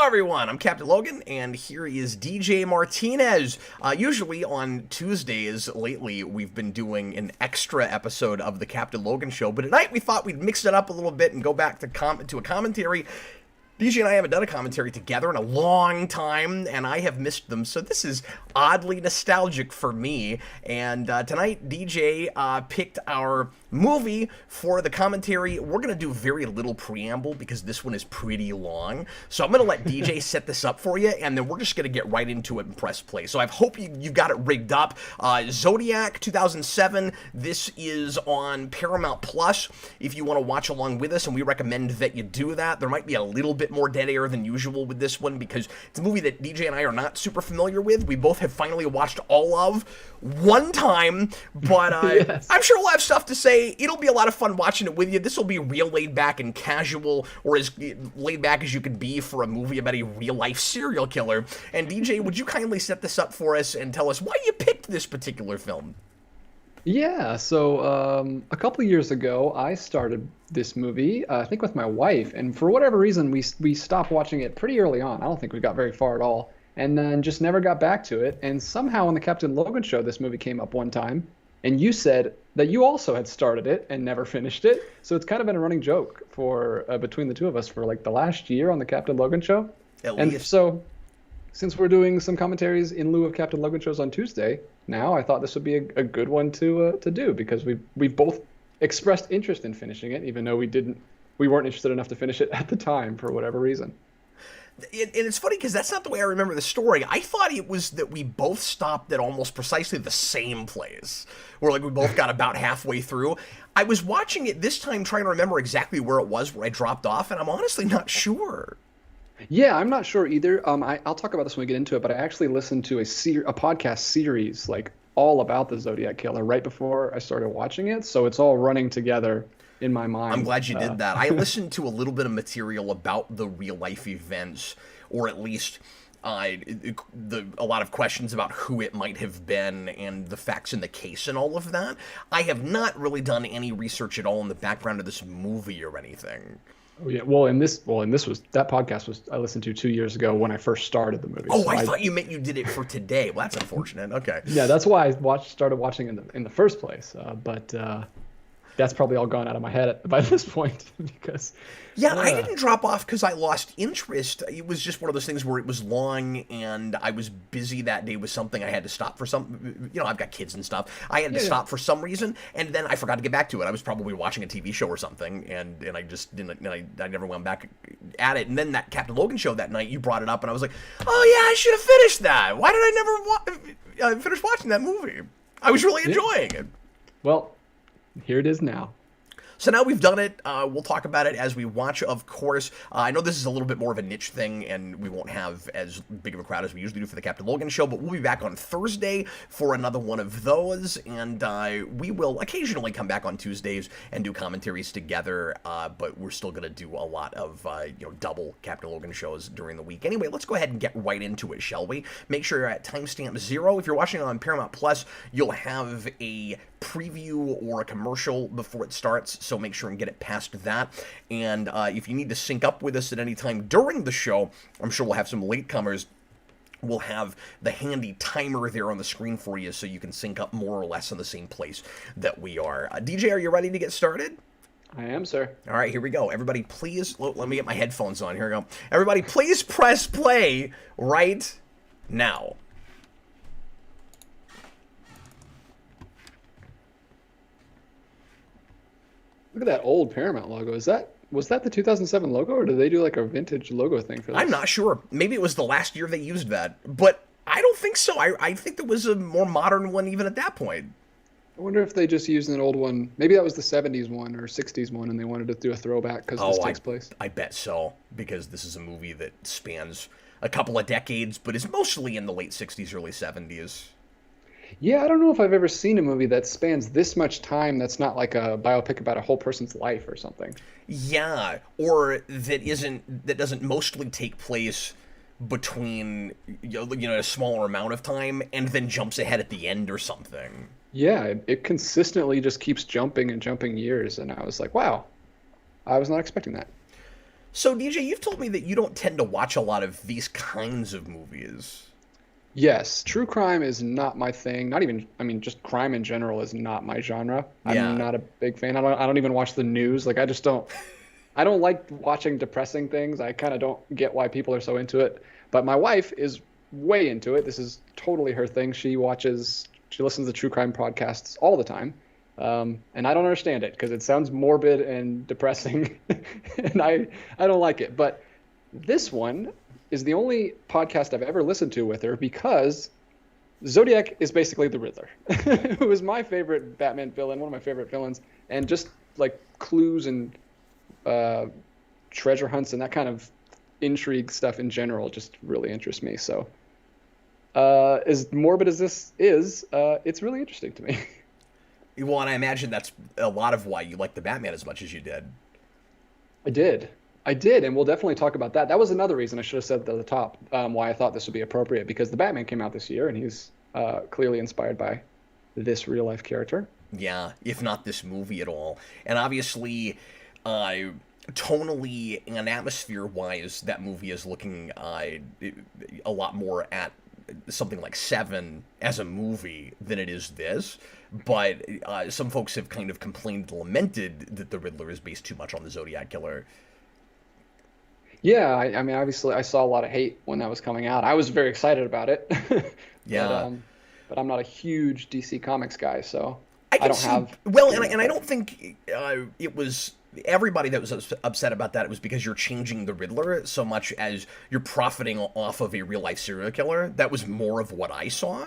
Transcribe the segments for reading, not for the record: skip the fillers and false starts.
everyone, I'm Captain Logan, and here is DJ Martinez. Usually on Tuesdays lately, we've been doing an extra episode of the Captain Logan Show, but tonight we thought we'd mix it up a little bit and go back to a commentary. DJ and I haven't done a commentary together in a long time, and I have missed them, so this is oddly nostalgic for me. And tonight, DJ picked our movie for the commentary. We're going to do very little preamble because this one is pretty long. So I'm going to let DJ set this up for you, and then we're just going to get right into it and press play. So I hope you've got it rigged up. Zodiac 2007. This is on Paramount Plus if you want to watch along with us, and we recommend that you do that. There might be a little bit more dead air than usual with this one because it's a movie that DJ and I are not super familiar with. We both have finally watched all of one time, but yes. I'm sure we'll have stuff to say. It'll be a lot of fun watching it with you. This will be real laid back and casual, or as laid back as you can be for a movie about a real life serial killer. And DJ, would you kindly set this up for us and tell us why you picked this particular film? Yeah, so a couple of years ago, I started this movie, I think with my wife, and for whatever reason, we stopped watching it pretty early on. I don't think we got very far at all, and then just never got back to it. And somehow on the Captain Logan Show, this movie came up one time, and you said that you also had started it and never finished it. So it's kind of been a running joke for between the two of us for like the last year on the Captain Logan Show. And so, since we're doing some commentaries in lieu of Captain Logan shows on Tuesday, now I thought this would be a good one to do because we've both expressed interest in finishing it, even though we weren't interested enough to finish it at the time for whatever reason. And it's funny because that's not the way I remember the story. I thought it was that we both stopped at almost precisely the same place, where like we both got about halfway through. I was watching it this time trying to remember exactly where it was where I dropped off, and I'm honestly not sure. Yeah, I'm not sure either. I'll talk about this when we get into it, but I actually listened to a podcast series like all about the Zodiac Killer right before I started watching it, so it's all running together in my mind. I'm glad you did that. I listened to a little bit of material about the real life events, or at least a lot of questions about who it might have been and the facts in the case and all of that. I have not really done any research at all in the background of this movie or anything. Oh yeah, that podcast was I listened to 2 years ago when I first started the movie. Oh, so I thought you meant you did it for today. Well, that's unfortunate. Okay. Yeah, that's why I started watching in the first place. But that's probably all gone out of my head by this point because. Yeah, I didn't drop off because I lost interest. It was just one of those things where it was long and I was busy that day with something. I had to stop for some, I've got kids and stuff. I had to stop for some reason, and then I forgot to get back to it. I was probably watching a TV show or something, and I just didn't, I never went back at it. And then that Captain Logan show that night, you brought it up, and I was like, oh yeah, I should have finished that. Why did I never finish watching that movie? I was really enjoying it. Well, here it is now. So now we've done it, we'll talk about it as we watch, of course. I know this is a little bit more of a niche thing, and we won't have as big of a crowd as we usually do for the Captain Logan show, but we'll be back on Thursday for another one of those, and we will occasionally come back on Tuesdays and do commentaries together, but we're still going to do a lot of, double Captain Logan shows during the week. Anyway, let's go ahead and get right into it, shall we? Make sure you're at timestamp 0. If you're watching on Paramount Plus, you'll have a preview or a commercial before it starts, so make sure and get it past that. And if you need to sync up with us at any time during the show, I'm sure we'll have some latecomers. We'll have the handy timer there on the screen for you so you can sync up more or less in the same place that we are. DJ, are you ready to get started? I am, sir. All right, here we go. Everybody, please, let me get my headphones on. Here we go. Everybody, please press play right now. Look at that old Paramount logo. Was that the 2007 logo, or did they do like a vintage logo thing for this? I'm not sure. Maybe it was the last year they used that, but I don't think so. I think there was a more modern one even at that point. I wonder if they just used an old one. Maybe that was the 70s one or 60s one, and they wanted to do a throwback because this takes place. I bet so, because this is a movie that spans a couple of decades, but is mostly in the late 60s, early 70s. Yeah, I don't know if I've ever seen a movie that spans this much time that's not like a biopic about a whole person's life or something. Yeah, or that doesn't mostly take place between a smaller amount of time and then jumps ahead at the end or something. Yeah, it consistently just keeps jumping and jumping years, and I was like, wow, I was not expecting that. So, DJ, you've told me that you don't tend to watch a lot of these kinds of movies. Yes, true crime is not my thing. Not even, I mean, just crime in general is not my genre. I'm Yeah. not a big fan. I don't even watch the news. Like I just don't I don't like watching depressing things. I kind of don't get why people are so into it. But my wife is way into it. This is totally her thing. She listens to true crime podcasts all the time. And I don't understand it because it sounds morbid and depressing, and I don't like it. But this one is the only podcast I've ever listened to with her because Zodiac is basically the Riddler, who is my favorite Batman villain, one of my favorite villains, and just like clues and uh, treasure hunts and that kind of intrigue stuff in general just really interests me. So, as morbid as this is, it's really interesting to me. Well, and I imagine that's a lot of why you like the Batman as much as you did. I did. I did, and we'll definitely talk about that. That was another reason I should have said at the top why I thought this would be appropriate, because the Batman came out this year, and he's clearly inspired by this real life character. Yeah, if not this movie at all. And obviously, tonally and atmosphere-wise, that movie is looking a lot more at something like Seven as a movie than it is this. But some folks have kind of complained and lamented that the Riddler is based too much on the Zodiac Killer. Yeah, I mean, obviously, I saw a lot of hate when that was coming out. I was very excited about it, Yeah. but I'm not a huge DC Comics guy, so I I can don't see, have. well, and I don't think it was everybody that was upset about that. It was because you're changing the Riddler so much as you're profiting off of a real life serial killer. That was more of what I saw.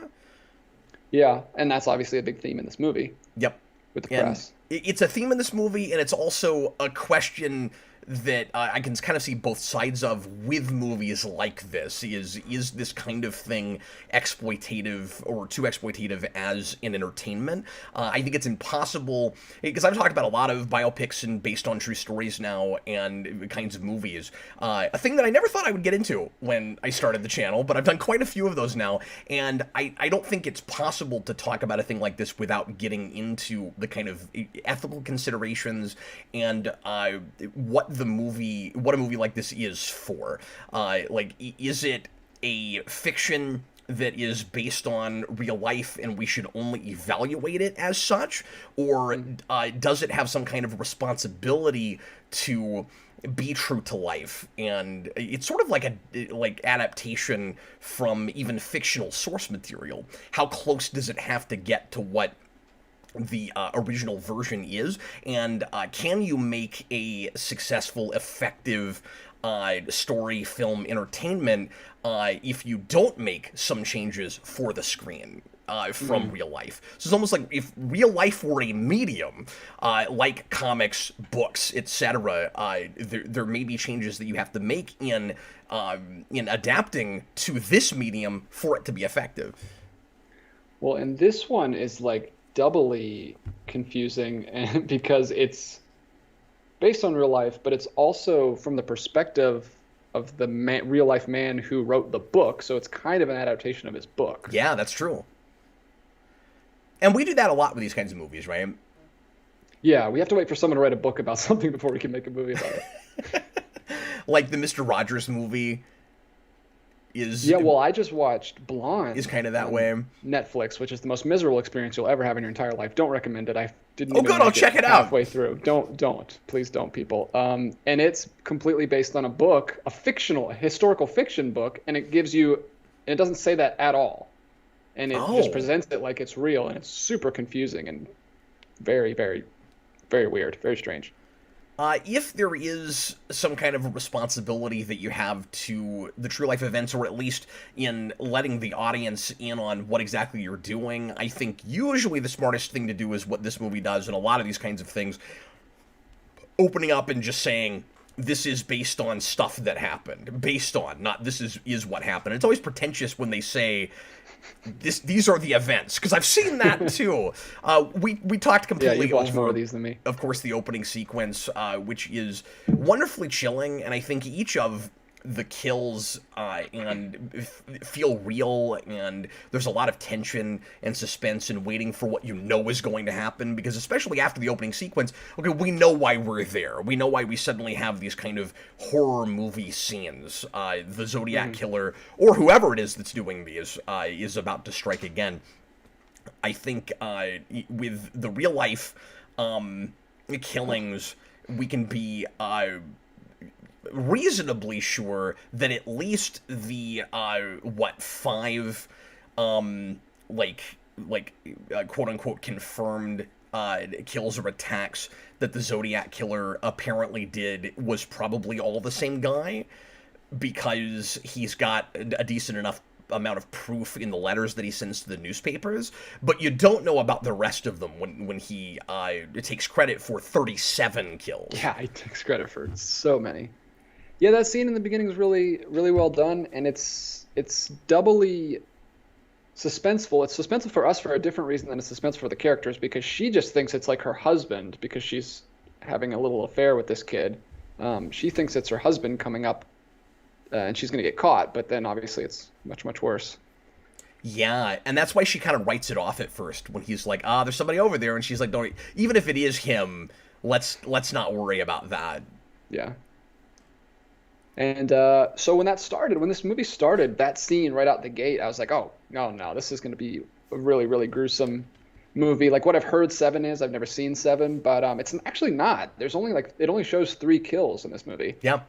Yeah, and that's obviously a big theme in this movie Yep. with the And press. it's a theme in this movie, and it's also a question that I can kind of see both sides of with movies like this. Is this kind of thing exploitative or too exploitative as an entertainment? I think it's impossible, because I've talked about a lot of biopics and based on true stories now and kinds of movies. A thing that I never thought I would get into when I started the channel, but I've done quite a few of those now, and I don't think it's possible to talk about a thing like this without getting into the kind of ethical considerations and what a movie like this is for. Is it a fiction that is based on real life and we should only evaluate it as such, or does it have some kind of responsibility to be true to life? And it's sort of like like adaptation from even fictional source material. How close does it have to get to what the original version is, and can you make a successful, effective story, film, entertainment if you don't make some changes for the screen from real life? So it's almost like if real life were a medium, like comics, books, etc., there may be changes that you have to make in adapting to this medium for it to be effective. Well, and this one is like doubly confusing and because it's based on real life, but it's also from the perspective of the real life man who wrote the book. So it's kind of an adaptation of his book. Yeah, that's true. And we do that a lot with these kinds of movies, right? Yeah, we have to wait for someone to write a book about something before we can make a movie about it. Like the Mr. Rogers movie is Yeah, well, I just watched Blonde. is kind of that on way. Netflix, which is the most miserable experience you'll ever have in your entire life. Don't recommend it. I didn't Oh, even good, I'll make check it out. halfway through. Please don't, people. And it's completely based on a book, a historical fiction book, and it doesn't say that at all. And it Oh. just presents it like it's real, and it's super confusing and very, very, very weird, very strange. If there is some kind of a responsibility that you have to the true life events, or at least in letting the audience in on what exactly you're doing, I think usually the smartest thing to do is what this movie does, and a lot of these kinds of things, opening up and just saying, this is based on stuff that happened. Based on, not this is what happened. It's always pretentious when they say, these are the events, because I've seen that too. We talked Yeah, completely you've watched over, more of these than me. of course, the opening sequence, which is wonderfully chilling, and I think each of the kills and feel real, and there's a lot of tension and suspense and waiting for what you know is going to happen, because especially after the opening sequence, okay, we know why we're there. We know why we suddenly have these kind of horror movie scenes. The Zodiac killer, or whoever it is that's doing these, is about to strike again. I think with the real life killings, we can be reasonably sure that at least the five quote unquote confirmed kills or attacks that the Zodiac killer apparently did was probably all the same guy, because he's got a decent enough amount of proof in the letters that he sends to the newspapers, but you don't know about the rest of them when he takes credit for 37 kills. Yeah, he takes credit for so many. Yeah, that scene in the beginning is really, really well done, and it's doubly suspenseful. It's suspenseful for us for a different reason than it's suspenseful for the characters, because she just thinks it's like her husband, because she's having a little affair with this kid. She thinks it's her husband coming up, and she's going to get caught, but then obviously it's much, much worse. Yeah, and that's why she kind of writes it off at first when he's like, there's somebody over there, and she's like, don't, even if it is him, let's not worry about that. Yeah. And so when this movie started, that scene right out the gate, I was like, oh, no, this is going to be a really, really gruesome movie. Like what I've heard Seven is, I've never seen Seven, but it's actually not. There's only it only shows 3 kills in this movie. Yeah.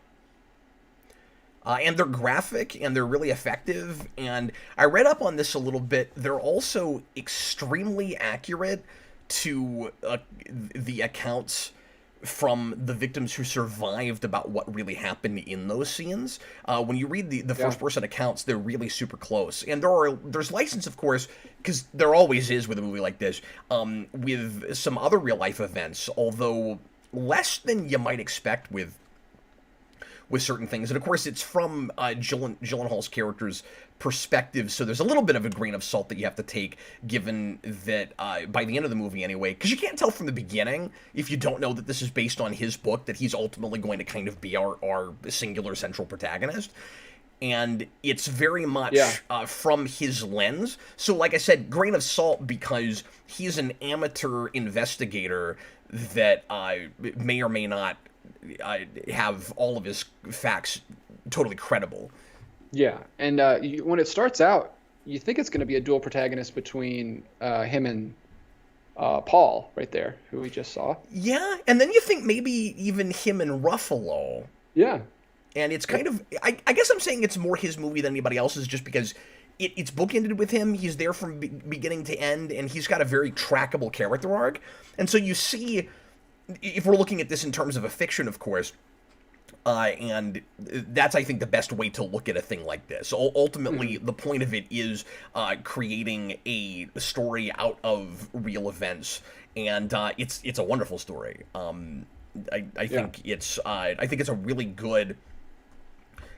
And they're graphic, and they're really effective, and I read up on this a little bit. They're also extremely accurate to the accounts from the victims who survived about what really happened in those scenes. When you read the first-person accounts, they're really super close. And there's license, of course, because there always is with a movie like this, with some other real-life events, although less than you might expect with certain things. And of course, it's from Gyllenhaal's character's perspective, so there's a little bit of a grain of salt that you have to take, given that by the end of the movie anyway, because you can't tell from the beginning, if you don't know that this is based on his book, that he's ultimately going to kind of be our singular central protagonist. And it's very much from his lens. So like I said, grain of salt, because he's an amateur investigator that may or may not have all of his facts totally credible. Yeah, and when it starts out, you think it's going to be a dual protagonist between him and Paul right there, who we just saw. Yeah, and then you think maybe even him and Ruffalo. Yeah. And it's kind of, I guess I'm saying it's more his movie than anybody else's, just because it's bookended with him. He's there from beginning to end, and he's got a very trackable character arc. And so you see, if we're looking at this in terms of a fiction, of course, and that's, I think, the best way to look at a thing like this. Ultimately, the point of it is creating a story out of real events, and it's a wonderful story. I think it's a really good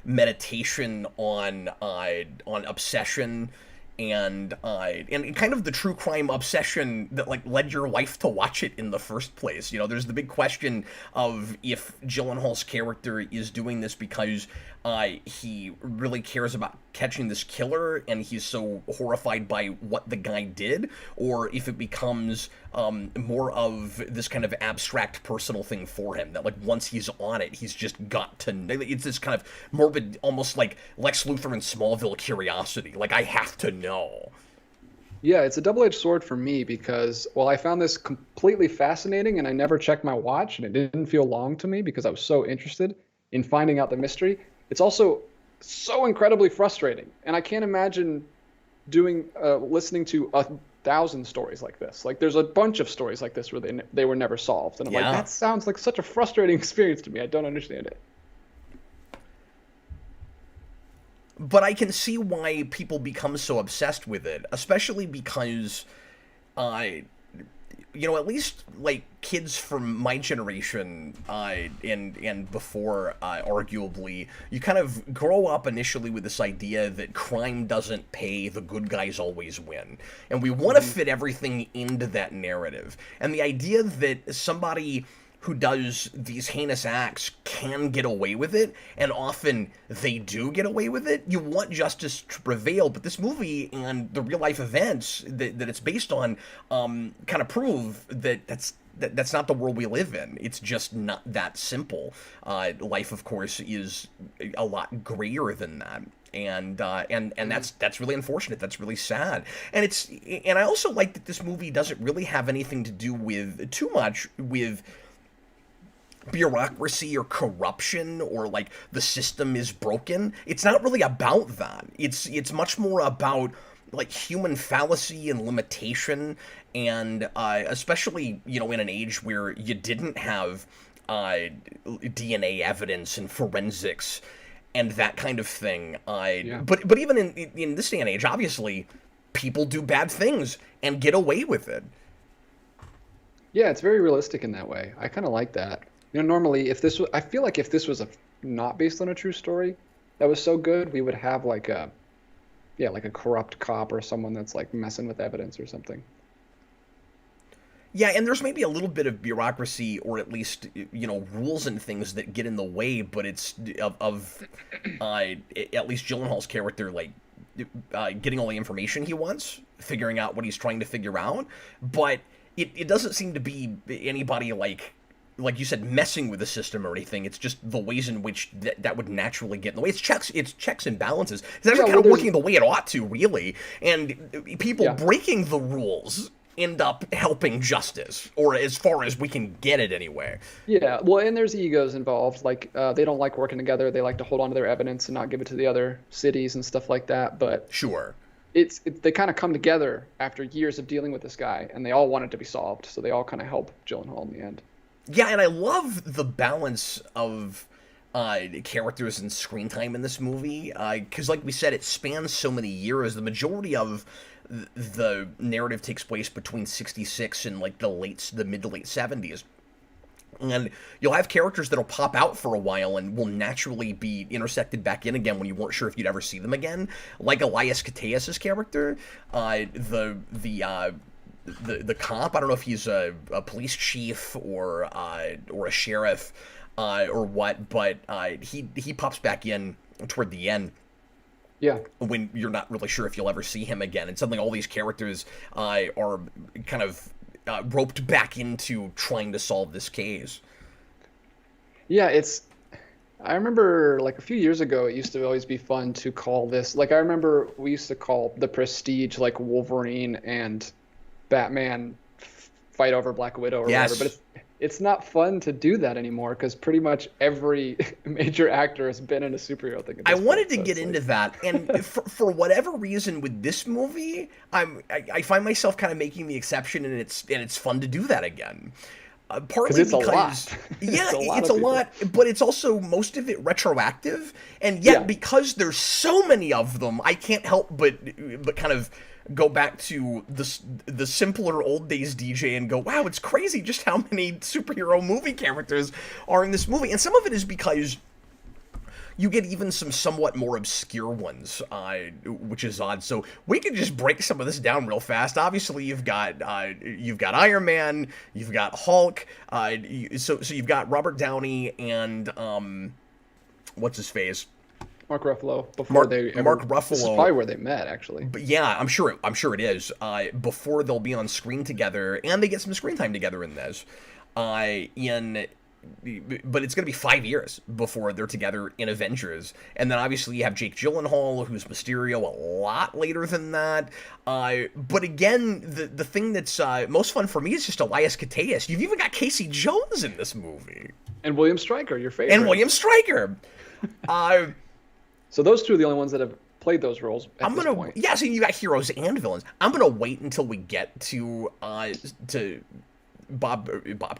meditation on obsession and kind of the true crime obsession that led your wife to watch it in the first place. You know, there's the big question of if Gyllenhaal's character is doing this because he really cares about catching this killer and he's so horrified by what the guy did, or if it becomes more of this kind of abstract personal thing for him, that once he's on it, he's just got to know. It's this kind of morbid, almost like Lex Luthor in Smallville curiosity. I have to know. Yeah, it's a double-edged sword for me, because while I found this completely fascinating and I never checked my watch and it didn't feel long to me because I was so interested in finding out the mystery, it's also so incredibly frustrating. And I can't imagine listening to 1,000 stories like this. There's a bunch of stories like this where they were never solved. And I'm like, that sounds like such a frustrating experience to me. I don't understand it. But I can see why people become so obsessed with it, especially because, at least kids from my generation and before, arguably, you kind of grow up initially with this idea that crime doesn't pay, the good guys always win, and we want to fit everything into that narrative. And the idea that somebody who does these heinous acts can get away with it, and often they do get away with it. You want justice to prevail, but this movie and the real life events that it's based on kind of prove that that's not the world we live in. It's just not that simple. Life, of course, is a lot grayer than that. And that's really unfortunate. That's really sad. And I also like that this movie doesn't really have anything to do with too much with bureaucracy or corruption or like the system is broken. It's not really about that. It's much more about like human fallacy and limitation, and especially in an age where you didn't have DNA evidence and forensics and that kind of thing. But even in this day and age, obviously, people do bad things and get away with it. Yeah, it's very realistic in that way. I kind of like that. Normally, I feel like if this was not based on a true story that was so good, we would have like a corrupt cop or someone that's like messing with evidence or something. Yeah, and there's maybe a little bit of bureaucracy, or at least rules and things that get in the way. But it's of at least Gyllenhaal's character like getting all the information he wants, figuring out what he's trying to figure out. But it doesn't seem to be anybody like you said, messing with the system or anything. It's just the ways in which that would naturally get in the way. It's checks and balances. It's actually kind of working the way it ought to, really. And people breaking the rules end up helping justice, or as far as we can get it anyway. Yeah, well, and there's egos involved. Like, they don't like working together. They like to hold on to their evidence and not give it to the other cities and stuff like that. But sure, they kind of come together after years of dealing with this guy, and they all want it to be solved. So they all kind of help Gyllenhaal in the end. Yeah, and I love the balance of characters and screen time in this movie, because like we said, it spans so many years. The majority of the narrative takes place between 66 and like the mid to late 70s. And you'll have characters that'll pop out for a while and will naturally be intersected back in again when you weren't sure if you'd ever see them again. Like Elias Koteas' character, the cop. I don't know if he's a police chief or a sheriff or what, but he pops back in toward the end. Yeah. When you're not really sure if you'll ever see him again, and suddenly all these characters are kind of roped back into trying to solve this case. Yeah, I remember like a few years ago, it used to always be fun to call this, like I remember we used to call The Prestige like Wolverine and Batman fight over Black Widow or whatever, but it's not fun to do that anymore because pretty much every major actor has been in a superhero thing. I wanted to get into that, and for whatever reason with this movie, I find myself kind of making the exception, and it's fun to do that again. Partly because a lot. Yeah, it's a lot, but it's also most of it retroactive, and yet because there's so many of them, I can't help but kind of go back to the simpler old days DJ and go, wow, it's crazy just how many superhero movie characters are in this movie. And some of it is because you get even some somewhat more obscure ones, which is odd. So we could just break some of this down real fast. Obviously, you've got Iron Man, you've got Hulk, so you've got Robert Downey and what's his face? Mark Ruffalo. Mark Ruffalo. This is probably where they met, actually. But yeah, I'm sure it is. Before they'll be on screen together, and they get some screen time together in this. But it's going to be 5 years before they're together in Avengers. And then obviously you have Jake Gyllenhaal, who's Mysterio a lot later than that. But again, the thing that's most fun for me is just Elias Koteas. You've even got Casey Jones in this movie. And William Stryker, your favorite. And William Stryker. So those two are the only ones that have played those roles at this point. Yeah, so you got heroes and villains. I'm gonna wait until we get to Bob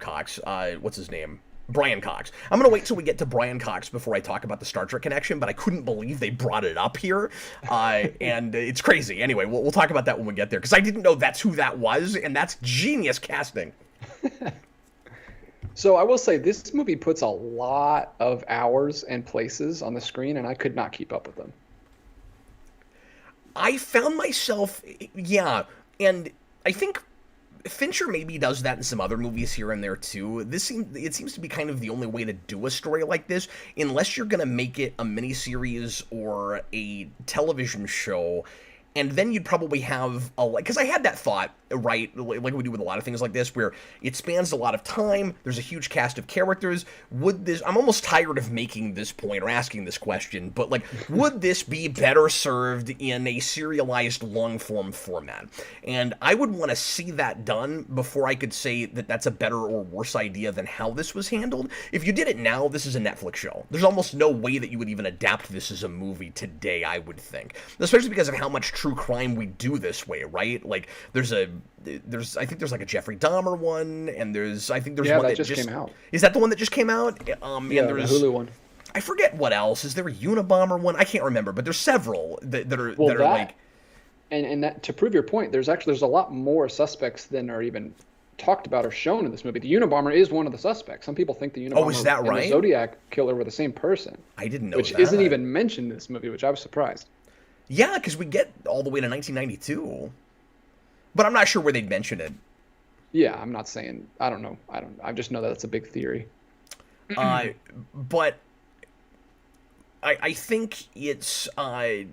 Cox. What's his name? Brian Cox. I'm gonna wait till we get to Brian Cox before I talk about the Star Trek connection, but I couldn't believe they brought it up here, and it's crazy. Anyway, we'll talk about that when we get there, because I didn't know that's who that was, and that's genius casting. So I will say this movie puts a lot of hours and places on the screen, and I could not keep up with them. I found myself, and I think Fincher maybe does that in some other movies here and there too. It seems to be kind of the only way to do a story like this, unless you're gonna make it a miniseries or a television show. And then you'd probably have because I had that thought, right, like we do with a lot of things like this, where it spans a lot of time, there's a huge cast of characters. I'm almost tired of making this point or asking this question, but like, would this be better served in a serialized long-form format? And I would want to see that done before I could say that that's a better or worse idea than how this was handled. If you did it now, this is a Netflix show. There's almost no way that you would even adapt this as a movie today, I would think. Especially because of how much true crime we do this way, right? Like, I think there's like a Jeffrey Dahmer one, and I think there's one that just came out. Is that the one that just came out? Yeah, and there's the Hulu one. I forget what else. Is there a Unabomber one? I can't remember, but there's several that are like. And that, to prove your point, there's a lot more suspects than are even talked about or shown in this movie. The Unabomber is one of the suspects. Some people think the Unabomber is that right? and the Zodiac killer were the same person. I didn't know which that. Isn't even mentioned in this movie, which I was surprised. Yeah, because we get all the way to 1992, but I'm not sure where they'd mention it. Yeah, I'm not saying. I don't know. I just know that it's a big theory. But I think it's. So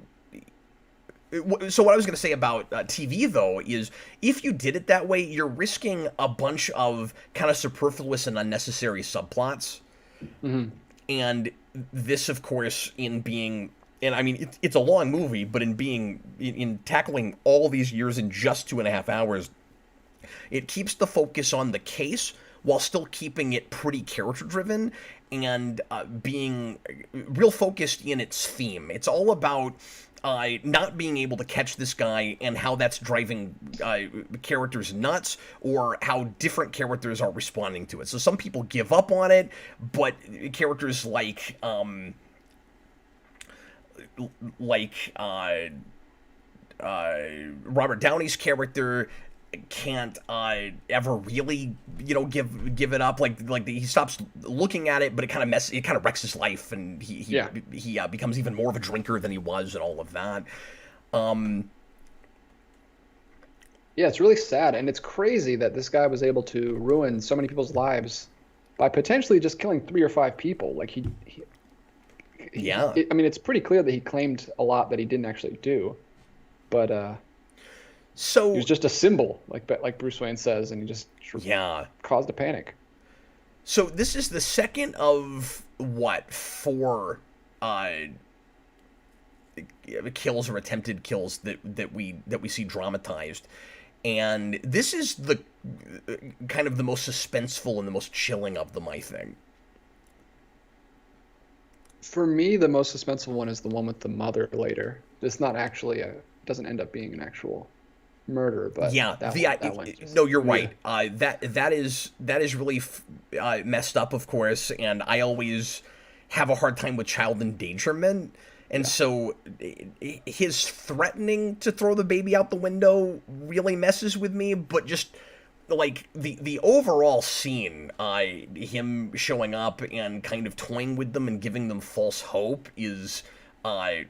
what I was going to say about TV, though, is if you did it that way, you're risking a bunch of kind of superfluous and unnecessary subplots. Mm-hmm. And this, of course, in being... And I mean, it's a long movie, but in tackling all these years in just 2.5 hours, it keeps the focus on the case while still keeping it pretty character-driven and being real focused in its theme. It's all about not being able to catch this guy and how that's driving characters nuts, or how different characters are responding to it. So some people give up on it, but characters like Robert Downey's character can't ever really, give it up. Like he stops looking at it, but it kind of wrecks his life, and he becomes even more of a drinker than he was, and all of that. Yeah, it's really sad, and it's crazy that this guy was able to ruin so many people's lives by potentially just killing 3 or 5 people. Like I mean, it's pretty clear that he claimed a lot that he didn't actually do, but so he was just a symbol, like Bruce Wayne says, and he just caused a panic. So this is the second of 4 kills or attempted kills that we see dramatized, and this is the kind of the most suspenseful and the most chilling of them, I think. For me, the most suspenseful one is the one with the mother later. It's not actually doesn't end up being an actual murder, but no, you're right. That is really messed up, of course, and I always have a hard time with child endangerment, and so his threatening to throw the baby out the window really messes with me. But just like the overall scene, him showing up and kind of toying with them and giving them false hope is like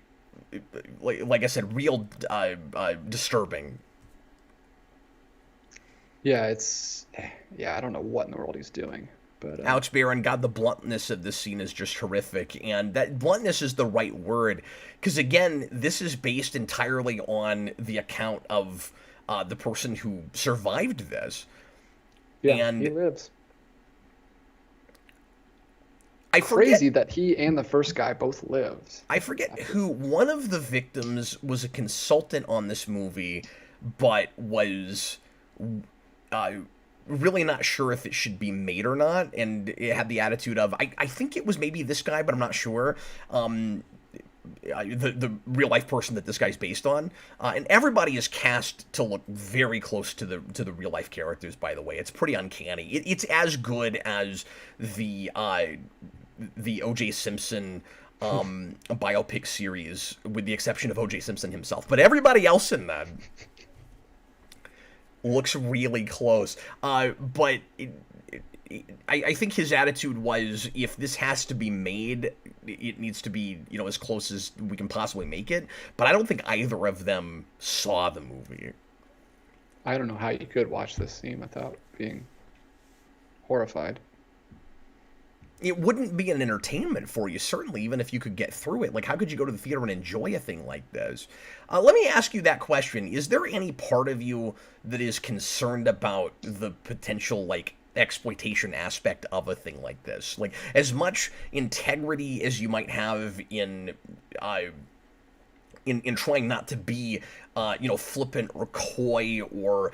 I said, real disturbing. Yeah, I don't know what in the world he's doing. But Alex Barron, God, the bluntness of this scene is just horrific, and that bluntness is the right word, because again, this is based entirely on the account of the person who survived this. Yeah, and he lives. Crazy that he and the first guy both lived. I forget who one of the victims was, a consultant on this movie, but was really not sure if it should be made or not, and it had the attitude of, I think it was maybe this guy, but I'm not sure. The real life person that this guy's based on, and everybody is cast to look very close to the real life characters. By the way, it's pretty uncanny. It's as good as the O.J. Simpson biopic series, with the exception of O.J. Simpson himself. But everybody else in that looks really close. But I think his attitude was, if this has to be made, it needs to be, as close as we can possibly make it. But I don't think either of them saw the movie. I don't know how you could watch this scene without being horrified. It wouldn't be an entertainment for you, certainly, even if you could get through it. Like, how could you go to the theater and enjoy a thing like this? Let me ask you that question. Is there any part of you that is concerned about the potential, like, exploitation aspect of a thing like this? Like, as much integrity as you might have in trying not to be, flippant or coy or,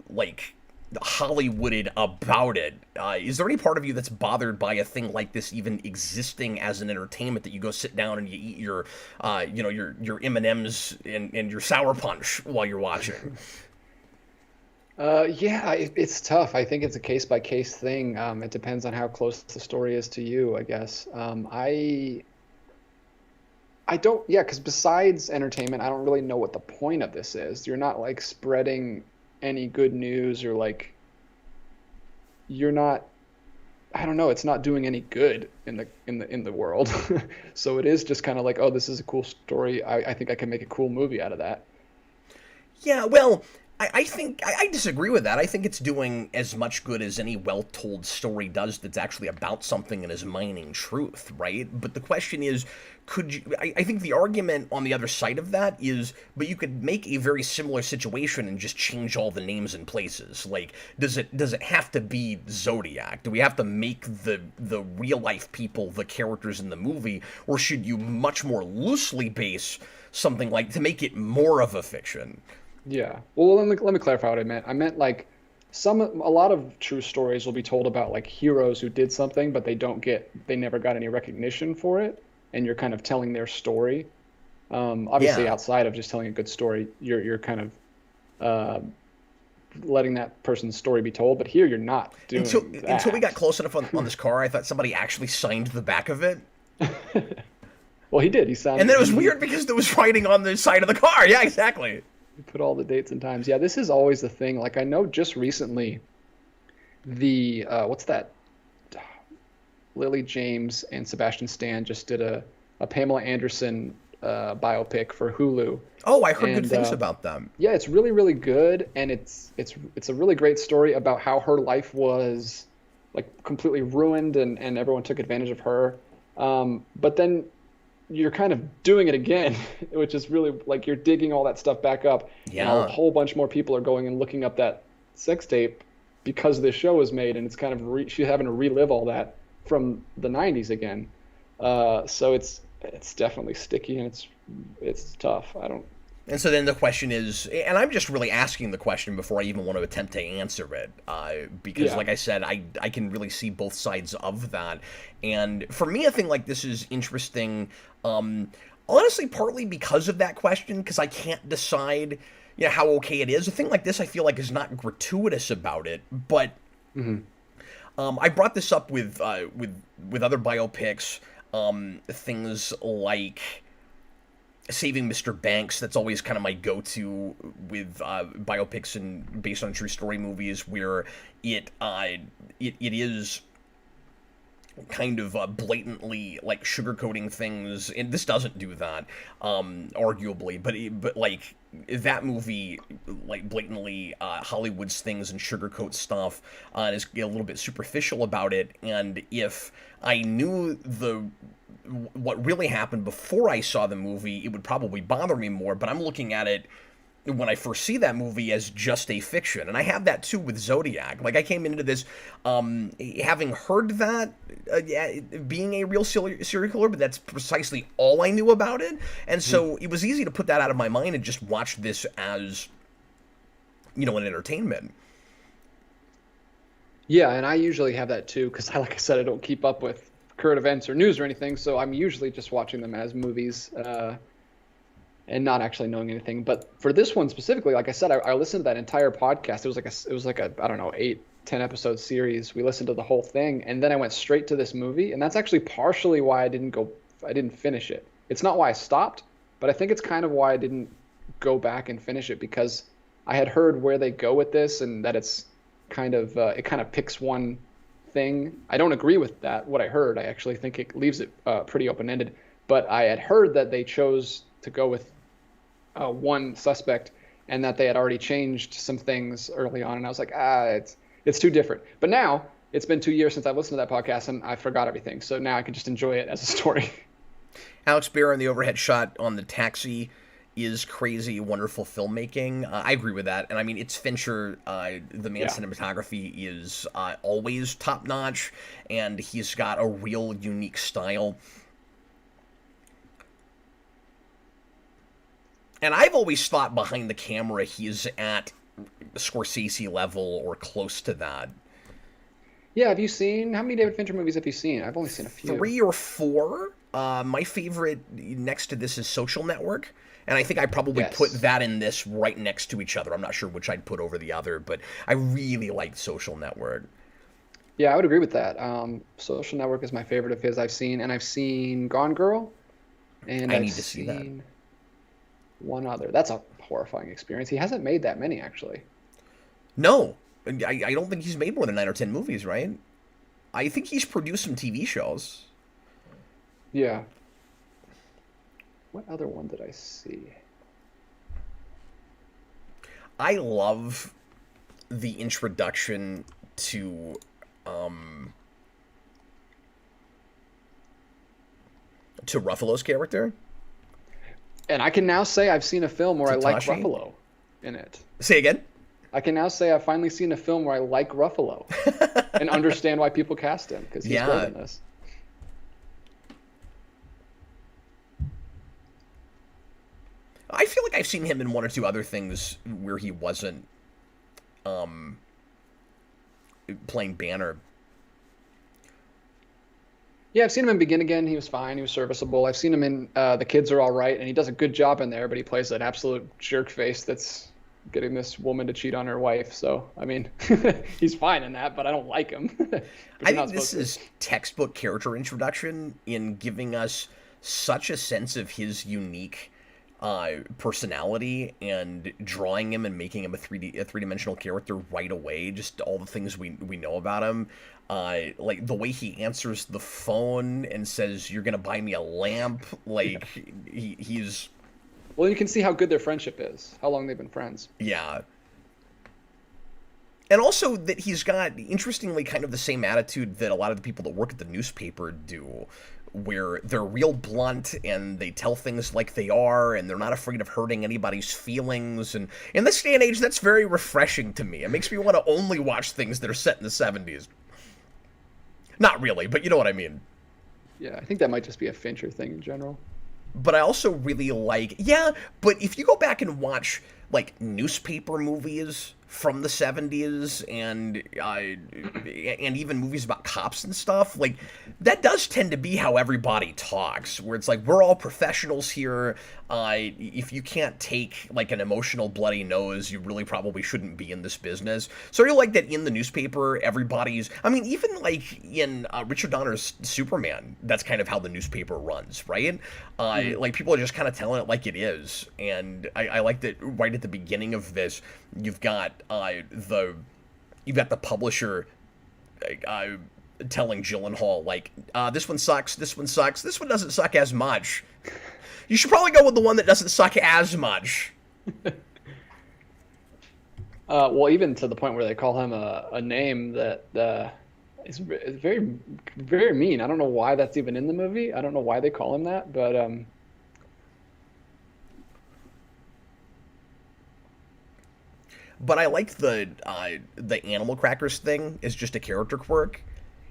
like, Hollywooded about it. Is there any part of you that's bothered by a thing like this even existing as an entertainment, that you go sit down and you eat your, your M&Ms and your sour punch while you're watching? Yeah, it's tough. I think it's a case by case thing. It depends on how close the story is to you, I guess. I don't, yeah, because besides entertainment, I don't really know what the point of this is. You're not like spreading any good news, or like you're not, I don't know, it's not doing any good in the world. So it is just kind of like, oh, this is a cool story. I think I can make a cool movie out of that. Yeah, well, I think I disagree with that. I think it's doing as much good as any well-told story does that's actually about something and is mining truth, right? But the question is, could you... I think the argument on the other side of that is, but you could make a very similar situation and just change all the names and places. Like, does it have to be Zodiac? Do we have to make the real-life people the characters in the movie? Or should you much more loosely base something like, to make it more of a fiction? Yeah. Well, let me clarify what I meant. I meant like a lot of true stories will be told about like heroes who did something, but they never got any recognition for it, and you're kind of telling their story. Obviously, Yeah. outside of just telling a good story, you're kind of letting that person's story be told. But here, you're not Until doing until we got that. close enough on this car, I thought somebody actually signed the back of it. Well, he did. He And signed. then it was weird because there was writing on the side of the car. Yeah, exactly. He put all the dates and times. Yeah, this is always the thing. Like I know just recently, the what's that? Lily James and Sebastian Stan just did a Pamela Anderson biopic for Hulu. Oh, I heard good And things about them. yeah, it's really, really good, and it's a really great story about how her life was like completely ruined, and everyone took advantage of her. But then you're kind of doing it again, which is really like you're digging all that stuff back up, and a Yeah. whole bunch more people are going and looking up that sex tape because this show was made, and it's kind of she's having to relive all that from the 90s again. So it's definitely sticky, and it's tough. I don't. And so then the question is, and I'm just really asking the question before I even want to attempt to answer it, because, Yeah. like I said, I can really see both sides of that. And for me, a thing like this is interesting, honestly, partly because of that question, because I can't decide, how okay it is. A thing like this, I feel like, is not gratuitous about it, but Mhm. I brought this up with other biopics, things like Saving Mr. Banks. That's always kind of my go-to with biopics and based on true story movies, where it is kind of blatantly like sugarcoating things, and this doesn't do that, arguably, but like that movie like blatantly Hollywood's things and sugarcoats stuff, and is a little bit superficial about it. And if I knew what really happened before I saw the movie, it would probably bother me more. But I'm looking at it when I first see that movie as just a fiction, and I have that too with Zodiac. Like I came into this having heard that yeah, being a real serial killer, but that's precisely all I knew about it, and so it was easy to put that out of my mind and just watch this as an entertainment. Yeah, and I usually have that too, because like I said, I don't keep up with current events or news or anything, so I'm usually just watching them as movies, and not actually knowing anything. But for this one specifically, like I said, I listened to that entire podcast. It was like a I don't know, 8-10 episode series. We listened to the whole thing, and then I went straight to this movie, and that's actually partially why I didn't finish it. It's not why I stopped, but I think it's kind of why I didn't go back and finish it, because I had heard where they go with this, and that it's kind of it kind of picks one thing. I don't agree with that, what I heard. I actually think it leaves it pretty open-ended. But I had heard that they chose to go with one suspect, and that they had already changed some things early on, and I was like, it's too different. But now it's been 2 years since I've listened to that podcast, and I forgot everything. So now I can just enjoy it as a story. Alex Bear in the overhead shot on the taxi is crazy, wonderful filmmaking. I agree with that. And I mean, it's Fincher. The man's cinematography is always top-notch, and he's got a real unique style. And I've always thought behind the camera he's at Scorsese level or close to that. Yeah, have you seen, how many David Fincher movies have you seen? I've only seen a few. 3 or 4. My favorite next to this is Social Network. And I think I probably put that and this right next to each other. I'm not sure which I'd put over the other, but I really like Social Network. Yeah, I would agree with that. Social Network is my favorite of his I've seen. And I've seen Gone Girl. And I need to see that. One other. That's a horrifying experience. He hasn't made that many, actually. No. I don't think he's made more than 9 or 10 movies, right? I think he's produced some TV shows. Yeah. What other one did I see? I love the introduction to Ruffalo's character. And I can now say I've seen a film where I like Ruffalo in it. Say again? I can now say I've finally seen a film where I like Ruffalo and understand why people cast him, because he's great in this. I feel like I've seen him in 1 or 2 other things where he wasn't playing Banner. Yeah, I've seen him in Begin Again. He was fine. He was serviceable. I've seen him in The Kids Are All Right, and he does a good job in there, but he plays an absolute jerk face that's getting this woman to cheat on her wife. So, I mean, he's fine in that, but I don't like him. I think this is textbook character introduction in giving us such a sense of his unique personality and drawing him and making him a three-dimensional character right away. Just all the things we know about him. Like the way he answers the phone and says, "You're gonna buy me a lamp." Like he's. Well, you can see how good their friendship is. How long they've been friends. Yeah. And also that he's got, interestingly, kind of the same attitude that a lot of the people that work at the newspaper do, where they're real blunt and they tell things like they are, and they're not afraid of hurting anybody's feelings. And in this day and age, that's very refreshing to me. It makes me want to only watch things that are set in the 70s. Not really, but you know what I mean. Yeah, I think that might just be a Fincher thing in general. But I also really like, but if you go back and watch, like, newspaper movies from the 70s and even movies about cops and stuff, like, that does tend to be how everybody talks, where it's like, we're all professionals here. If you can't take, like, an emotional bloody nose, you really probably shouldn't be in this business. So I like that in the newspaper, everybody's, I mean, even, like, in Richard Donner's Superman, that's kind of how the newspaper runs, right? Like, people are just kind of telling it like it is. And I like that right at the beginning of this, you've got the publisher telling Gyllenhaal, like, this one sucks, this one sucks, this one doesn't suck as much. You should probably go with the one that doesn't suck as much. Well, even to the point where they call him a name that is very, very mean. I don't know why that's even in the movie. I don't know why they call him that, but But I like the animal crackers thing as just a character quirk.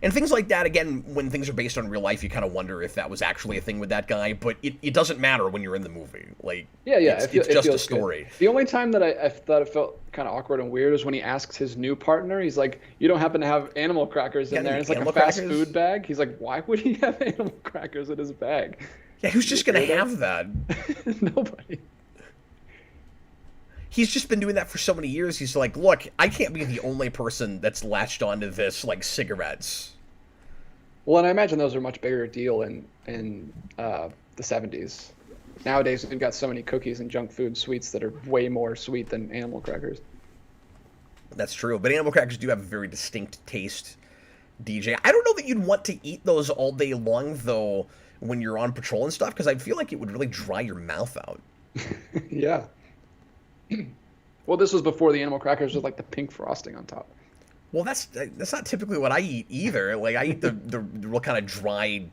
And things like that, again, when things are based on real life, you kind of wonder if that was actually a thing with that guy, but it doesn't matter when you're in the movie. Like, it's just a story. Good. The only time that I thought it felt kind of awkward and weird is when he asks his new partner, he's like, "You don't happen to have animal crackers in there?" And it's like a fast food bag. He's like, "Why would he have animal crackers in his bag?" Yeah, who's just going to have that? Nobody. He's just been doing that for so many years. He's like, look, I can't be the only person that's latched onto this, like, cigarettes. Well, and I imagine those are a much bigger deal in the 70s. Nowadays, we've got so many cookies and junk food sweets that are way more sweet than animal crackers. That's true, but animal crackers do have a very distinct taste, DJ. I don't know that you'd want to eat those all day long, though, when you're on patrol and stuff, because I feel like it would really dry your mouth out. Yeah. Well, this was before the animal crackers with like the pink frosting on top. Well, that's not typically what I eat either. Like, I eat the real kind of dry,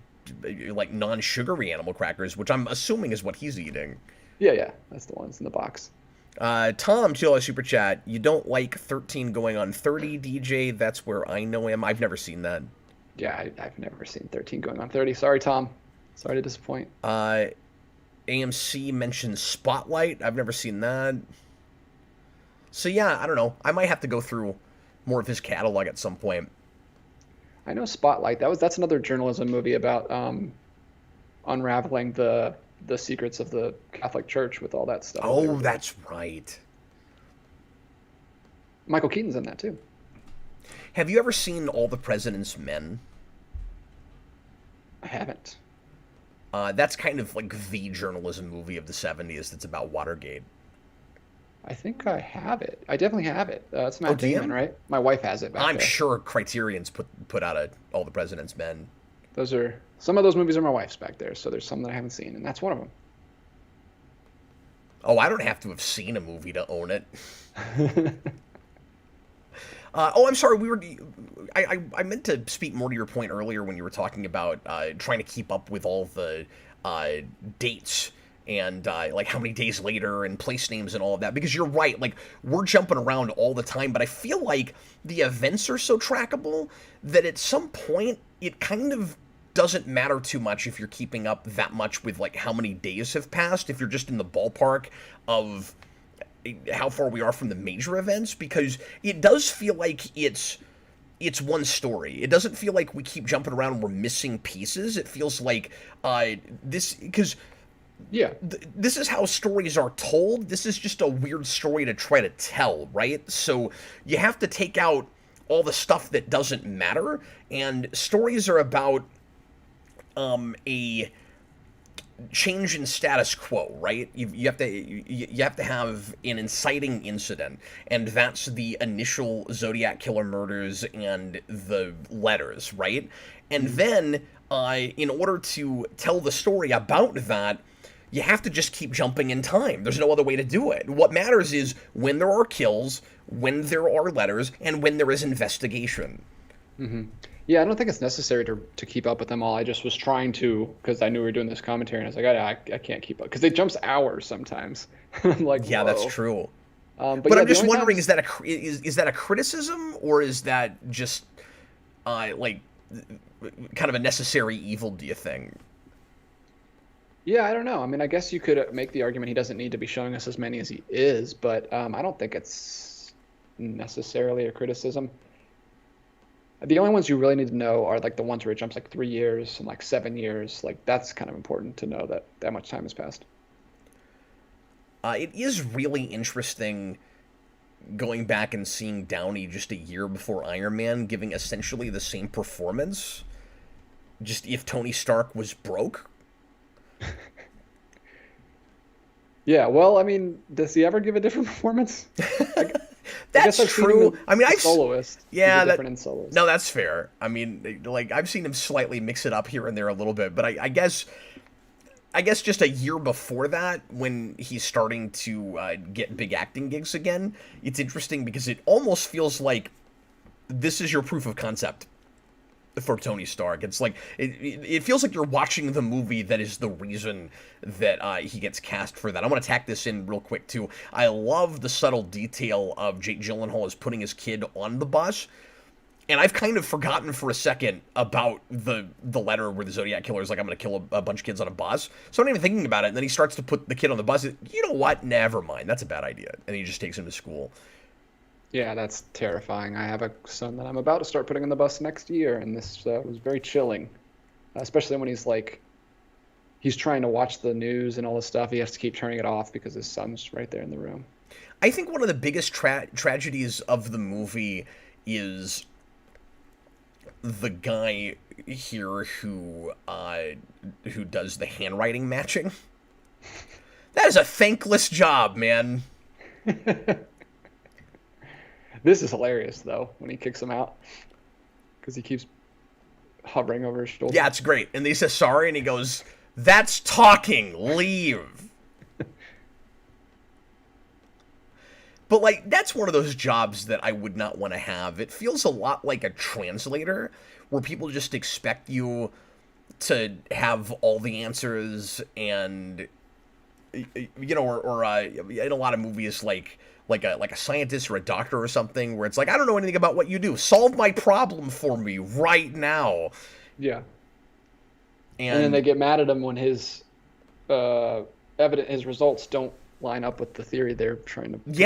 like non-sugary animal crackers, which I'm assuming is what he's eating. Yeah, yeah, that's the ones in the box. Tom, $2 super chat. You don't like 13 going on 30, DJ? That's where I know him. I've never seen that. Yeah, I've never seen 13 going on 30. Sorry, Tom. Sorry to disappoint. AMC mentioned Spotlight. I've never seen that. So yeah, I don't know. I might have to go through more of his catalog at some point. I know Spotlight. That's another journalism movie about unraveling the secrets of the Catholic Church with all that stuff. Oh, that's right. Michael Keaton's in that too. Have you ever seen All the President's Men? I haven't. That's kind of like the journalism movie of the 70s that's about Watergate. I think I have it. I definitely have it. It's Matt Damon, right? My wife has it back I'm there. sure Criterion's put out All the President's Men. Some of those movies are my wife's back there, so there's some that I haven't seen, and that's one of them. Oh, I don't have to have seen a movie to own it. I'm sorry. I meant to speak more to your point earlier when you were talking about trying to keep up with all the dates and like how many days later and place names and all of that, because you're right, like we're jumping around all the time, but I feel like the events are so trackable that at some point it kind of doesn't matter too much if you're keeping up that much with like how many days have passed, if you're just in the ballpark of how far we are from the major events, because it does feel like it's one story. It doesn't feel like we keep jumping around and we're missing pieces. It feels like this, because yeah, this is how stories are told. This is just a weird story to try to tell, right? So you have to take out all the stuff that doesn't matter, and stories are about a change in status quo, right? You have to have an inciting incident, and that's the initial Zodiac killer murders and the letters, right? And then in order to tell the story about that, you have to just keep jumping in time. There's no other way to do it. What matters is when there are kills, when there are letters, and when there is investigation. Mm-hmm. Yeah, I don't think it's necessary to keep up with them all. I just was trying to, because I knew we were doing this commentary, and I was like, I can't keep up, because it jumps hours sometimes. I'm like, yeah, whoa. That's true. But yeah, I'm just wondering, is that a criticism, or is that just like kind of a necessary evil, do you think? Yeah, I don't know. I mean, I guess you could make the argument he doesn't need to be showing us as many as he is, but I don't think it's necessarily a criticism. The only ones you really need to know are like the ones where it jumps like 3 years and like 7 years. Like that's kind of important to know that much time has passed. It is really interesting going back and seeing Downey just a year before Iron Man giving essentially the same performance, just if Tony Stark was broke. Yeah, well, I mean, does he ever give a different performance? That's true. I mean, soloist. Yeah, different in soloist. No, that's fair. I mean, like I've seen him slightly mix it up here and there a little bit, but I guess just a year before that, when he's starting to get big acting gigs again, it's interesting because it almost feels like this is your proof of concept for Tony Stark. It's like it feels like you're watching the movie that is the reason that he gets cast for that. I want to tack this in real quick too. I love the subtle detail of Jake Gyllenhaal is putting his kid on the bus, and I've kind of forgotten for a second about the letter where the Zodiac killer is like, I'm going to kill a bunch of kids on a bus. So I'm not even thinking about it, and then he starts to put the kid on the bus. You know what? Never mind. That's a bad idea. And he just takes him to school. Yeah, that's terrifying. I have a son that I'm about to start putting on the bus next year, and this was very chilling, especially when he's trying to watch the news and all this stuff. He has to keep turning it off because his son's right there in the room. I think one of the biggest tragedies of the movie is the guy here who does the handwriting matching. That is a thankless job, man. This is hilarious, though, when he kicks him out, because he keeps hovering over his shoulder. Yeah, it's great. And he says sorry, and he goes, "That's talking. Leave." But, like, that's one of those jobs that I would not want to have. It feels a lot like a translator, where people just expect you to have all the answers, and, you know, or in a lot of movies, like a scientist or a doctor or something, where it's like, I don't know anything about what you do. Solve my problem for me right now. Yeah. And then they get mad at him when his his results don't line up with the theory they're trying to prove.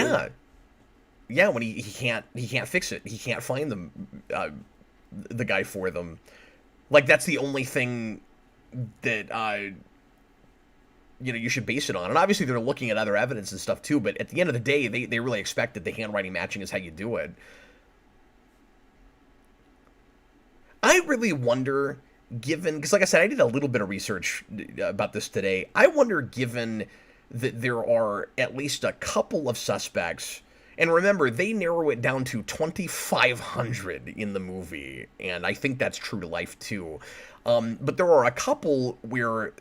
Yeah, when he can't fix it. He can't find them, the guy for them. Like, that's the only thing that you should base it on. And obviously they're looking at other evidence and stuff too, but at the end of the day, they really expect that the handwriting matching is how you do it. I really wonder, given, because like I said, I did a little bit of research about this today. I wonder, given that there are at least a couple of suspects, and remember, they narrow it down to 2,500 in the movie, and I think that's true to life too. But there are a couple where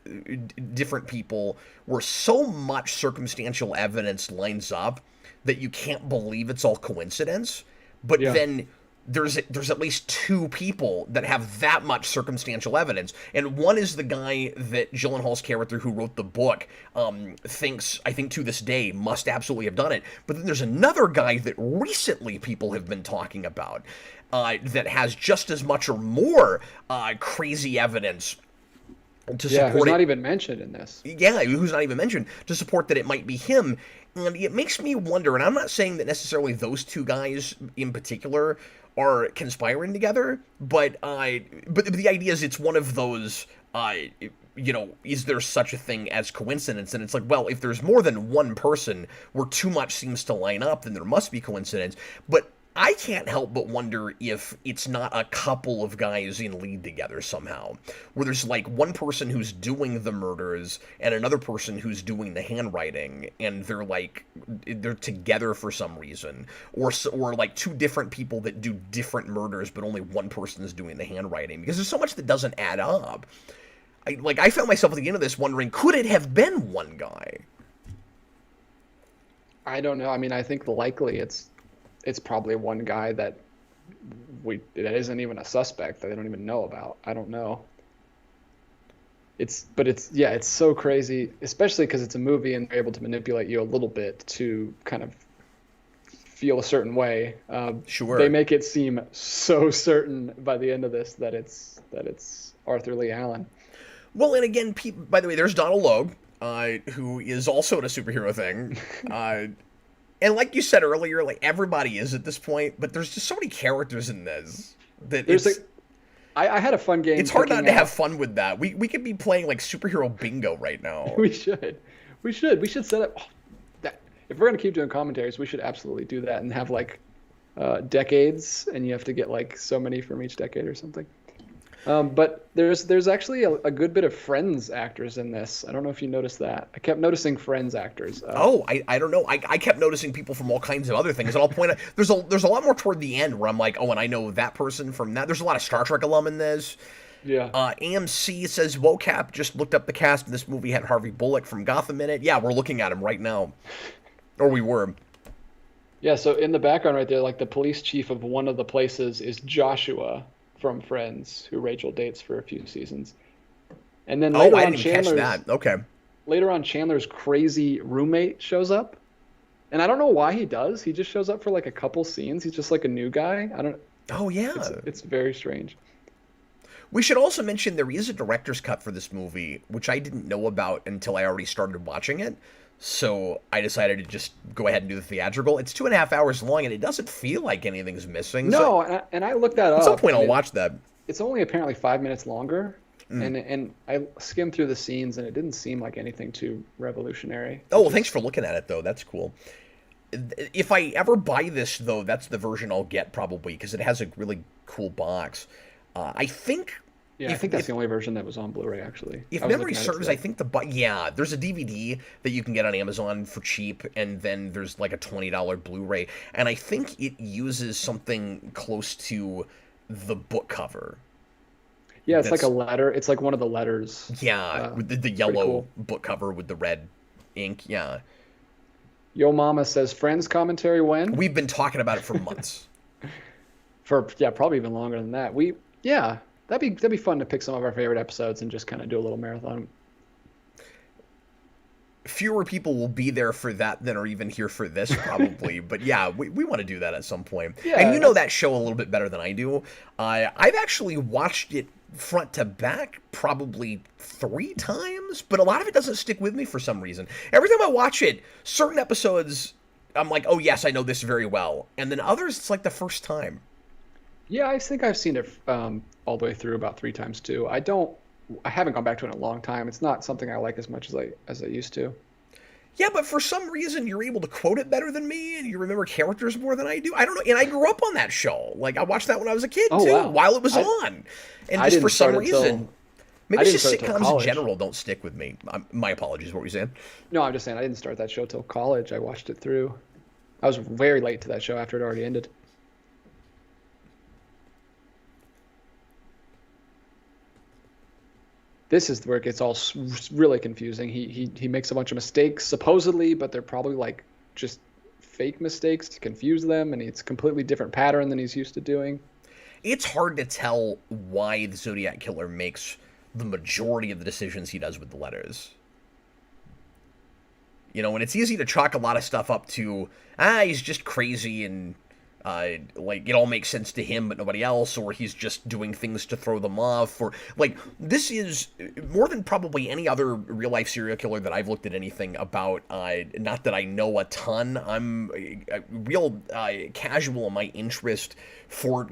different people, where so much circumstantial evidence lines up that you can't believe it's all coincidence. But then there's at least two people that have that much circumstantial evidence, and one is the guy that Gyllenhaal's character, who wrote the book, thinks, I think to this day, must absolutely have done it. But then there's another guy that recently people have been talking about, that has just as much or more crazy evidence to support who's it. not even mentioned in this. Yeah, who's not even mentioned, to support that it might be him. And it makes me wonder, and I'm not saying that necessarily those two guys in particular are conspiring together, but the idea is it's one of those, is there such a thing as coincidence? And it's like, well, if there's more than one person where too much seems to line up, then there must be coincidence. But I can't help but wonder if it's not a couple of guys in lead together somehow, where there's like one person who's doing the murders and another person who's doing the handwriting, and they're together for some reason, or like two different people that do different murders, but only one person is doing the handwriting, because there's so much that doesn't add up. I found myself at the end of this wondering, could it have been one guy? I don't know. I mean, I think likely it's probably one guy that isn't even a suspect, that they don't even know about. I don't know. It's so crazy, especially because it's a movie and they're able to manipulate you a little bit to kind of feel a certain way. Sure. They make it seem so certain by the end of this that it's Arthur Lee Allen. Well, and again, by the way, there's Donald Logue, who is also in a superhero thing. And like you said earlier, like, everybody is at this point, but there's just so many characters in this that I had a fun game. It's hard not to have fun with that. We could be playing like superhero bingo right now. We should set up that. If we're gonna keep doing commentaries, we should absolutely do that and have like decades, and you have to get like so many from each decade or something. But there's actually a good bit of Friends actors in this. I don't know if you noticed that. I kept noticing Friends actors. I don't know. I kept noticing people from all kinds of other things, and I'll point out there's a lot more toward the end where I'm like, oh, and I know that person from that. There's a lot of Star Trek alum in this. Yeah. AMC says WoCap just looked up the cast, and this movie had Harvey Bullock from Gotham in it. Yeah, we're looking at him right now, or we were. Yeah. So in the background right there, like the police chief of one of the places is Joshua from Friends, who Rachel dates for a few seasons. And then later I on, didn't catch that. Okay. Later on, Chandler's crazy roommate shows up, and I don't know why he does. He just shows up for like a couple scenes. He's just like a new guy. I don't. Oh yeah. It's very strange. We should also mention there is a director's cut for this movie, which I didn't know about until I already started watching it. So I decided to just go ahead and do the theatrical. It's 2.5 hours long, and it doesn't feel like anything's missing. No, and I looked that up. At some point, I'll watch that. It's only apparently 5 minutes longer, and I skimmed through the scenes, and it didn't seem like anything too revolutionary. Oh, well, thanks for looking at it, though. That's cool. If I ever buy this, though, that's the version I'll get, probably, because it has a really cool box. I think... Yeah, I think that's the only version that was on Blu-ray, actually. If memory serves, I think there's a DVD that you can get on Amazon for cheap, and then there's like a $20 Blu-ray, and I think it uses something close to the book cover. Yeah, it's like a letter. It's like one of the letters. Yeah, with the yellow cool book cover with the red ink. Yeah. Yo Mama says Friends commentary when? We've been talking about it for months. For yeah, probably even longer than that. Yeah, that'd be fun to pick some of our favorite episodes and just kind of do a little marathon. Fewer people will be there for that than are even here for this, probably. But yeah, we want to do that at some point. And Yeah, you know that show a little bit better than I do. I've actually watched it front to back probably 3 times, but a lot of it doesn't stick with me for some reason. Every time I watch it, certain episodes, I'm like, oh yes, I know this very well. And then others, it's like the first time. yeah, I think I've seen it all the way through about 3 times too. I haven't gone back to it in a long time. It's not something I like as much as I used to. Yeah, but for some reason you're able to quote it better than me, and you remember characters more than I do. I don't know, and I grew up on that show. Like I watched that when I was a kid Oh too, wow, while it was I on. And I just didn't for some start reason, until maybe I it's didn't just start until sitcoms in college. general don't stick with me. My apologies. What were you saying? No, I'm just saying I didn't start that show till college. I watched it through. I was very late to that show after it already ended. This is where it gets all really confusing. He makes a bunch of mistakes supposedly, but they're probably like just fake mistakes to confuse them, and it's a completely different pattern than he's used to doing. It's hard to tell why the Zodiac Killer makes the majority of the decisions he does with the letters. You know, and it's easy to chalk a lot of stuff up to, he's just crazy and, like, it all makes sense to him but nobody else, or he's just doing things to throw them off, or, like, this is, more than probably any other real-life serial killer that I've looked at anything about, not that I know a ton, I'm real casual in my interest for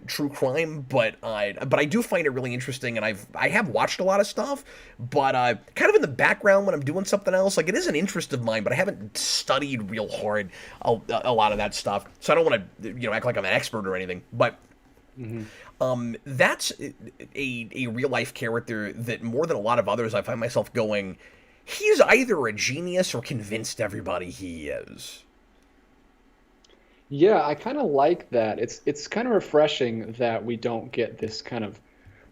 true crime, but I do find it really interesting, and I have watched a lot of stuff, but kind of in the background when I'm doing something else. Like, it is an interest of mine, but I haven't studied real hard a lot of that stuff, so I don't want to act like I'm an expert or anything. But Hmm. that's a real life character that more than a lot of others I find myself going, he's either a genius or convinced everybody he is. Yeah, I kind of like that. It's kind of refreshing that we don't get this kind of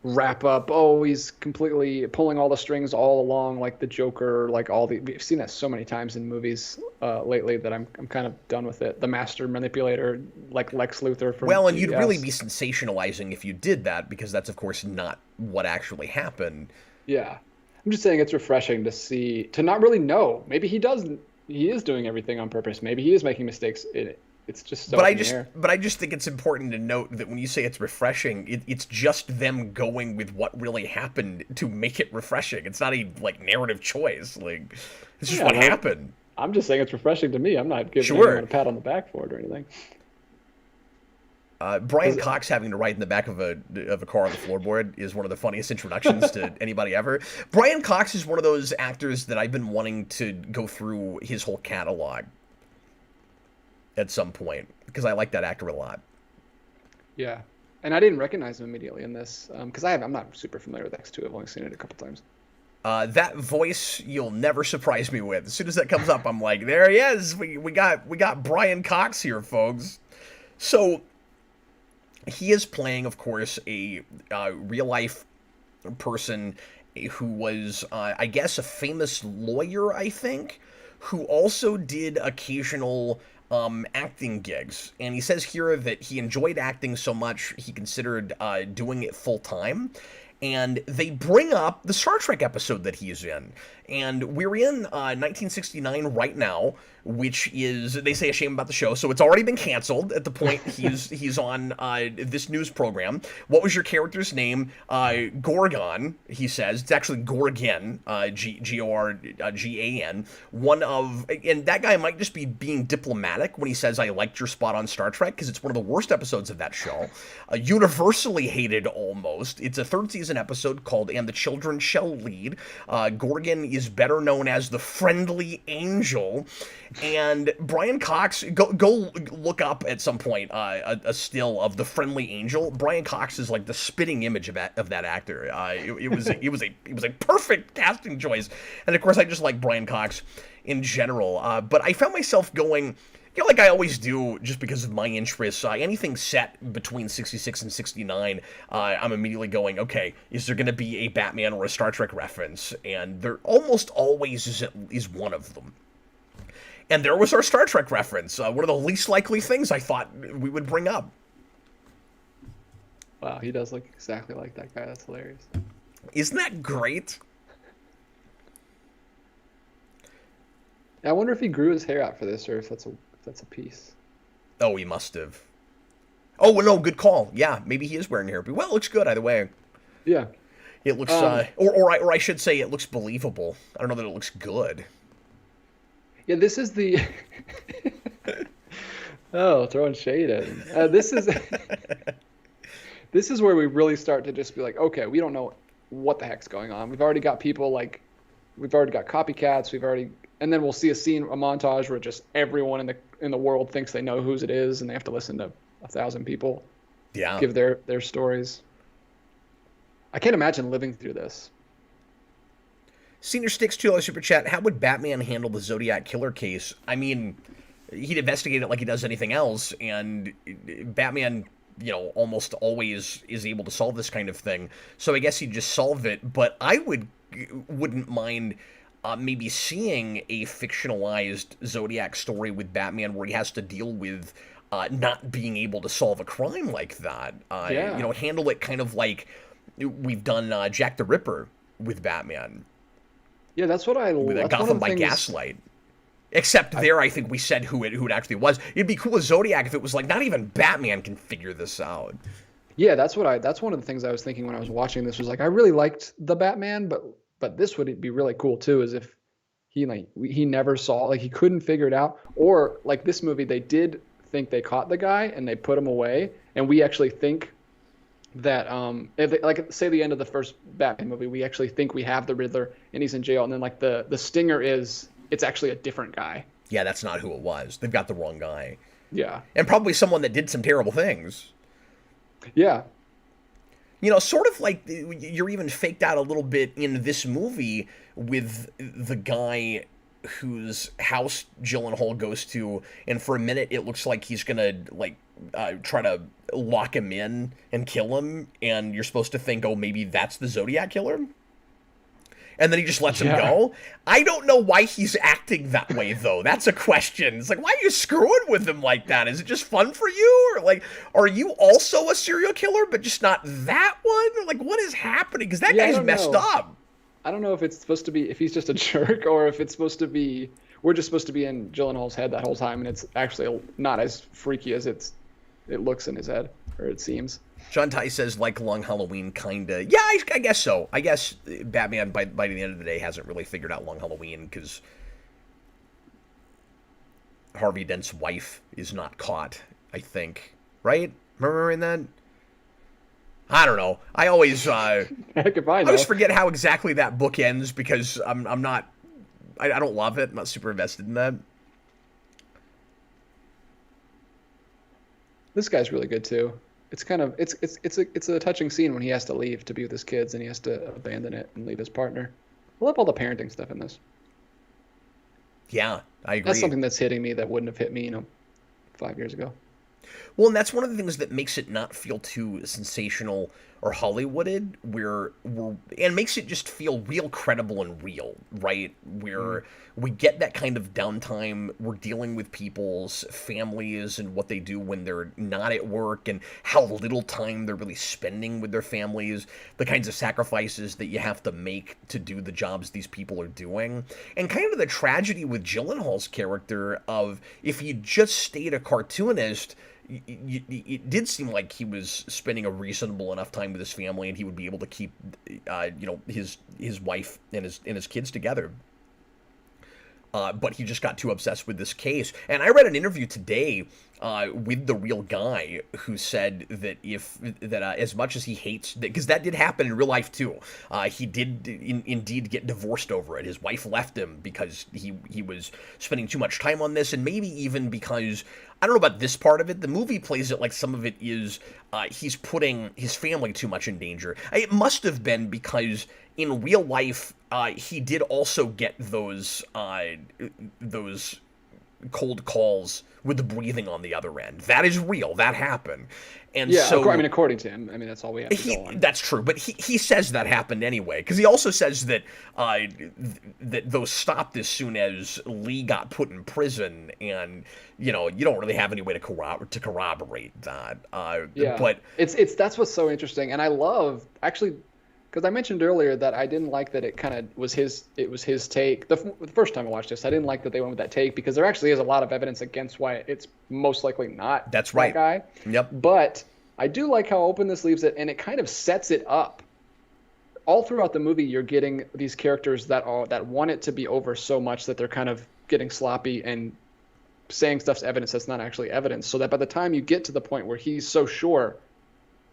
wrap up. Oh, he's completely pulling all the strings all along, like the Joker, like all the. We've seen that so many times in movies lately that I'm kind of done with it. The master manipulator, like Lex Luthor from Well, and you'd really GBS. be sensationalizing if you did that, because that's, of course, not what actually happened. Yeah, I'm just saying it's refreshing to see to not really know. Maybe he doesn't. He is doing everything on purpose. Maybe he is making mistakes in it. It's just so But up I in the just, air. but I just think it's important to note that when you say it's refreshing, it's just them going with what really happened to make it refreshing. It's not a like narrative choice. Like, it's just Yeah, what well, happened. I'm just saying it's refreshing to me. I'm not giving anyone Sure. a pat on the back for it or anything. Brian 'Cause Cox having to ride in the back of a car on the floorboard is one of the funniest introductions to anybody ever. Brian Cox is one of those actors that I've been wanting to go through his whole catalog at some point because I like that actor a lot. Yeah, and I didn't recognize him immediately in this because I'm not super familiar with X2. I've only seen it a couple times. That voice you'll never surprise me with. As soon as that comes up, I'm like, there he is. We got Brian Cox here, folks. So he is playing, of course, a real life person who was, I guess, a famous lawyer, I think, who also did occasional acting gigs. And he says here that he enjoyed acting so much he considered doing it full time. And they bring up the Star Trek episode that he's in. And we're in 1969 right now, which is, they say, a shame about the show. So it's already been canceled at the point he's on this news program. What was your character's name? Gorgon, he says. It's actually Gorgon, Gorgan. One of, and that guy might just be being diplomatic when he says, I liked your spot on Star Trek, because it's one of the worst episodes of that show. Universally hated almost. It's a third season episode called And the Children Shall Lead. Gorgon is better known as the Friendly Angel, and Brian Cox, go look up at some point a still of the Friendly Angel. Brian Cox is like the spitting image of that actor. It was a perfect casting choice, and of course I just like Brian Cox in general. But I found myself going, like I always do, just because of my interests, anything set between 66 and 69, I'm immediately going, okay, is there going to be a Batman or a Star Trek reference? And there almost always is one of them. And there was our Star Trek reference. One of the least likely things I thought we would bring up. Wow, he does look exactly like that guy. That's hilarious. Isn't that great? I wonder if he grew his hair out for this, or if that's a piece. Oh, he must have. Oh, no, good call. Yeah, maybe he is wearing hair. Well, it looks good either way. Yeah. It looks, or I should say, it looks believable. I don't know that it looks good. Yeah, this is the. Oh, throwing shade at him. This is. This is where we really start to just be like, okay, we don't know what the heck's going on. We've already got people like, we've already got copycats. And then we'll see a montage where just everyone in the world thinks they know whose it is, and they have to listen to 1,000 people. Yeah. Give their stories. I can't imagine living through this. Senior Sticks $2 super chat. How would Batman handle the Zodiac killer case? I mean, he'd investigate it like he does anything else, and Batman, almost always is able to solve this kind of thing. So I guess he'd just solve it. But I wouldn't mind maybe seeing a fictionalized Zodiac story with Batman where he has to deal with not being able to solve a crime like that. Yeah. Handle it kind of like we've done Jack the Ripper with Batman. Yeah, that's what I love. With Gotham by Gaslight. Except I think we said who it actually was. It'd be cool with Zodiac if it was like not even Batman can figure this out. Yeah, that's one of the things I was thinking when I was watching this was like I really liked the Batman, but this would be really cool too, is if he never saw, like he couldn't figure it out, or like this movie they did think they caught the guy and they put him away, and we actually think that if they, like say the end of the first Batman movie, we actually think we have the Riddler and he's in jail, and then like the stinger is it's actually a different guy. Yeah, that's not who it was. They've got the wrong guy. Yeah. And probably someone that did some terrible things. Yeah. Sort of like you're even faked out a little bit in this movie with the guy whose house Gyllenhaal goes to, and for a minute it looks like he's gonna try to lock him in and kill him, and you're supposed to think, oh, maybe that's the Zodiac killer? And then he just lets him go. I don't know why he's acting that way, though. That's a question. It's like, why are you screwing with him like that? Is it just fun for you? Or, like, are you also a serial killer, but just not that one? Like, what is happening? Because that guy's messed up. I don't know if it's supposed to be, if he's just a jerk, or if it's supposed to be, we're just supposed to be in Gyllenhaal's head that whole time, and it's actually not as freaky as it looks in his head, or it seems. John Ty says, like Long Halloween, kinda. Yeah, I guess so. I guess Batman, by the end of the day, hasn't really figured out Long Halloween, because Harvey Dent's wife is not caught, I think. Right? Remembering that? I don't know. I always, Heck if I know. I always forget how exactly that book ends, because I don't love it. I'm not super invested in that. This guy's really good, too. It's kind of it's a touching scene when he has to leave to be with his kids, and he has to abandon it and leave his partner. I love all the parenting stuff in this. Yeah, I agree. That's something that's hitting me that wouldn't have hit me, 5 years ago. Well, and that's one of the things that makes it not feel too sensational or Hollywooded, and makes it just feel real credible and real, right? Where we get that kind of downtime, we're dealing with people's families and what they do when they're not at work, and how little time they're really spending with their families, the kinds of sacrifices that you have to make to do the jobs these people are doing, and kind of the tragedy with Gyllenhaal's character of, if he just stayed a cartoonist, it did seem like he was spending a reasonable enough time with his family, and he would be able to keep, his wife and his kids together. But he just got too obsessed with this case. And I read an interview today with the real guy who said that as much as he hates, because that did happen in real life too, he did indeed get divorced over it. His wife left him because he was spending too much time on this, and maybe even because, I don't know about this part of it, the movie plays it like some of it is he's putting his family too much in danger. It must have been because in real life he did also get those cold calls with the breathing on the other end. That is real. That happened. And Yeah, so, I mean, according to him, I mean, that's all we have to go on. that's true, but he says that happened anyway, because he also says that that those stopped as soon as Lee got put in prison, and you don't really have any way to corroborate that. Yeah, But it's that's what's so interesting, and I love actually because I mentioned earlier that I didn't like that it kind of was his take. The first time I watched this, I didn't like that they went with that take because there actually is a lot of evidence against why it's most likely not that's right. that guy. Yep. But I do like how open this leaves it, and it kind of sets it up. All throughout the movie, you're getting these characters that want it to be over so much that they're kind of getting sloppy and saying stuff's evidence that's not actually evidence, so that by the time you get to the point where he's so sure,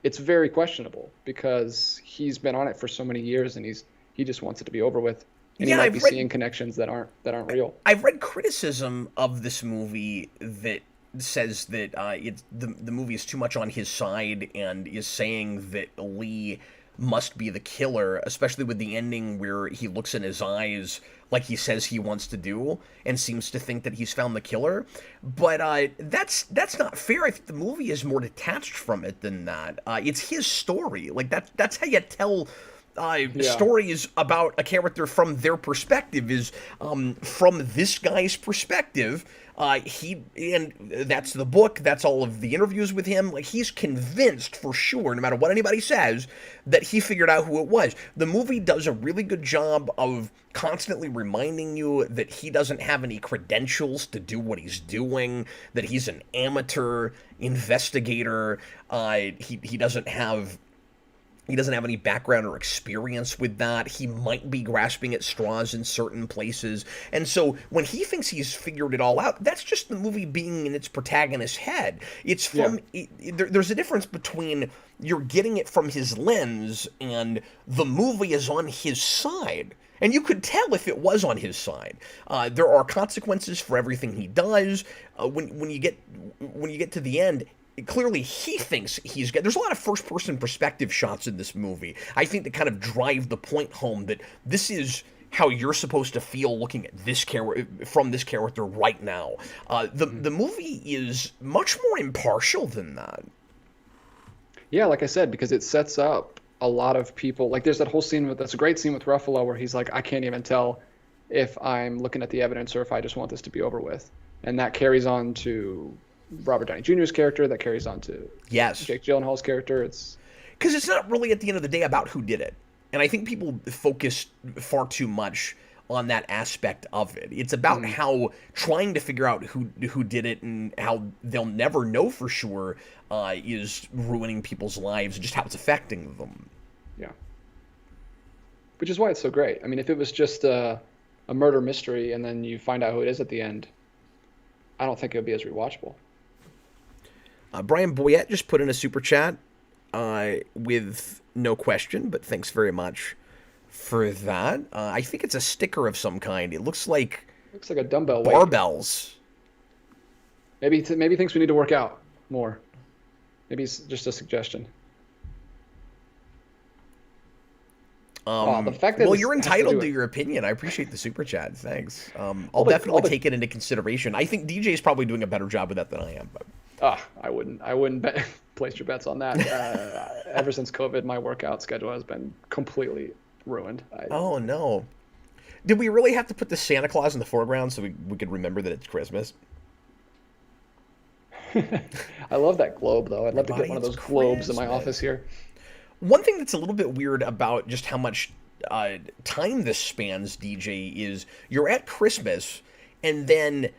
it's very questionable because he's been on it for so many years and he just wants it to be over with, and he might be seeing connections that aren't real. I've read criticism of this movie that says that the movie is too much on his side and is saying that Lee must be the killer, especially with the ending where he looks in his eyes like he says he wants to do and seems to think that he's found the killer. But that's not fair. I think the movie is more detached from it than that. It's his story. Like that's how you tell stories about a character from their perspective, is from this guy's perspective. And that's the book, that's all of the interviews with him. Like, he's convinced for sure, no matter what anybody says, that he figured out who it was. The movie does a really good job of constantly reminding you that he doesn't have any credentials to do what he's doing, that he's an amateur investigator. He doesn't have any background or experience with that. He might be grasping at straws in certain places. And so when he thinks he's figured it all out, that's just the movie being in its protagonist's head. It's from... There's a difference between you're getting it from his lens and the movie is on his side. And you could tell if it was on his side. There are consequences for everything he does. When you get to the end, clearly he thinks he's got... There's a lot of first-person perspective shots in this movie, I think, that kind of drive the point home that this is how you're supposed to feel looking at this from this character right now. The movie is much more impartial than that. Yeah, like I said, because it sets up a lot of people. Like, there's that whole scene that's a great scene with Ruffalo where he's like, I can't even tell if I'm looking at the evidence or if I just want this to be over with. And that carries on to Robert Downey Jr.'s character, that carries on to Jake Gyllenhaal's character. It's because it's not really at the end of the day about who did it, and I think people focus far too much on that aspect of it. It's about how trying to figure out who did it and how they'll never know for sure is ruining people's lives and just how it's affecting them. Yeah, which is why it's so great. I mean, if it was just a murder mystery and then you find out who it is at the end, I don't think it would be as rewatchable. Brian Boyette just put in a super chat with no question, but thanks very much for that. I think it's a sticker of some kind. It looks like a dumbbell barbells. Maybe thinks we need to work out more. Maybe it's just a suggestion. The fact that you're entitled to your opinion. I appreciate the super chat. Thanks. I'll definitely take it into consideration. I think DJ's probably doing a better job with that than I am. But I wouldn't bet, place your bets on that. Ever since COVID, my workout schedule has been completely ruined. Oh no! Did we really have to put the Santa Claus in the foreground so we could remember that it's Christmas? I love that globe, though. I'd love to get one of those globes in my office here. One thing that's a little bit weird about just how much time this spans, DJ, is you're at Christmas, and then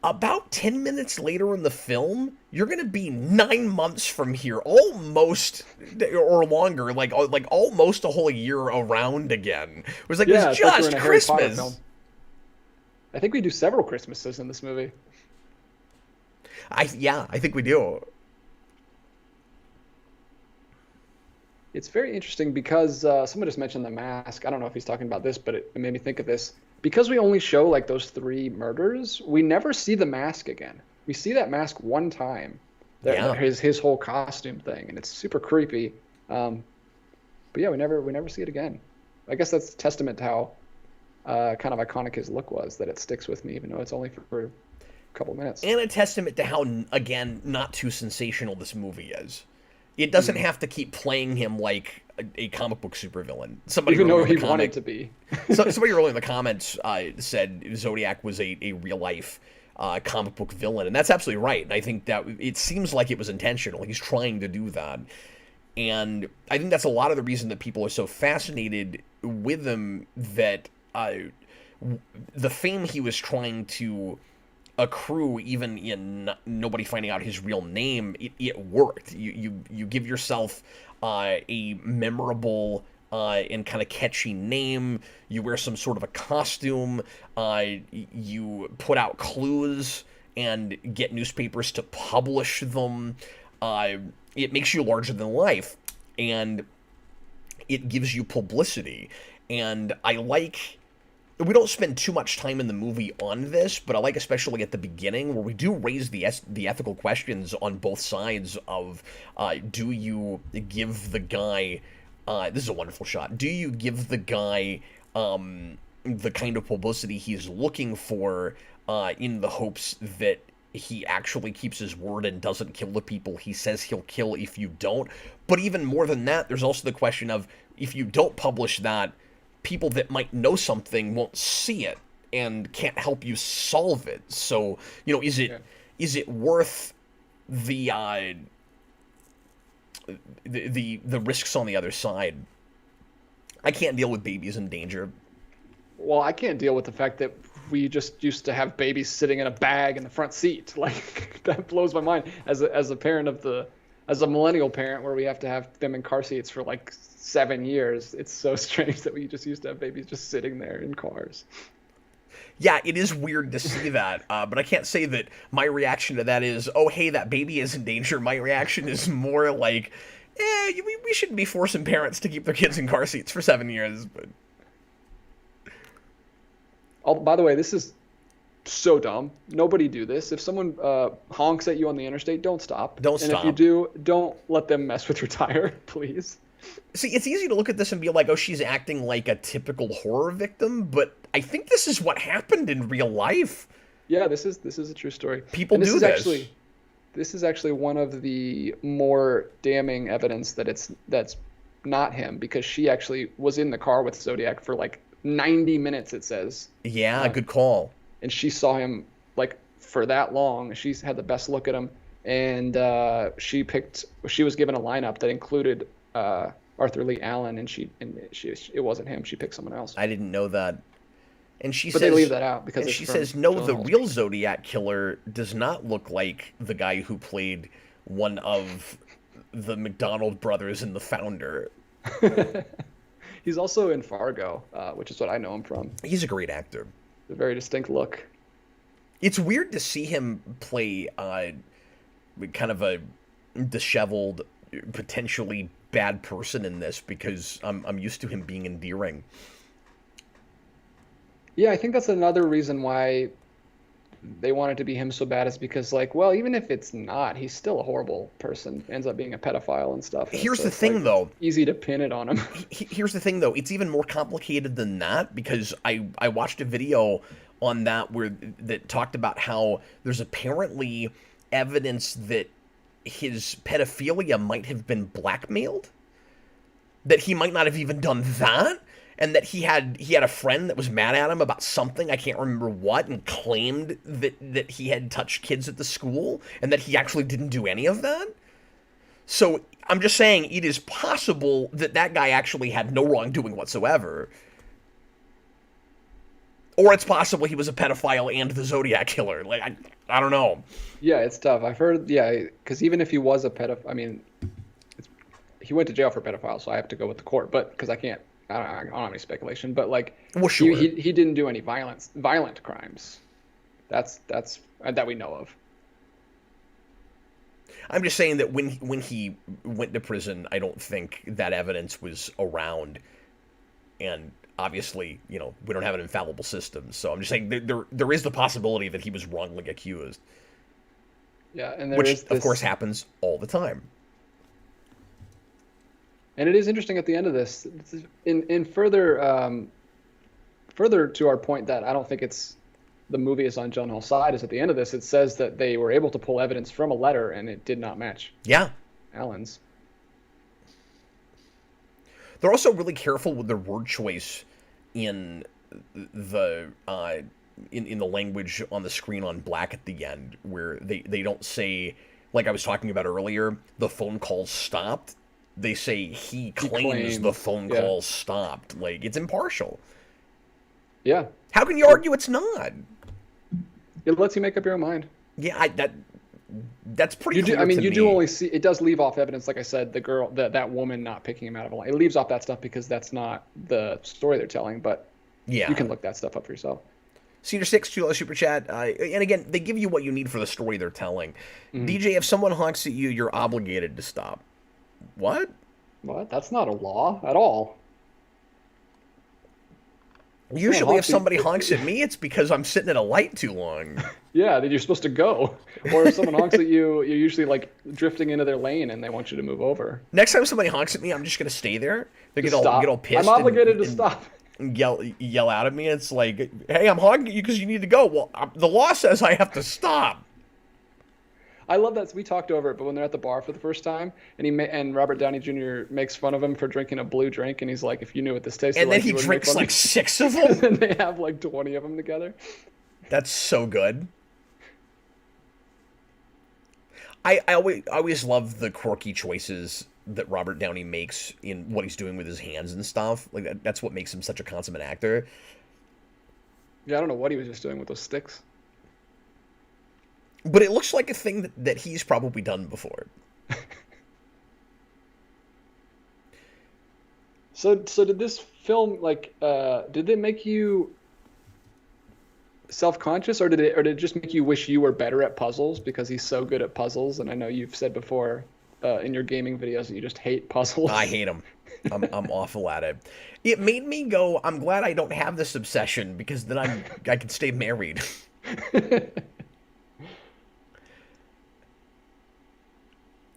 about 10 minutes later in the film, you're going to be 9 months from here, almost, or longer, like almost a whole year around again. It was like, it's just Christmas. I think we do several Christmases in this movie. I think we do. It's very interesting because someone just mentioned the mask. I don't know if he's talking about this, but it made me think of this. Because we only show like those 3 murders, we never see the mask again. We see that mask one time. His whole costume thing, and it's super creepy. But yeah, we never see it again. I guess that's testament to how kind of iconic his look was, that it sticks with me, even though it's only for couple minutes. And a testament to how, again, not too sensational this movie is. It doesn't have to keep playing him like a comic book supervillain. Somebody Even though earlier in he the wanted comment- to be. somebody earlier in the comments said Zodiac was a real life comic book villain, and that's absolutely right. And I think that it seems like it was intentional. He's trying to do that, and I think that's a lot of the reason that people are so fascinated with him. That the fame he was trying to accrue, even in nobody finding out his real name, it worked. You give yourself a memorable and kind of catchy name. You wear some sort of a costume. You put out clues and get newspapers to publish them. It makes you larger than life, and it gives you publicity. And I like. We don't spend too much time in the movie on this, but I like especially at the beginning where we do raise the ethical questions on both sides of do you give the guy this is a wonderful shot. Do you give the guy the kind of publicity he's looking for in the hopes that he actually keeps his word and doesn't kill the people he says he'll kill if you don't? But even more than that, there's also the question of if you don't publish that, people that might know something won't see it and can't help you solve it. So, is it worth the risks on the other side? I can't deal with babies in danger. Well, I can't deal with the fact that we just used to have babies sitting in a bag in the front seat. Like, that blows my mind as a parent as a millennial parent, where we have to have them in car seats for like 7 years. It's so strange that we just used to have babies just sitting there in cars. Yeah, it is weird to see that, but I can't say that my reaction to that is, oh, hey, that baby is in danger. My reaction is more like, we shouldn't be forcing parents to keep their kids in car seats for 7 years. But Oh, by the way, this is so dumb. Nobody do this. If someone honks at you on the interstate, don't stop. Don't and stop. if you do, don't let them mess with your tire, please. See, it's easy to look at this and be like, oh, she's acting like a typical horror victim, but I think this is what happened in real life. Yeah, this is a true story. People do this. This is actually one of the more damning evidence that that's not him, because she actually was in the car with Zodiac for like 90 minutes, it says. Yeah, good call. And she saw him like for that long. She's had the best look at him, and she was given a lineup that included Arthur Lee Allen, and it wasn't him. She picked someone else. I didn't know that. And but they leave that out because she says, no, the real Zodiac killer does not look like the guy who played one of the McDonald brothers and the founder. He's also in Fargo, which is what I know him from. He's a great actor. A very distinct look. It's weird to see him play kind of a disheveled, potentially bad person in this, because I'm used to him being endearing. Yeah, I think that's another reason why they wanted to be him so bad, is because, like, well, even if it's not, he's still a horrible person, ends up being a pedophile and stuff. And Here's so the thing, like, though. Easy to pin it on him. Here's the thing, though. It's even more complicated than that, because I watched a video on that that talked about how there's apparently evidence that his pedophilia might have been blackmailed, that he might not have even done that, and that he had a friend that was mad at him about something, I can't remember what, and claimed that he had touched kids at the school, and that he actually didn't do any of that. So I'm just saying, it is possible that guy actually had no wrongdoing whatsoever. Or it's possible he was a pedophile and the Zodiac killer. Like, I don't know. Yeah, it's tough. I've heard, because even if he was a pedophile, I mean, he went to jail for pedophile, so I have to go with the court, but because I don't have any speculation, but like, well, sure. he didn't do any violent crimes. That's that we know of. I'm just saying that when he went to prison, I don't think that evidence was around, and obviously, we don't have an infallible system. So I'm just saying there is the possibility that he was wrongly accused. Yeah, and which of course happens all the time. And it is interesting at the end of this, in further to our point that I don't think it's the movie is on Gyllenhaal's side is at the end of this, it says that they were able to pull evidence from a letter and it did not match Yeah. Alan's. They're also really careful with their word choice in the in the language on the screen on black at the end, where they don't say, like I was talking about earlier, the phone call stopped. They say he claims the phone call stopped. Like, it's impartial. Yeah. How can you argue it's not? It lets you make up your own mind. Yeah, that's pretty clear I mean, to you me. do only see, it does leave off evidence, like I said, the girl, that woman not picking him out of a line. It leaves off that stuff because that's not the story they're telling, but Yeah. you can look that stuff up for yourself. Cedar Six, $2 super chat, and again, they give you what you need for the story they're telling. DJ, if someone honks at you, you're obligated to stop. What? What? That's not a law at all. Usually, if somebody honks at me, it's because I'm sitting at a light too long. Yeah, then you're supposed to go. Or if someone honks at you, you're usually like drifting into their lane and they want you to move over. Next time somebody honks at me, I'm just gonna stay there. They get Stop. all pissed. I'm obligated to stop. And yell out at me. It's like, hey, I'm honking at you because you need to go. Well, the law says I have to stop. I love that we talked over it, but when they're at the bar for the first time, and Robert Downey Jr. makes fun of him for drinking a blue drink, and he's like, "If you knew what this tasted And like," then he drinks like 6 of and them. then they have like 20 of them together. That's so good. I always love the quirky choices that Robert Downey makes in what he's doing with his hands and stuff. Like that's what makes him such a consummate actor. Yeah, I don't know what he was just doing with those sticks. But it looks like a thing that he's probably done before. So did this film did they make you self-conscious, or did it just make you wish you were better at puzzles because he's so good at puzzles? And I know you've said before in your gaming videos that you just hate puzzles. I hate them. I'm awful at it. It made me go, I'm glad I don't have this obsession because then I can stay married.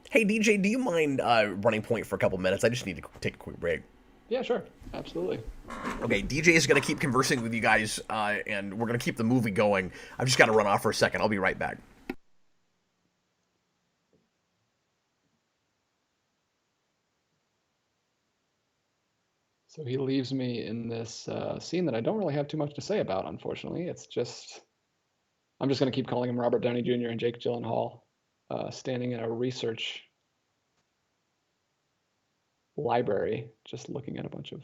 Hey, DJ, do you mind running point for a couple minutes? I just need to take a quick break. Yeah, sure. Absolutely. Okay, DJ is going to keep conversing with you guys, and we're going to keep the movie going. I've just got to run off for a second. I'll be right back. So he leaves me in this scene that I don't really have too much to say about, unfortunately. It's just, I'm just going to keep calling him Robert Downey Jr. and Jake Gyllenhaal, standing in a research library, just looking at a bunch of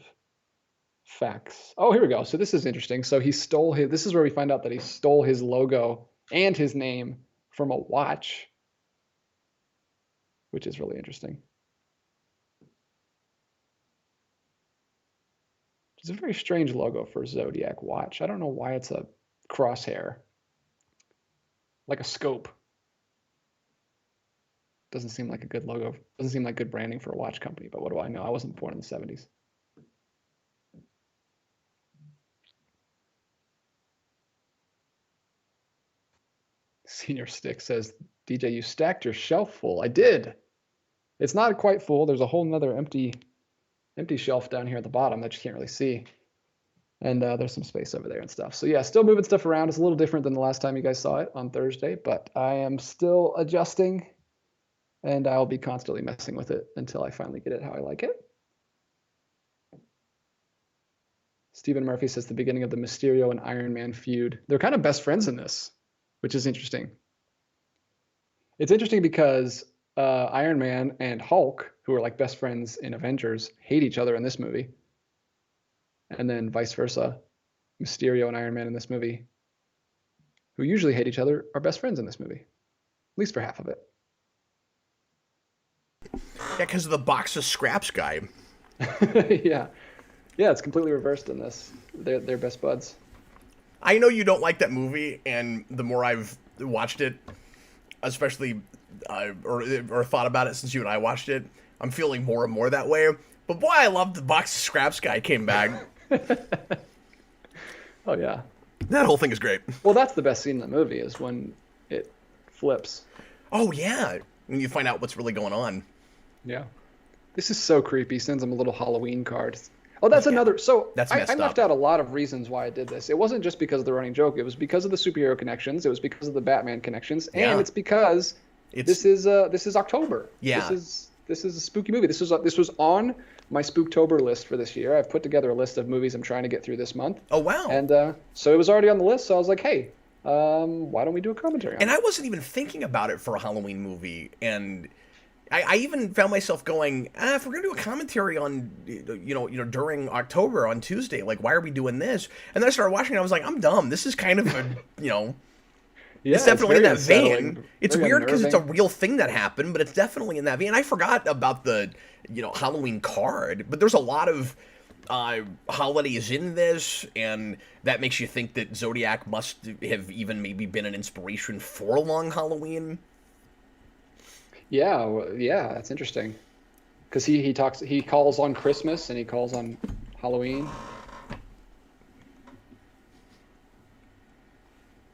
facts. Oh, here we go. So this is interesting. So he stole this is where we find out that he stole his logo and his name from a watch, which is really interesting. It's a very strange logo for a Zodiac watch. I don't know why it's a crosshair, like a scope. Doesn't seem like a good logo. Doesn't seem like good branding for a watch company, but what do I know? I wasn't born in the 70s. Senior Stick says, DJ, you stacked your shelf full. I did. It's not quite full. There's a whole nother empty shelf down here at the bottom that you can't really see. And there's some space over there and stuff. So yeah, still moving stuff around. It's a little different than the last time you guys saw it on Thursday, but I am still adjusting. And I'll be constantly messing with it until I finally get it how I like it. Stephen Murphy says the beginning of the Mysterio and Iron Man feud. They're kind of best friends in this, which is interesting. It's interesting because Iron Man and Hulk, who are like best friends in Avengers, hate each other in this movie. And then vice versa. Mysterio and Iron Man in this movie, who usually hate each other, are best friends in this movie. At least for half of it. Yeah, because of the box of scraps guy. Yeah, it's completely reversed in this. They're best buds. I know you don't like that movie, and the more I've watched it, especially or thought about it since you and I watched it, I'm feeling more and more that way. But boy, I love the box of scraps guy came back. Oh yeah, that whole thing is great. Well, that's the best scene in the movie is when it flips. Oh yeah, when you find out what's really going on. Yeah. This is so creepy. Sends him a little Halloween card. Oh, that's Yeah, another. So that's I messed left up. out a lot of reasons why I did this. It wasn't just because of the running joke. It was because of the superhero connections. It was because of the Batman connections, and Yeah, it's because it's this is October. yeah. This is a spooky movie. This was on my Spooktober list for this year. I've put together a list of movies I'm trying to get through this month, Oh wow. and so it was already on the list. So I was like, hey, why don't we do a commentary on And it? I wasn't even thinking about it for a Halloween movie, and I even found myself going, if we're gonna do a commentary on, during October on Tuesday, like, why are we doing this? And then I started watching, and I was like, I'm dumb. This is kind of a, it's Yeah, it's definitely in very that vein. unsettling, It's very weird because it's a unnerving. real thing that happened, but it's definitely in that vein. I forgot about the, Halloween card, but there's a lot of holidays in this, and that makes you think that Zodiac must have even maybe been an inspiration for Long Halloween. Yeah, yeah, that's interesting. Because he calls on Christmas and he calls on Halloween.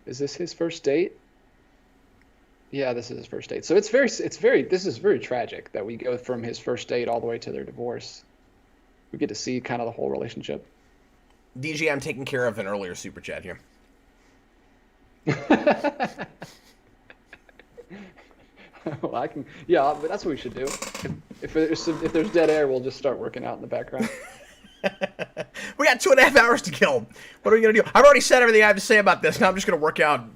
Is this his first date? Yeah, this is his first date. So this is very tragic that we go from his first date all the way to their divorce. We get to see kind of the whole relationship. DJ, I'm taking care of an earlier super chat here. Well, I can, yeah, but that's what we should do. If there's dead air, we'll just start working out in the background. We got 2.5 hours to kill. What are we gonna do? I've already said everything I have to say about this. Now I'm just gonna work out.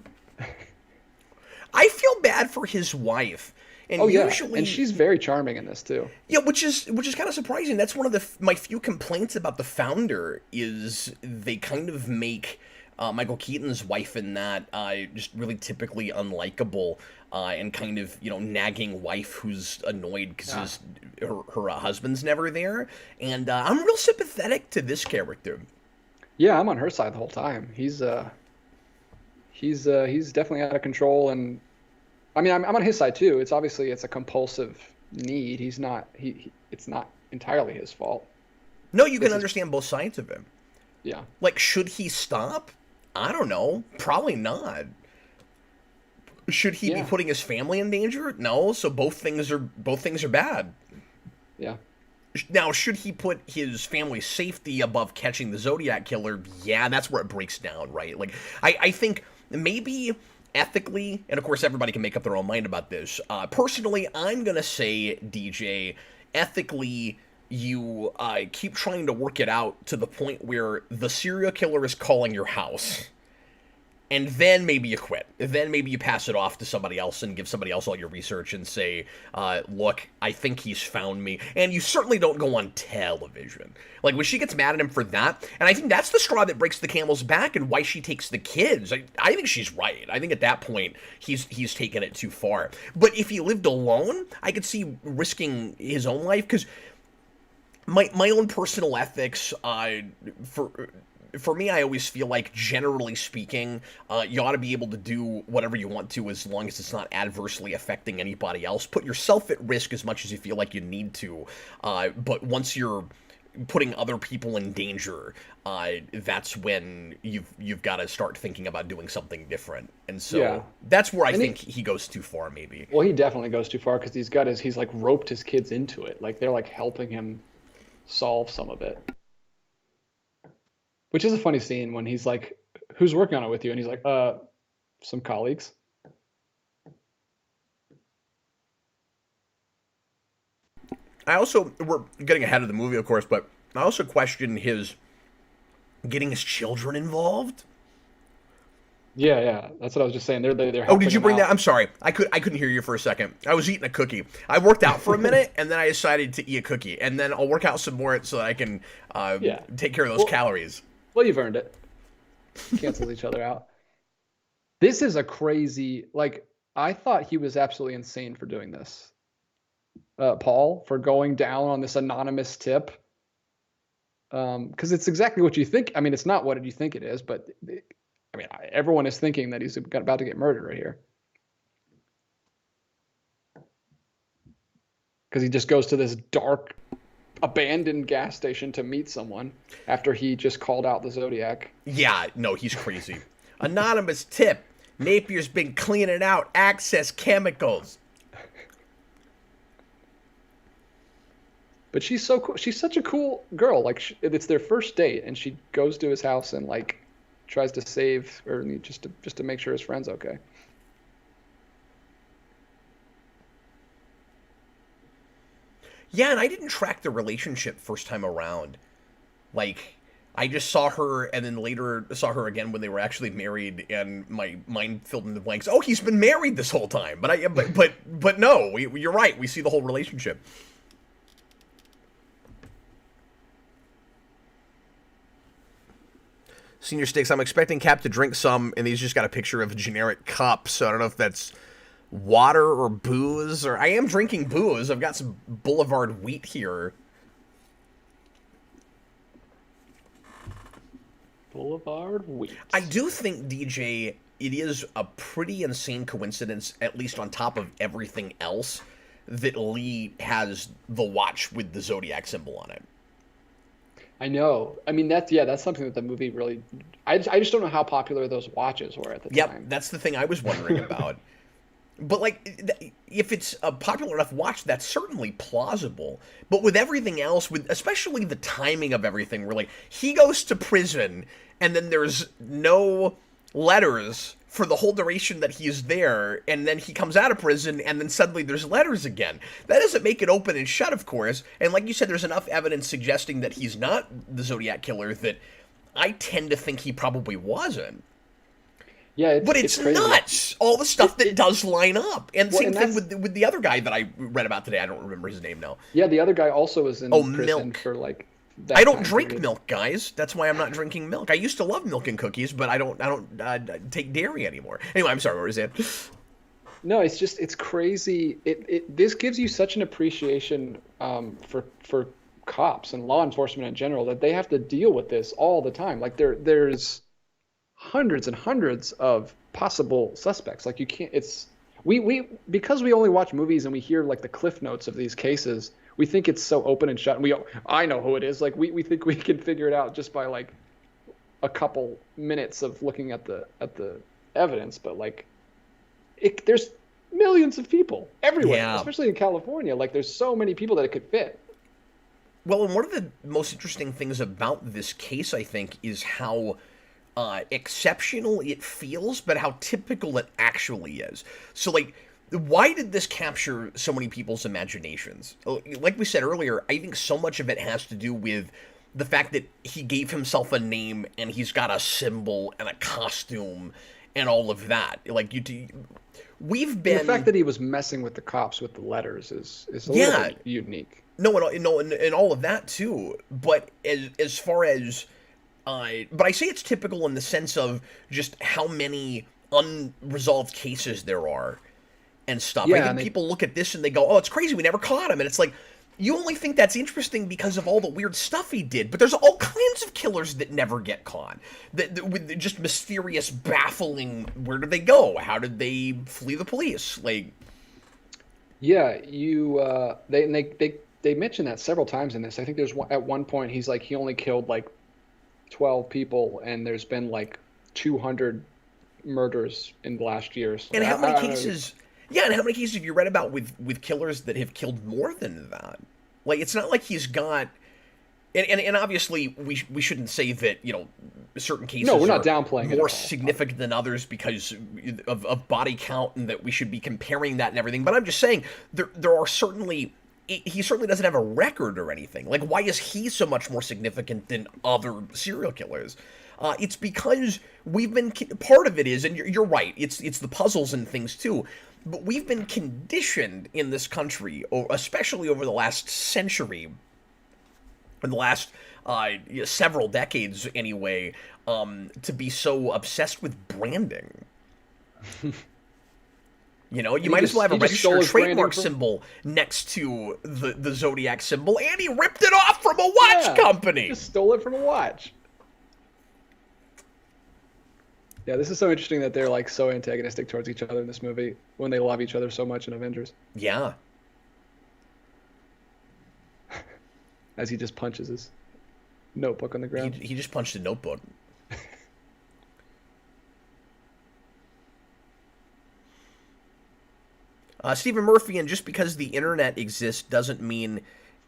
I feel bad for his wife, and Oh yeah, usually, and she's very charming in this too. yeah, which is kind of surprising. That's one of my few complaints about the founder is they kind of make Michael Keaton's wife in that just really typically unlikable and kind of nagging wife who's annoyed Yeah. because her husband's never there. And I'm real sympathetic to this character. Yeah, I'm on her side the whole time. He's definitely out of control, and I mean I'm on his side too. It's a compulsive need. It's not entirely his fault. No, you can It's his, understand both sides of him. yeah. Like, should he stop? I don't know. Probably not. Should he be Yeah. putting his family in danger? No. So both things are bad. Yeah. Now, should he put his family's safety above catching the Zodiac killer? Yeah, that's where it breaks down, right? Like, I think maybe ethically, and of course everybody can make up their own mind about this. Personally, I'm gonna say, DJ, ethically, you keep trying to work it out to the point where the serial killer is calling your house. And then maybe you quit. Then maybe you pass it off to somebody else and give somebody else all your research and say, look, I think he's found me. And you certainly don't go on television. Like, when she gets mad at him for that, and I think that's the straw that breaks the camel's back and why she takes the kids. I think she's right. I think at that point, he's taken it too far. But if he lived alone, I could see risking his own life, because my own personal ethics for me, I always feel like, generally speaking, you ought to be able to do whatever you want to as long as it's not adversely affecting anybody else. Put yourself at risk as much as you feel like you need to, but once you're putting other people in danger, that's when you've got to start thinking about doing something different. And so Yeah. that's where I And think he goes too far, maybe. Well, he definitely goes too far because he's like roped his kids into it. Like they're like helping him solve some of it. Which is a funny scene when he's like, "Who's working on it with you?" And he's like, some colleagues." I also, we're getting ahead of the movie, of course, but I also question his getting his children involved. Yeah, yeah, that's what I was just saying. They're Oh, did helping you him bring that? out. I'm sorry. I couldn't hear you for a second. I was eating a cookie. I worked out for a minute, and then I decided to eat a cookie, and then I'll work out some more so that I can Yeah. take care of those Well, calories. well, you've earned it. Cancels each other out. This is a crazy. Like I thought he was absolutely insane for doing this. Paul, for going down on this anonymous tip. Because it's exactly what you think. I mean, it's not what you think it is, but I mean, everyone is thinking that he's about to get murdered right here. Because he just goes to this dark, abandoned gas station to meet someone after he just called out the Zodiac. Yeah, no, he's crazy. Anonymous tip. Napier's been cleaning out access chemicals. But she's so cool. She's such a cool girl. Like it's their first date, and she goes to his house and like tries to save or just to make sure his friend's okay. Yeah, and I didn't track the relationship first time around. Like, I just saw her, and then later saw her again when they were actually married, and my mind filled in the blanks. Oh, he's been married this whole time. But no, you're right. We see the whole relationship. Senior Sticks, I'm expecting Cap to drink some, and he's just got a picture of a generic cup, so I don't know if that's water or booze, or I am drinking booze. I've got some Boulevard wheat here. Boulevard wheat. I do think, DJ, it is a pretty insane coincidence, at least on top of everything else, that Lee has the watch with the Zodiac symbol on it. I know. I mean, that's something that the movie really. I just don't know how popular those watches were at the Yep, time. that's the thing I was wondering about. But, like, if it's a popular enough watch, that's certainly plausible. But with everything else, with especially the timing of everything, where, like, he goes to prison, and then there's no letters for the whole duration that he's there, and then he comes out of prison, and then suddenly there's letters again. That doesn't make it open and shut, of course. And like you said, there's enough evidence suggesting that he's not the Zodiac killer that I tend to think he probably wasn't. Yeah, But it's crazy. nuts. All the stuff that does line up. And Well, same and thing that's- with the other guy that I read about today. I don't remember his name now. Yeah, the other guy also was in prison Milk. for like that I don't time drink period. milk, guys. That's why I'm not drinking milk. I used to love milk and cookies, but I don't take dairy anymore. Anyway, I'm sorry, what was that? No, it's crazy. This gives you such an appreciation for cops and law enforcement in general that they have to deal with this all the time. Like there's hundreds and hundreds of possible suspects. Like you can't. It's we because we only watch movies and we hear like the cliff notes of these cases. We think it's so open and shut. And I know who it is. Like we think we can figure it out just by like a couple minutes of looking at the evidence. But like there's millions of people everywhere, Yeah. especially in California. Like there's so many people that it could fit. Well, and one of the most interesting things about this case, I think, is how exceptional it feels, but how typical it actually is. So, like, why did this capture so many people's imaginations? Like we said earlier, I think so much of it has to do with the fact that he gave himself a name and he's got a symbol and a costume and all of that. Like, we've been... And the fact that he was messing with the cops with the letters is a Yeah. little bit unique. No, and all of that too. But as far as, but I say it's typical in the sense of just how many unresolved cases there are and stuff. Yeah, I think and people look at this and they go, "Oh, it's crazy, we never caught him." And it's like, you only think that's interesting because of all the weird stuff he did. But there's all kinds of killers that never get caught. That with just mysterious, baffling. Where did they go? How did they flee the police? Like, Yeah, they mention that several times in this. I think at one point he's like he only killed like 12 people, and there's been like 200 murders in the last year. So and how I many don't know. cases? Yeah, and how many cases have you read about with killers that have killed more than that? Like, it's not like he's got, and obviously we shouldn't say that certain cases No, we're not are downplaying it at more all. significant than others because of body count, and that we should be comparing that and everything. But I'm just saying there are certainly. He certainly doesn't have a record or anything. Like, why is he so much more significant than other serial killers? It's because we've been part of it is, and you're right. It's the puzzles and things too. But we've been conditioned in this country, especially over the last century, in the last several decades anyway, to be so obsessed with branding. You might as well have a registered trademark symbol next to the Zodiac symbol, and he ripped it off from a watch company. Just stole it from a watch. Yeah, this is so interesting that they're like so antagonistic towards each other in this movie when they love each other so much in Avengers. Yeah. As he just punches his notebook on the ground. He just punched a notebook. Stephen Murphy, and just because the internet exists doesn't mean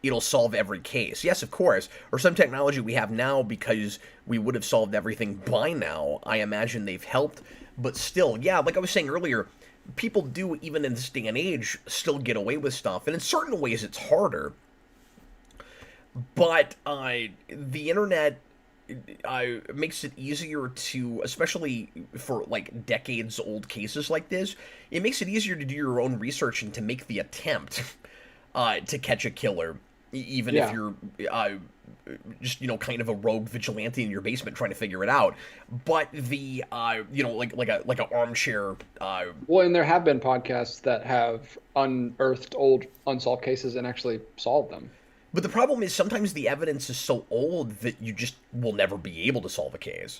it'll solve every case. Yes, of course. Or some technology we have now, because we would have solved everything by now, I imagine they've helped. But still, yeah, like I was saying earlier, people do, even in this day and age, still get away with stuff. And in certain ways, it's harder. But the internet makes it easier to, especially for like decades old cases like this, it makes it easier to do your own research and to make the attempt to catch a killer, even if you're just, kind of a rogue vigilante in your basement trying to figure it out. But the like a armchair. Well, and there have been podcasts that have unearthed old unsolved cases and actually solved them. But the problem is sometimes the evidence is so old that you just will never be able to solve a case.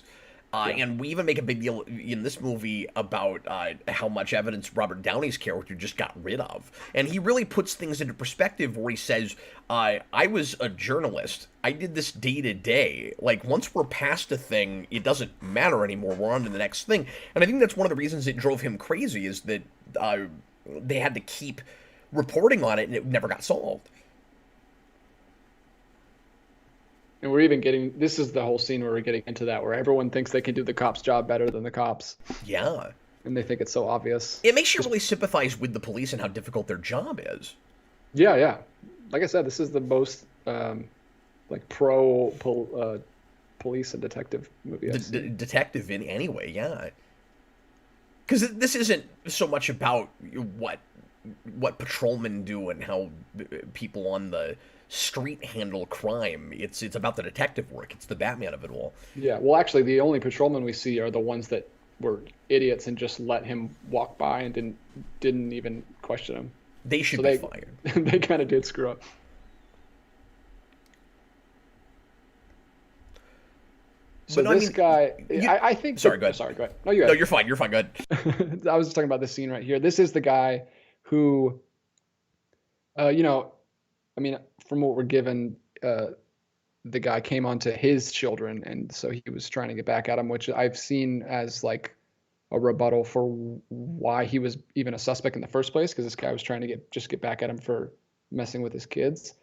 And we even make a big deal in this movie about how much evidence Robert Downey's character just got rid of. And he really puts things into perspective where he says, I was a journalist. I did this day to day. Like, once we're past a thing, it doesn't matter anymore. We're on to the next thing. And I think that's one of the reasons it drove him crazy, is that they had to keep reporting on it and it never got solved. And we're even getting, this is the whole scene where we're getting into that, where everyone thinks they can do the cop's job better than the cops. Yeah. And they think it's so obvious. It makes you really sympathize with the police and how difficult their job is. Yeah, yeah. Like I said, this is the most, police and detective movie I've seen. Detective in any way, yeah. Because this isn't so much about what patrolmen do and how people on the street handle crime. It's about the detective work. It's the Batman of it all. Yeah, well, actually, the only patrolmen we see are the ones that were idiots and just let him walk by and didn't even question him. They should be fired. They kind of did screw up. So but this guy, I think. Sorry, go ahead. Sorry, go ahead. No, you. No, you're fine. You're fine. Go ahead. I was just talking about this scene right here. This is the guy who, I mean, from what we're given, the guy came onto his children, and so he was trying to get back at him, which I've seen as like a rebuttal for why he was even a suspect in the first place, because this guy was trying to get back at him for messing with his kids.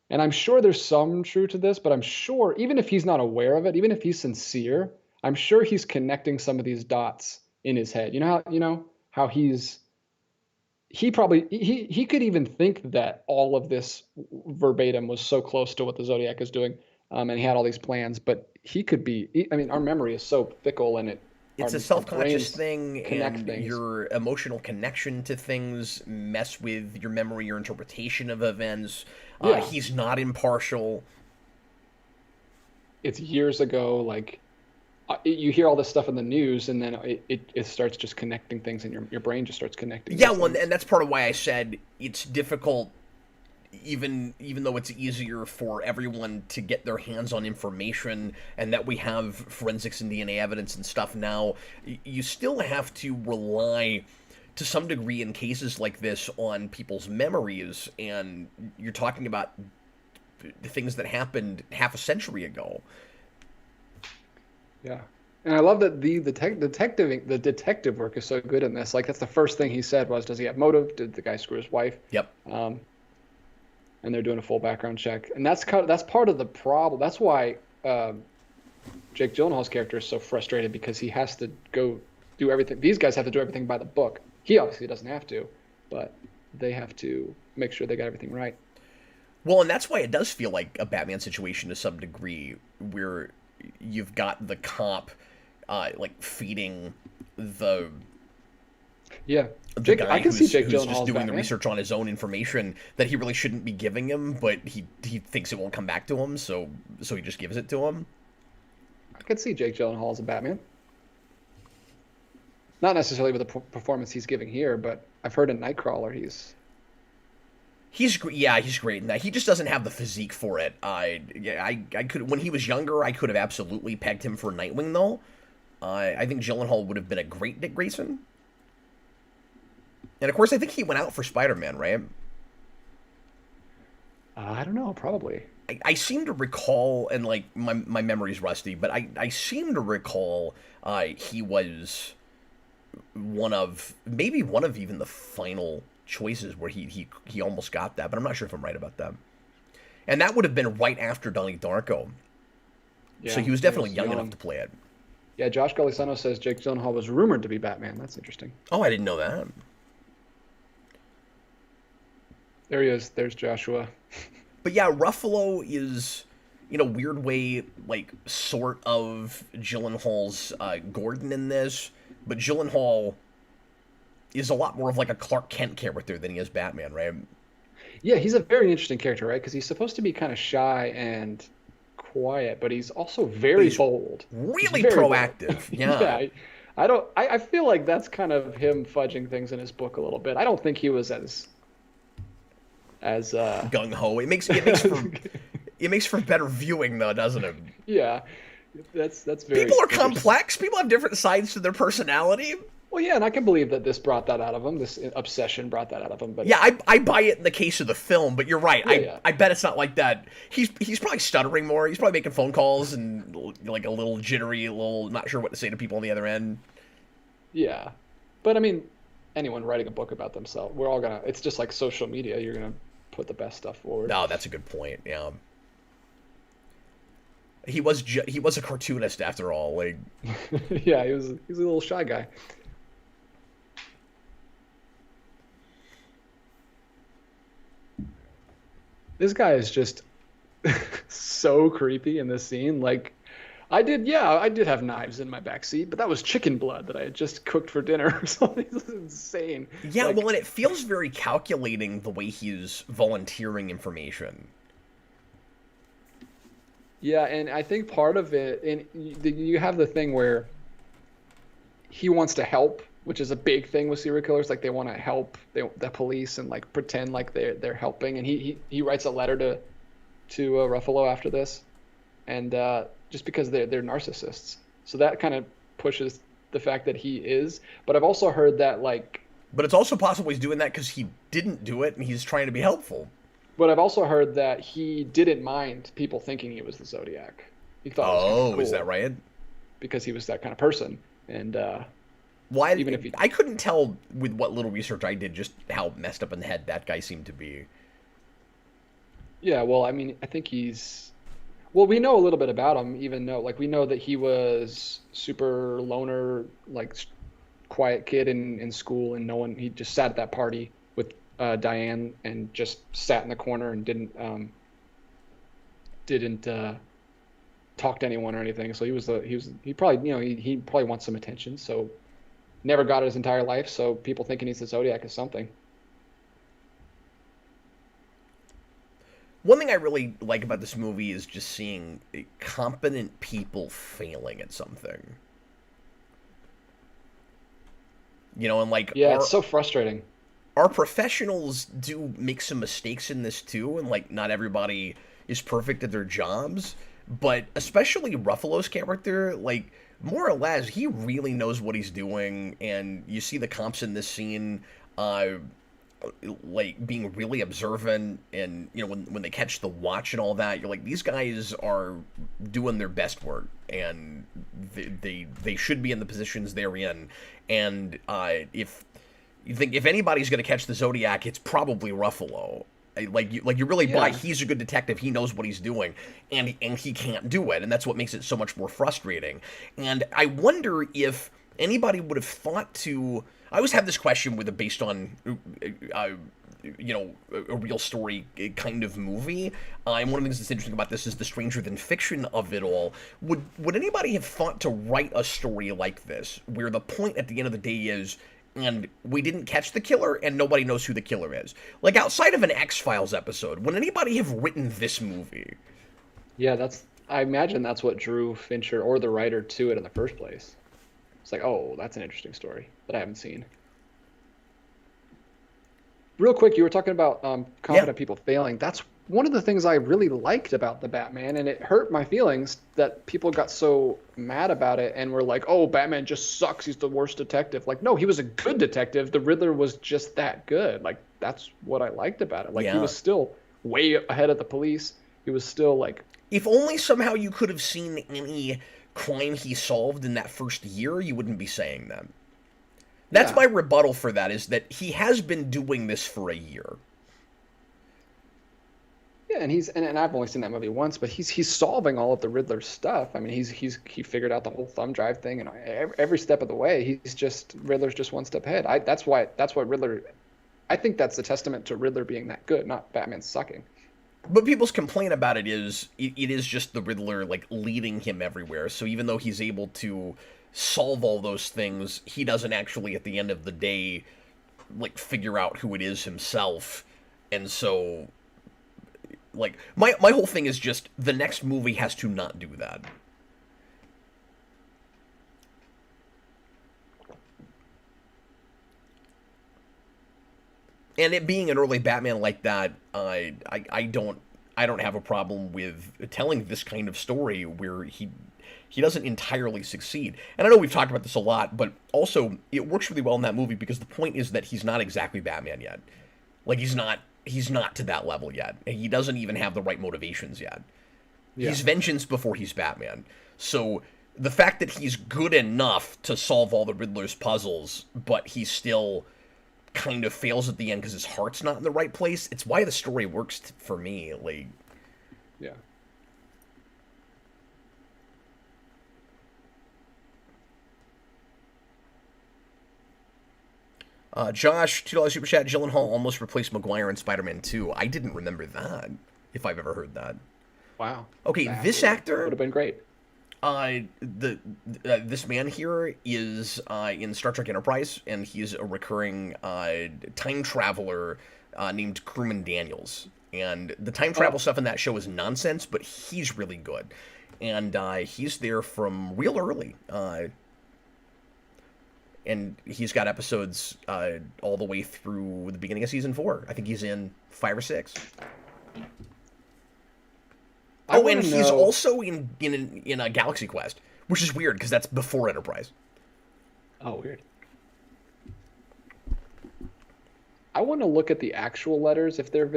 And I'm sure there's some truth to this, but I'm sure even if he's not aware of it, even if he's sincere, I'm sure he's connecting some of these dots in his head. You know how he could even think that all of this verbatim was so close to what the Zodiac is doing, and he had all these plans, but he could be. I mean, our memory is so fickle, and it's a self-conscious thing, and things. Your emotional connection to things mess with your memory, your interpretation of events. Yeah. He's not impartial. It's years ago, like you hear all this stuff in the news, and then it starts just connecting things, and your brain just starts connecting. Yeah, well, and that's part of why I said it's difficult, even though it's easier for everyone to get their hands on information, and that we have forensics and DNA evidence and stuff now, you still have to rely to some degree in cases like this on people's memories, and you're talking about the things that happened half a century ago. Yeah, and I love that the detective work is so good in this. Like, that's the first thing he said was, "Does he have motive? Did the guy screw his wife?" Yep. And they're doing a full background check, and that's part of the problem. That's why Jake Gyllenhaal's character is so frustrated, because he has to go do everything. These guys have to do everything by the book. He obviously doesn't have to, but they have to make sure they got everything right. Well, and that's why it does feel like a Batman situation to some degree, where you've got the cop like feeding the Jake, guy I can see Jake who's Gyllenhaal's just doing Batman. the research on his own information that he really shouldn't be giving him, but he thinks it won't come back to him, so he just gives it to him. I could see Jake Gyllenhaal as a Batman. Not necessarily with the performance he's giving here, but I've heard in Nightcrawler he's great in that. He just doesn't have the physique for it. I could, when he was younger, I could have absolutely pegged him for Nightwing, though. I think Gyllenhaal would have been a great Dick Grayson. And of course, I think he went out for Spider-Man, right? I don't know, probably. I seem to recall, and like my memory's rusty, but I seem to recall he was maybe one of even the final choices where he almost got that, but I'm not sure if I'm right about that. And that would have been right after Donnie Darko. So Yeah, he was he definitely was young young. enough to play it. Yeah, Josh Galicano says Jake Gyllenhaal was rumored to be Batman. That's interesting. Oh, I didn't know that. There he is. There's Joshua. But yeah, Ruffalo is, in a weird way, like, sort of Gyllenhaal's Gordon in this, but Gyllenhaal is a lot more of like a Clark Kent character than he is Batman, right? Yeah, he's a very interesting character, right? Because he's supposed to be kind of shy and quiet, but he's also But very he's bold. He's really very bold. proactive. Yeah, Yeah. I don't. I feel like that's kind of him fudging things in his book a little bit. I don't think he was as Gung ho. It makes for better viewing though, doesn't it? yeah. That's very People are interesting. complex. People have different sides to their personality. Well, yeah, and I can believe that this brought that out of him. This obsession brought that out of him. But Yeah, I buy it in the case of the film, but you're right. Yeah. I bet it's not like that. He's probably stuttering more. He's probably making phone calls and like a little jittery, a little not sure what to say to people on the other end. yeah, but I mean, anyone writing a book about themselves, we're all gonna. It's just like social media. You're gonna put the best stuff forward. No, that's a good point. Yeah. He was a cartoonist after all. Like, Yeah, he's a little shy guy. This guy is just so creepy in this scene. Like, I did have knives in my back seat, but that was chicken blood that I had just cooked for dinner or something. This is insane. yeah, Like, well, and it feels very calculating the way he's volunteering information. yeah, and I think part of it, and you have the thing where he wants to help, which is a big thing with serial killers. Like they want to help the police and like pretend like they're helping. And he writes a letter to Ruffalo after this, and just because they're narcissists, so that kind of pushes the fact that he is. But I've also heard that like, But it's also possible he's doing that because he didn't do it and he's trying to be helpful. but I've also heard that he didn't mind people thinking he was the Zodiac. He thought it was kind of Oh, cool is that right? because he was that kind of person. And Why? even if he I couldn't tell with what little research I did just how messed up in the head that guy seemed to be. Yeah, well, I mean, I think well, we know a little bit about him, even though, like, we know that he was super loner, like, quiet kid in school, and he just sat at that party with Diane and just sat in the corner and didn't talk to anyone or anything. So he probably, he probably wants some attention. So never got it his entire life. So people thinking he's the Zodiac is something. One thing I really like about this movie is just seeing competent people failing at something. And like Yeah, it's so frustrating. our professionals do make some mistakes in this too, and like not everybody is perfect at their jobs, but especially Ruffalo's character, like more or less, he really knows what he's doing, and you see the comps in this scene, like being really observant, and when they catch the watch and all that, you're like, these guys are doing their best work, and they should be in the positions they're in, and if you think if anybody's going to catch the Zodiac, it's probably Ruffalo. You really buy Yeah. he's a good detective. He knows what he's doing, and he can't do it, and that's what makes it so much more frustrating. And I wonder if anybody would have thought to. I always have this question based on, a real story kind of movie. And one of the things that's interesting about this is the stranger than fiction of it all. Would anybody have thought to write a story like this, where the point at the end of the day is, and we didn't catch the killer, and nobody knows who the killer is? Like, outside of an X-Files episode, would anybody have written this movie? Yeah, I imagine that's what drew Fincher or the writer to it in the first place. It's like, oh, that's an interesting story that I haven't seen. Real quick, you were talking about competent people failing. That's one of the things I really liked about the Batman, and it hurt my feelings that people got so mad about it and were like, oh, Batman just sucks. He's the worst detective. Like, no, he was a good detective. The Riddler was just that good. Like, that's what I liked about it. Like, he was still way ahead of the police. He was still like... If only somehow you could have seen any crime he solved in that first year, you wouldn't be saying that. That's Yeah. my rebuttal for that, is that he has been doing this for a year. Yeah, and and I've only seen that movie once, but he's solving all of the Riddler stuff. I mean, he figured out the whole thumb drive thing, and every step of the way, Riddler's just one step ahead. That's why Riddler. I think that's a testament to Riddler being that good, not Batman sucking. But people's complaint about it is it is just the Riddler like leading him everywhere. So even though he's able to solve all those things, he doesn't actually at the end of the day like figure out who it is himself. And so like my whole thing is just the next movie has to not do that. And it being an early Batman like that, I don't have a problem with telling this kind of story where he doesn't entirely succeed. And I know we've talked about this a lot, but also it works really well in that movie because the point is that he's not exactly Batman yet. Like he's not to that level yet. He doesn't even have the right motivations yet. Yeah. He's vengeance before he's Batman. So the fact that he's good enough to solve all the Riddler's puzzles, but he still kind of fails at the end because his heart's not in the right place, it's why the story works for me. Like, yeah. Josh, $2 super chat. Gyllenhaal almost replaced Maguire in Spider-Man 2. I didn't remember that, if I've ever heard that. Wow. Okay, this actor would have been great. This man here is in Star Trek Enterprise, and he's a recurring time traveler named Crewman Daniels. And the time travel stuff in that show is nonsense, but he's really good. And he's there from real early. And he's got episodes all the way through the beginning of season 4. I think he's in 5 or 6. Oh, and he's also in a Galaxy Quest, which is weird because that's before Enterprise. Oh, weird. I want to look at the actual letters if they're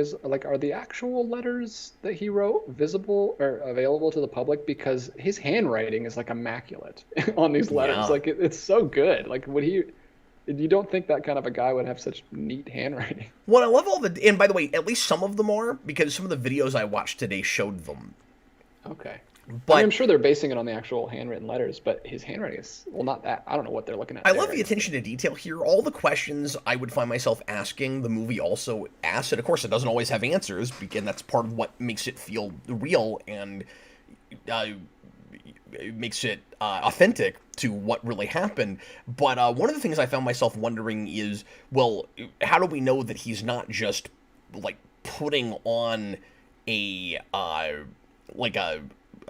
are the actual letters that he wrote visible or available to the public, because his handwriting is like immaculate on these letters. Yeah. Like it's so good. Like you don't think that kind of a guy would have such neat handwriting. Well, I love and by the way, at least some of them are, because some of the videos I watched today showed them. Okay. But I mean, I'm sure they're basing it on the actual handwritten letters, but his handwriting is, well, not that. I don't know what they're looking at. I love the attention to detail here. All the questions I would find myself asking, the movie also asks. And of course, it doesn't always have answers, because that's part of what makes it feel real and it makes it authentic to what really happened. But one of the things I found myself wondering is, well, how do we know that he's not just like putting on a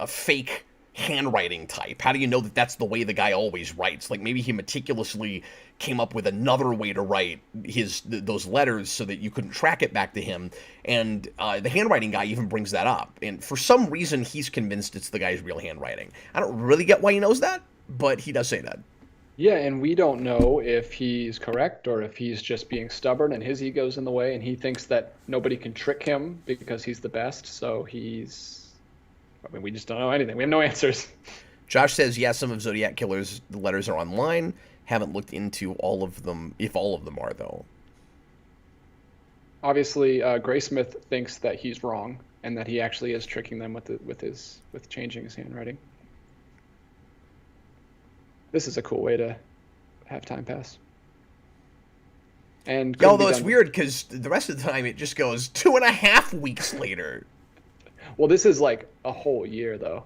fake handwriting type? How do you know that that's the way the guy always writes? Like maybe he meticulously came up with another way to write those letters so that you couldn't track it back to him. And the handwriting guy even brings that up. And for some reason, he's convinced it's the guy's real handwriting. I don't really get why he knows that, but he does say that. Yeah, and we don't know if he's correct or if he's just being stubborn and his ego's in the way and he thinks that nobody can trick him because he's the best. So we just don't know anything. We have no answers. Josh says, yeah, some of Zodiac Killer's letters are online. Haven't looked into all of them, if all of them are, though. Obviously, Graysmith thinks that he's wrong and that he actually is tricking them with changing his handwriting. This is a cool way to have time pass. And although it's weird because the rest of the time it just goes 2.5 weeks later. Well, this is like a whole year, though.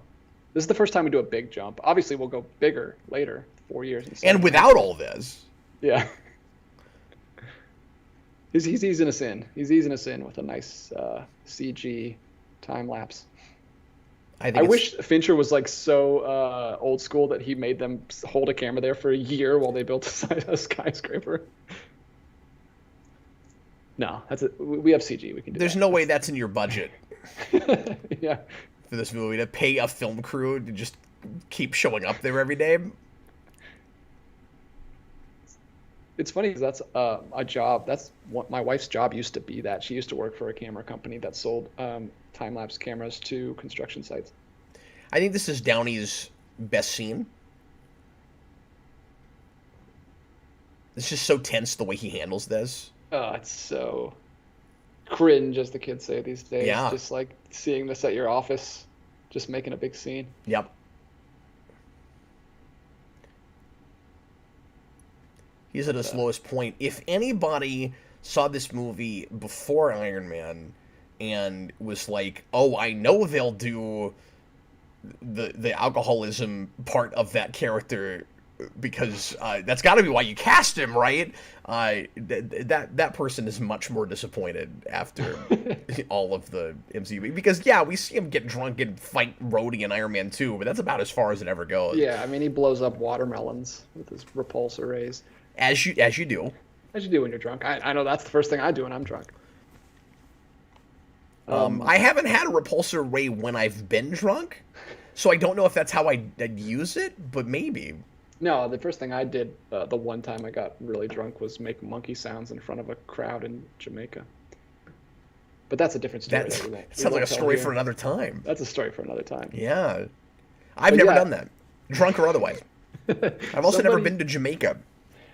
This is the first time we do a big jump. Obviously, we'll go bigger later, 4 years. And without all this. Yeah. He's easing us in. He's easing us in with a nice CG time lapse. I wish Fincher was like so old school that he made them hold a camera there for a year while they built a skyscraper. No, we have CG. We can do. There's no way that's in your budget. Yeah. For this movie to pay a film crew to just keep showing up there every day. It's funny because that's a job. That's what my wife's job used to be. That she used to work for a camera company that sold time-lapse cameras to construction sites. I think this is Downey's best scene. It's just so tense the way he handles this. Oh, it's so cringe, as the kids say these days. Yeah. Just like seeing this at your office, just making a big scene. Yep. He's at his lowest point. If anybody saw this movie before Iron Man and was like, "Oh, I know they'll do the alcoholism part of that character because that's got to be why you cast him, right?" That person is much more disappointed after all of the MCU, because yeah, we see him get drunk and fight Rhodey in Iron Man 2, but that's about as far as it ever goes. Yeah, I mean, he blows up watermelons with his repulsor rays. As you do. As you do when you're drunk. I know that's the first thing I do when I'm drunk. I haven't had a repulsor ray when I've been drunk, so I don't know if that's how I'd use it, but maybe. No, the first thing I did the one time I got really drunk was make monkey sounds in front of a crowd in Jamaica. But that's a different story. That sounds like a story for another time. That's a story for another time. Yeah. I've never done that, drunk or otherwise. I've also never been to Jamaica.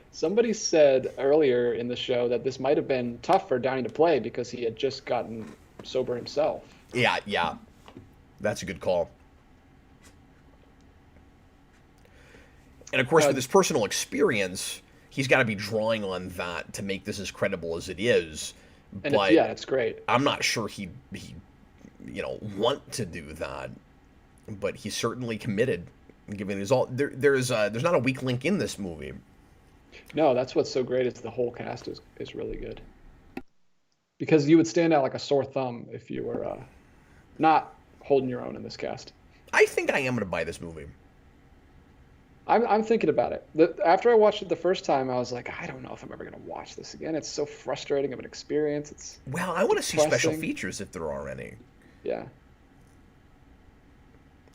Somebody said earlier in the show that this might have been tough for Downey to play because he had just gotten sober himself. Yeah. That's a good call. And of course, with his personal experience, he's got to be drawing on that to make this as credible as it is. And but it's great. I'm not sure he want to do that, but he's certainly committed. Given his all, there's not a weak link in this movie. No, that's what's so great is the whole cast is really good. Because you would stand out like a sore thumb if you were not holding your own in this cast. I think I am going to buy this movie. I'm thinking about it. After I watched it the first time, I was like, I don't know if I'm ever going to watch this again. It's so frustrating of an experience. Well, I want to see special features if there are any. Yeah.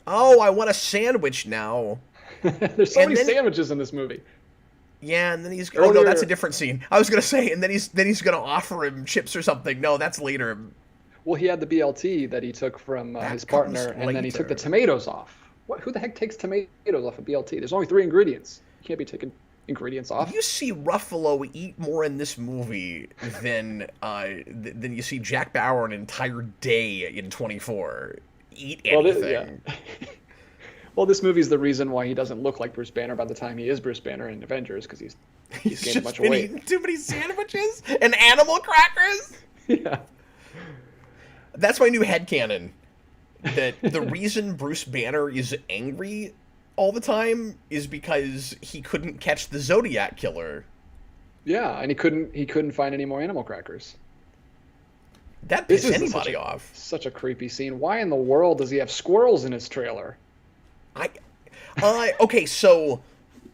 Oh, I want a sandwich now. There's so many sandwiches in this movie. Yeah, and then he's... Oh, no, that's a different scene. I was going to say, and then he's going to offer him chips or something. No, that's later. Well, he had the BLT that he took from his partner, and then he took the tomatoes off. Who the heck takes tomatoes off a BLT? There's only 3 ingredients. You can't be taking ingredients off. You see Ruffalo eat more in this movie than you see Jack Bauer an entire day in 24. Eat anything. Well, this movie's the reason why he doesn't look like Bruce Banner by the time he is Bruce Banner in Avengers, because he's gained a bunch of weight. Eating too many sandwiches and animal crackers. Yeah. That's my new headcanon. That the reason Bruce Banner is angry all the time is because he couldn't catch the Zodiac killer. Yeah, and he couldn't find any more animal crackers. That pissed anybody off. Such a creepy scene. Why in the world does he have squirrels in his trailer? Okay, so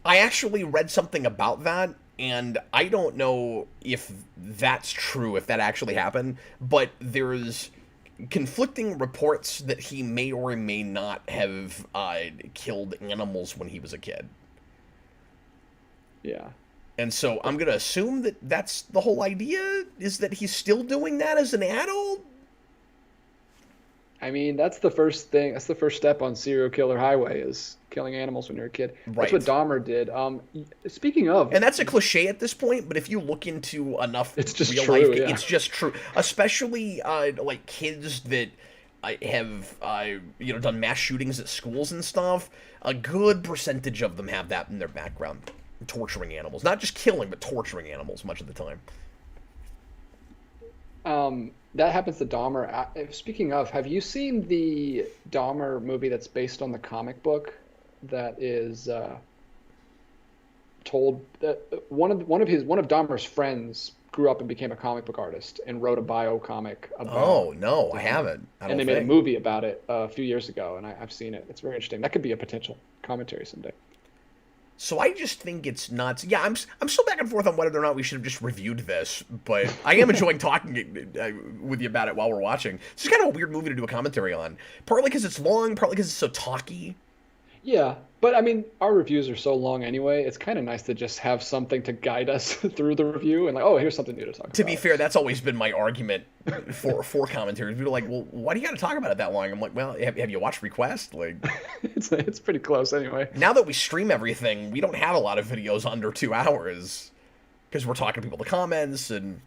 I actually read something about that, and I don't know if that's true, if that actually happened, but there's conflicting reports that he may or may not have killed animals when he was a kid. Yeah. And so I'm going to assume that that's the whole idea, is that he's still doing that as an adult? I mean, that's the first thing. That's the first step on serial killer highway, is killing animals when you're a kid. Right. That's what Dahmer did. Speaking of... And that's a cliche at this point, but if you look into enough it's just real true, life, yeah. it's just true. Especially, like, kids that have, done mass shootings at schools and stuff. A good percentage of them have that in their background. Torturing animals. Not just killing, but torturing animals much of the time. That happens to Dahmer. Speaking of, have you seen the Dahmer movie that's based on the comic book that is told that one of Dahmer's friends grew up and became a comic book artist and wrote a bio comic about... Oh, no, I haven't. And they made a movie about it a few years ago, and I've seen it. It's very interesting. That could be a potential commentary someday. So I just think it's nuts. Yeah, I'm still back and forth on whether or not we should have just reviewed this, but I am enjoying talking with you about it while we're watching. It's just kind of a weird movie to do a commentary on. Partly because it's long, partly because it's so talky. Yeah, but I mean, our reviews are so long anyway. It's kind of nice to just have something to guide us through the review and like, oh, here's something new to talk about. To be fair, that's always been my argument for commentaries. People are like, well, why do you got to talk about it that long? I'm like, well, have you watched Request? Like, it's pretty close anyway. Now that we stream everything, we don't have a lot of videos under 2 hours. because we're talking to people in the comments, and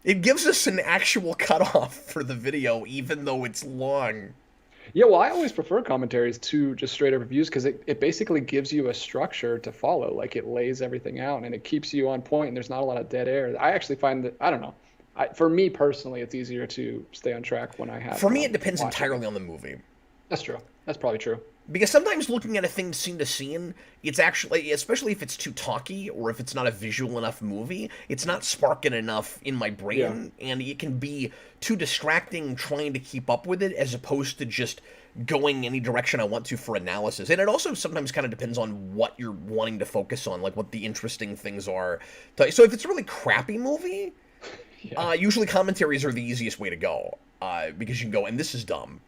it gives us an actual cutoff for the video, even though it's long. Yeah, well, I always prefer commentaries to just straight up reviews because it basically gives you a structure to follow. Like it lays everything out and it keeps you on point and there's not a lot of dead air. I actually find that, I don't know. For me personally, it's easier to stay on track when I have. For me, it depends entirely on the movie. That's true. That's probably true. Because sometimes looking at a thing scene to scene, it's actually, especially if it's too talky or if it's not a visual enough movie, it's not sparking enough in my brain, and it can be too distracting trying to keep up with it as opposed to just going any direction I want to for analysis. And it also sometimes kind of depends on what you're wanting to focus on, like what the interesting things are. So if it's a really crappy movie, usually commentaries are the easiest way to go, because you can go, and this is dumb.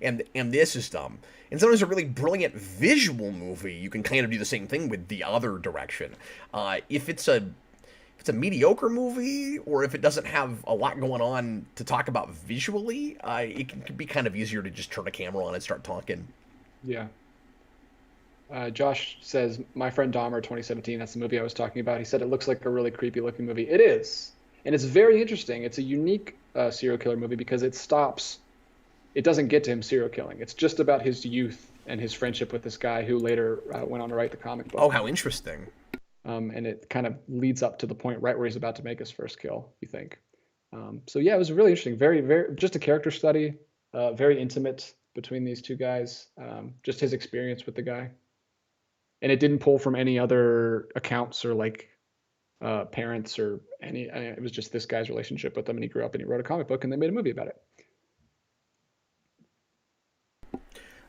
and this is dumb. And sometimes a really brilliant visual movie, you can kind of do the same thing with the other direction. If it's a mediocre movie, or if it doesn't have a lot going on to talk about visually, it can be kind of easier to just turn a camera on and start talking. Yeah. Josh says, my friend Dahmer 2017, that's the movie I was talking about. He said it looks like a really creepy looking movie. It is. And it's very interesting. It's a unique serial killer movie because it doesn't get to him serial killing. It's just about his youth and his friendship with this guy who later went on to write the comic book. Oh, how interesting. And it kind of leads up to the point right where he's about to make his first kill, you think. So yeah, it was really interesting. Very, very, just a character study, very intimate between these two guys, just his experience with the guy. And it didn't pull from any other accounts or like parents or any, it was just this guy's relationship with them, and he grew up and he wrote a comic book and they made a movie about it.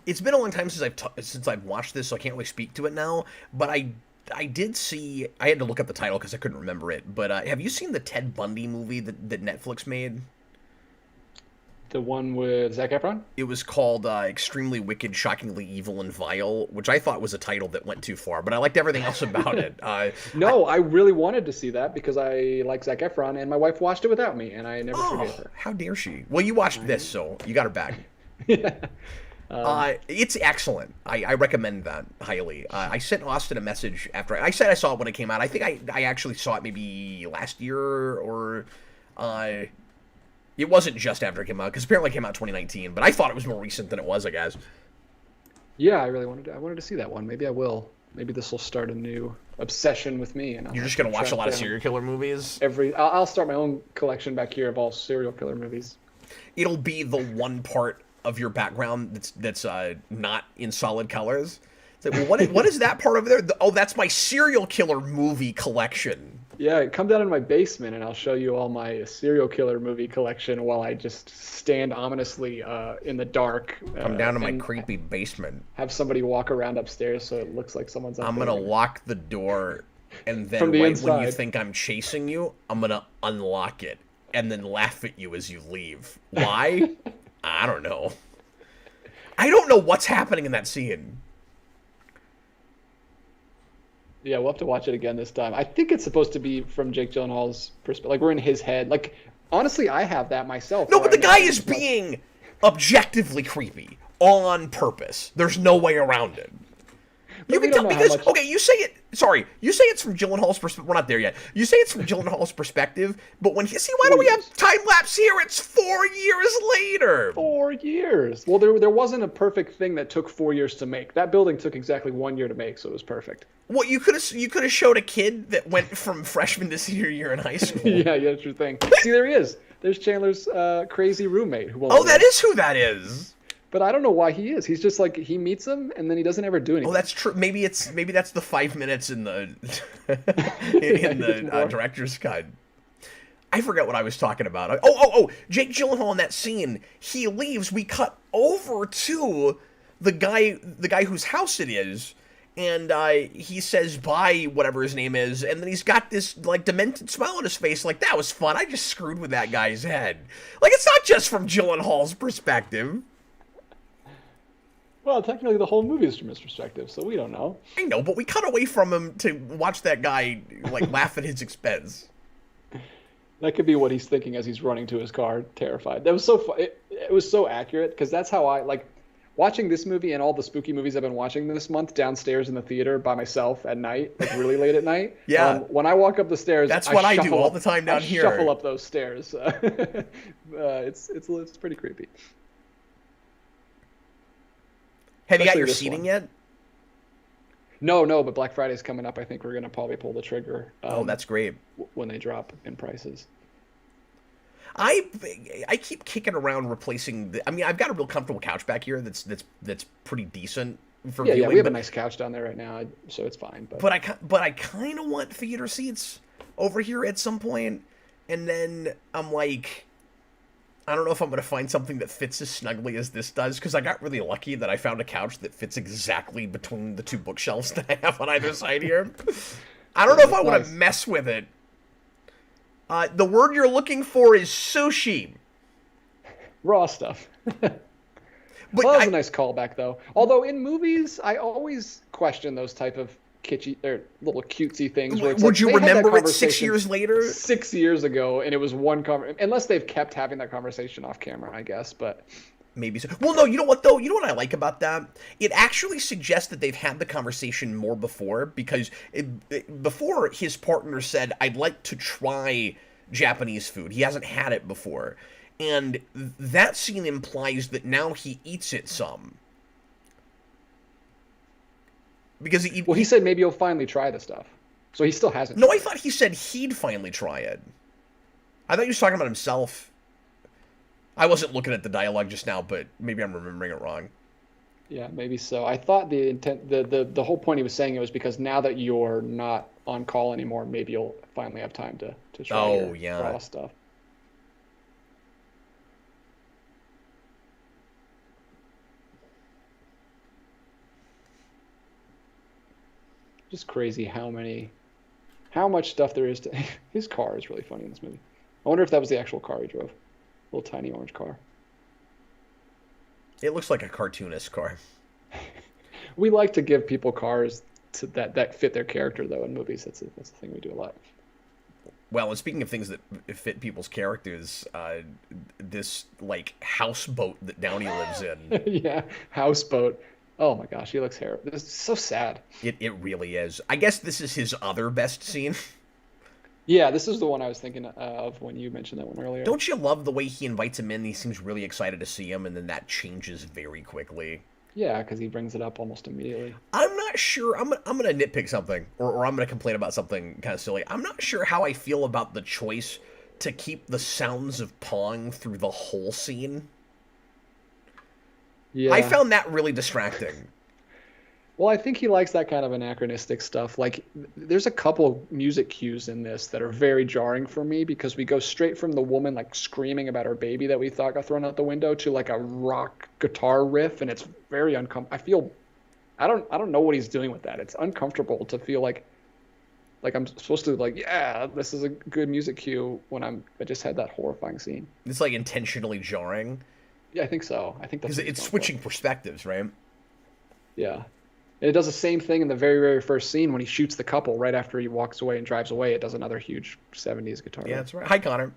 It's been a long time since I've watched this, so I can't really speak to it now. But I did see. I had to look up the title because I couldn't remember it. But have you seen the Ted Bundy movie that Netflix made? The one with Zac Efron? It was called Extremely Wicked, Shockingly Evil, and Vile, which I thought was a title that went too far. But I liked everything else about it. No, I really wanted to see that because I like Zac Efron, and my wife watched it without me, and I never forgave her. How dare she? Well, you watched this, so you got her back. Yeah. It's excellent. I recommend that highly. I sent Austin a message after I said I saw it when it came out. I think I actually saw it maybe last year, or it wasn't just after it came out, because apparently it came out 2019. But I thought it was more recent than it was, I guess. Yeah, I wanted to see that one. Maybe I will. Maybe this will start a new obsession with me. And you're just gonna watch a lot of serial killer movies. I'll start my own collection back here of all serial killer movies. It'll be the one part of your background that's not in solid colors. It's like, well, what is that part over there? That's my serial killer movie collection. Yeah, come down in my basement and I'll show you all my serial killer movie collection while I just stand ominously in the dark. Come down to my creepy basement. Have somebody walk around upstairs so it looks like someone's up there. I'm gonna lock the door, and then when you think I'm chasing you, I'm gonna unlock it and then laugh at you as you leave. Why? I don't know. I don't know what's happening in that scene. Yeah, we'll have to watch it again this time. I think it's supposed to be from Jake Gyllenhaal's perspective. Like, we're in his head. Like, honestly, I have that myself. No, but the guy is being objectively creepy on purpose. There's no way around it. You can tell because, okay, you say it's from Gyllenhaal's perspective. We're not there yet. You say it's from Gyllenhaal's perspective, but when why don't we have time lapse here? It's 4 years later. 4 years. Well, there wasn't a perfect thing that took 4 years to make. That building took exactly 1 year to make, so it was perfect. Well, you could have showed a kid that went from freshman to senior year in high school. Yeah, that's your thing. See, there he is. There's Chandler's crazy roommate. That is who that is. But I don't know why he is. He's just like, he meets him and then he doesn't ever do anything. Oh, that's true. Maybe that's the 5 minutes in the director's cut. I forgot what I was talking about. Jake Gyllenhaal in that scene. He leaves. We cut over to the guy whose house it is, and he says bye, whatever his name is, and then he's got this like demented smile on his face, like, that was fun. I just screwed with that guy's head. Like, it's not just from Gyllenhaal's perspective. Well, technically the whole movie is from his perspective, so we don't know. I know, but we cut away from him to watch that guy like laugh at his expense. That could be what he's thinking as he's running to his car, terrified. That was so fun. It was so accurate, because that's how watching this movie and all the spooky movies I've been watching this month downstairs in the theater by myself at night, like really late at night. Yeah. When I walk up the stairs, That's what I do all the time down here. Shuffle up those stairs. It's pretty creepy. Have you got Especially your this seating one. yet? No, but Black Friday's coming up. I think we're gonna probably pull the trigger. Oh, that's great. When they drop in prices. I keep kicking around replacing I mean, I've got a real comfortable couch back here that's pretty decent for Yeah, viewing. we have a nice couch down there right now, so it's fine. But I kind of want theater seats over here at some point, and then I'm like, I don't know if I'm going to find something that fits as snugly as this does, because I got really lucky that I found a couch that fits exactly between the two bookshelves that I have on either side here. I don't know if I want to mess with it. The word you're looking for is sushi. Raw stuff. But Well, that was a nice callback, though. Although in movies, I always question those type of kitschy or little cutesy things. Where it's would like, you they had that remember it 6 conversation years later? 6 years ago, and it was one unless they've kept having that conversation off camera, I guess. But Maybe so. Well, no, you know what, though? You know what I like about that? It actually suggests that they've had the conversation more before, because before his partner said, I'd like to try Japanese food. He hasn't had it before. And that scene implies that now he eats it some. Because he said maybe he'll finally try the stuff. So he still hasn't. No, I thought he said he'd finally try it. I thought he was talking about himself. I wasn't looking at the dialogue just now, but maybe I'm remembering it wrong. Yeah, maybe so. I thought the intent, the whole point he was saying it was because now that you're not on call anymore, maybe you'll finally have time to try your raw stuff. Just crazy how much stuff there is to. His car is really funny in this movie. I wonder if that was the actual car he drove. Little tiny orange car. It looks like a cartoonist car. We like to give people cars that fit their character, though, in movies. That's the thing we do a lot. Well, and speaking of things that fit people's characters, this, like, houseboat that Downey lives in. Yeah, houseboat. Oh my gosh, he looks terrible. This is so sad. It really is. I guess this is his other best scene. Yeah, this is the one I was thinking of when you mentioned that one earlier. Don't you love the way he invites him in? He seems really excited to see him, and then that changes very quickly. Yeah, because he brings it up almost immediately. I'm not sure. I'm gonna nitpick something, or I'm gonna complain about something kind of silly. I'm not sure how I feel about the choice to keep the sounds of Pong through the whole scene. Yeah. I found that really distracting. Well, I think he likes that kind of anachronistic stuff. Like, there's a couple music cues in this that are very jarring for me because we go straight from the woman, like, screaming about her baby that we thought got thrown out the window to, like, a rock guitar riff, and it's very uncomfortable. I don't know what he's doing with that. It's uncomfortable to feel like I'm supposed to, like, yeah, this is a good music cue when I just had that horrifying scene. It's, like, intentionally jarring. Yeah, I think so. I think that's because it's switching perspectives, right? Yeah. And it does the same thing in the very, very first scene when he shoots the couple right after he walks away and drives away. It does another huge 70s guitar. Yeah, that's right. Hi, Connor.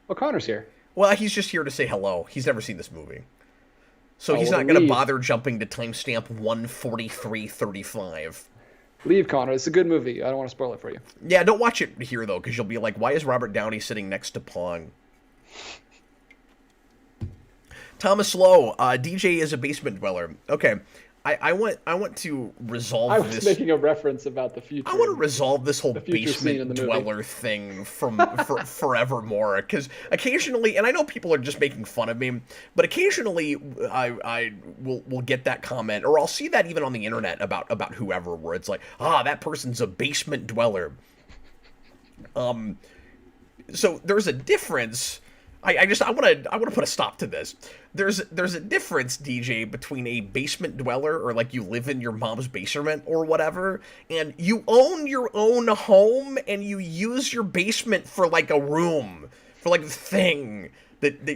Well, Connor's here. Well, he's just here to say hello. He's never seen this movie. So he's not going to bother jumping to timestamp 1:43:35. Leave, Connor. It's a good movie. I don't want to spoil it for you. Yeah, don't watch it here, though, because you'll be like, why is Robert Downey sitting next to Pong? Thomas Lowe, DJ is a basement dweller. Okay, I want to resolve this. I was making a reference about the future. I want to resolve this whole basement dweller thing for forevermore. Because occasionally, and I know people are just making fun of me, but occasionally I will get that comment, or I'll see that even on the internet about whoever, where it's like, that person's a basement dweller. So there's a difference. I want to put a stop to this. There's a difference, DJ, between a basement dweller, or like you live in your mom's basement or whatever, and you own your own home and you use your basement for like a room, for like a thing that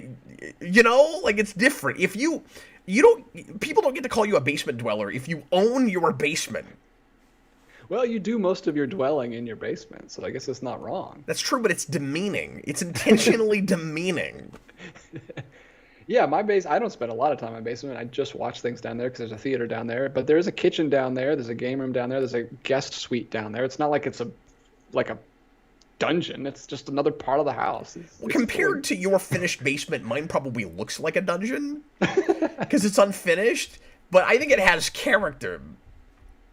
you know, like it's different. If you don't, people don't get to call you a basement dweller if you own your basement. Well, you do most of your dwelling in your basement, so I guess it's not wrong. That's true, but it's demeaning. It's intentionally demeaning. Yeah, my base. I don't spend a lot of time in my basement. I just watch things down there because there's a theater down there. But there's a kitchen down there. There's a game room down there. There's a guest suite down there. It's not like it's a dungeon. It's just another part of the house. Well, compared to your finished basement, mine probably looks like a dungeon because it's unfinished. But I think it has character.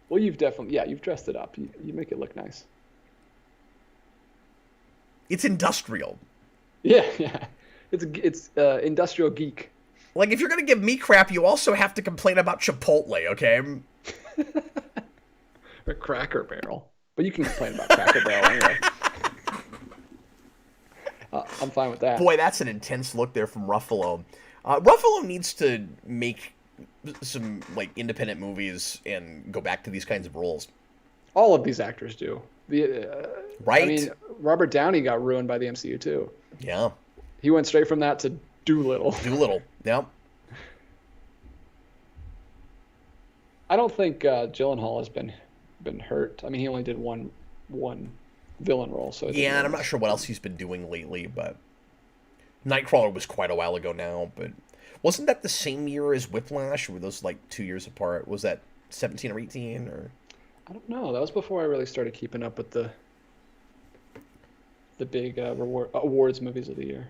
Well, you've dressed it up. You make it look nice. It's industrial. Yeah, yeah. It's industrial geek. Like, if you're gonna give me crap, you also have to complain about Chipotle, okay? Or Cracker Barrel. But you can complain about Cracker Barrel anyway. I'm fine with that. Boy, that's an intense look there from Ruffalo. Ruffalo needs to make some, like, independent movies and go back to these kinds of roles. All of these actors do. Right? I mean, Robert Downey got ruined by the MCU, too. Yeah. He went straight from that to Doolittle. Doolittle, yeah. I don't think Gyllenhaal has been hurt. I mean, he only did one villain role. So yeah, and I'm not sure what else he's been doing lately, but Nightcrawler was quite a while ago now, but wasn't that the same year as Whiplash, or were those like 2 years apart? Was that 17 or 18, or? I don't know. That was before I really started keeping up with the big awards movies of the year.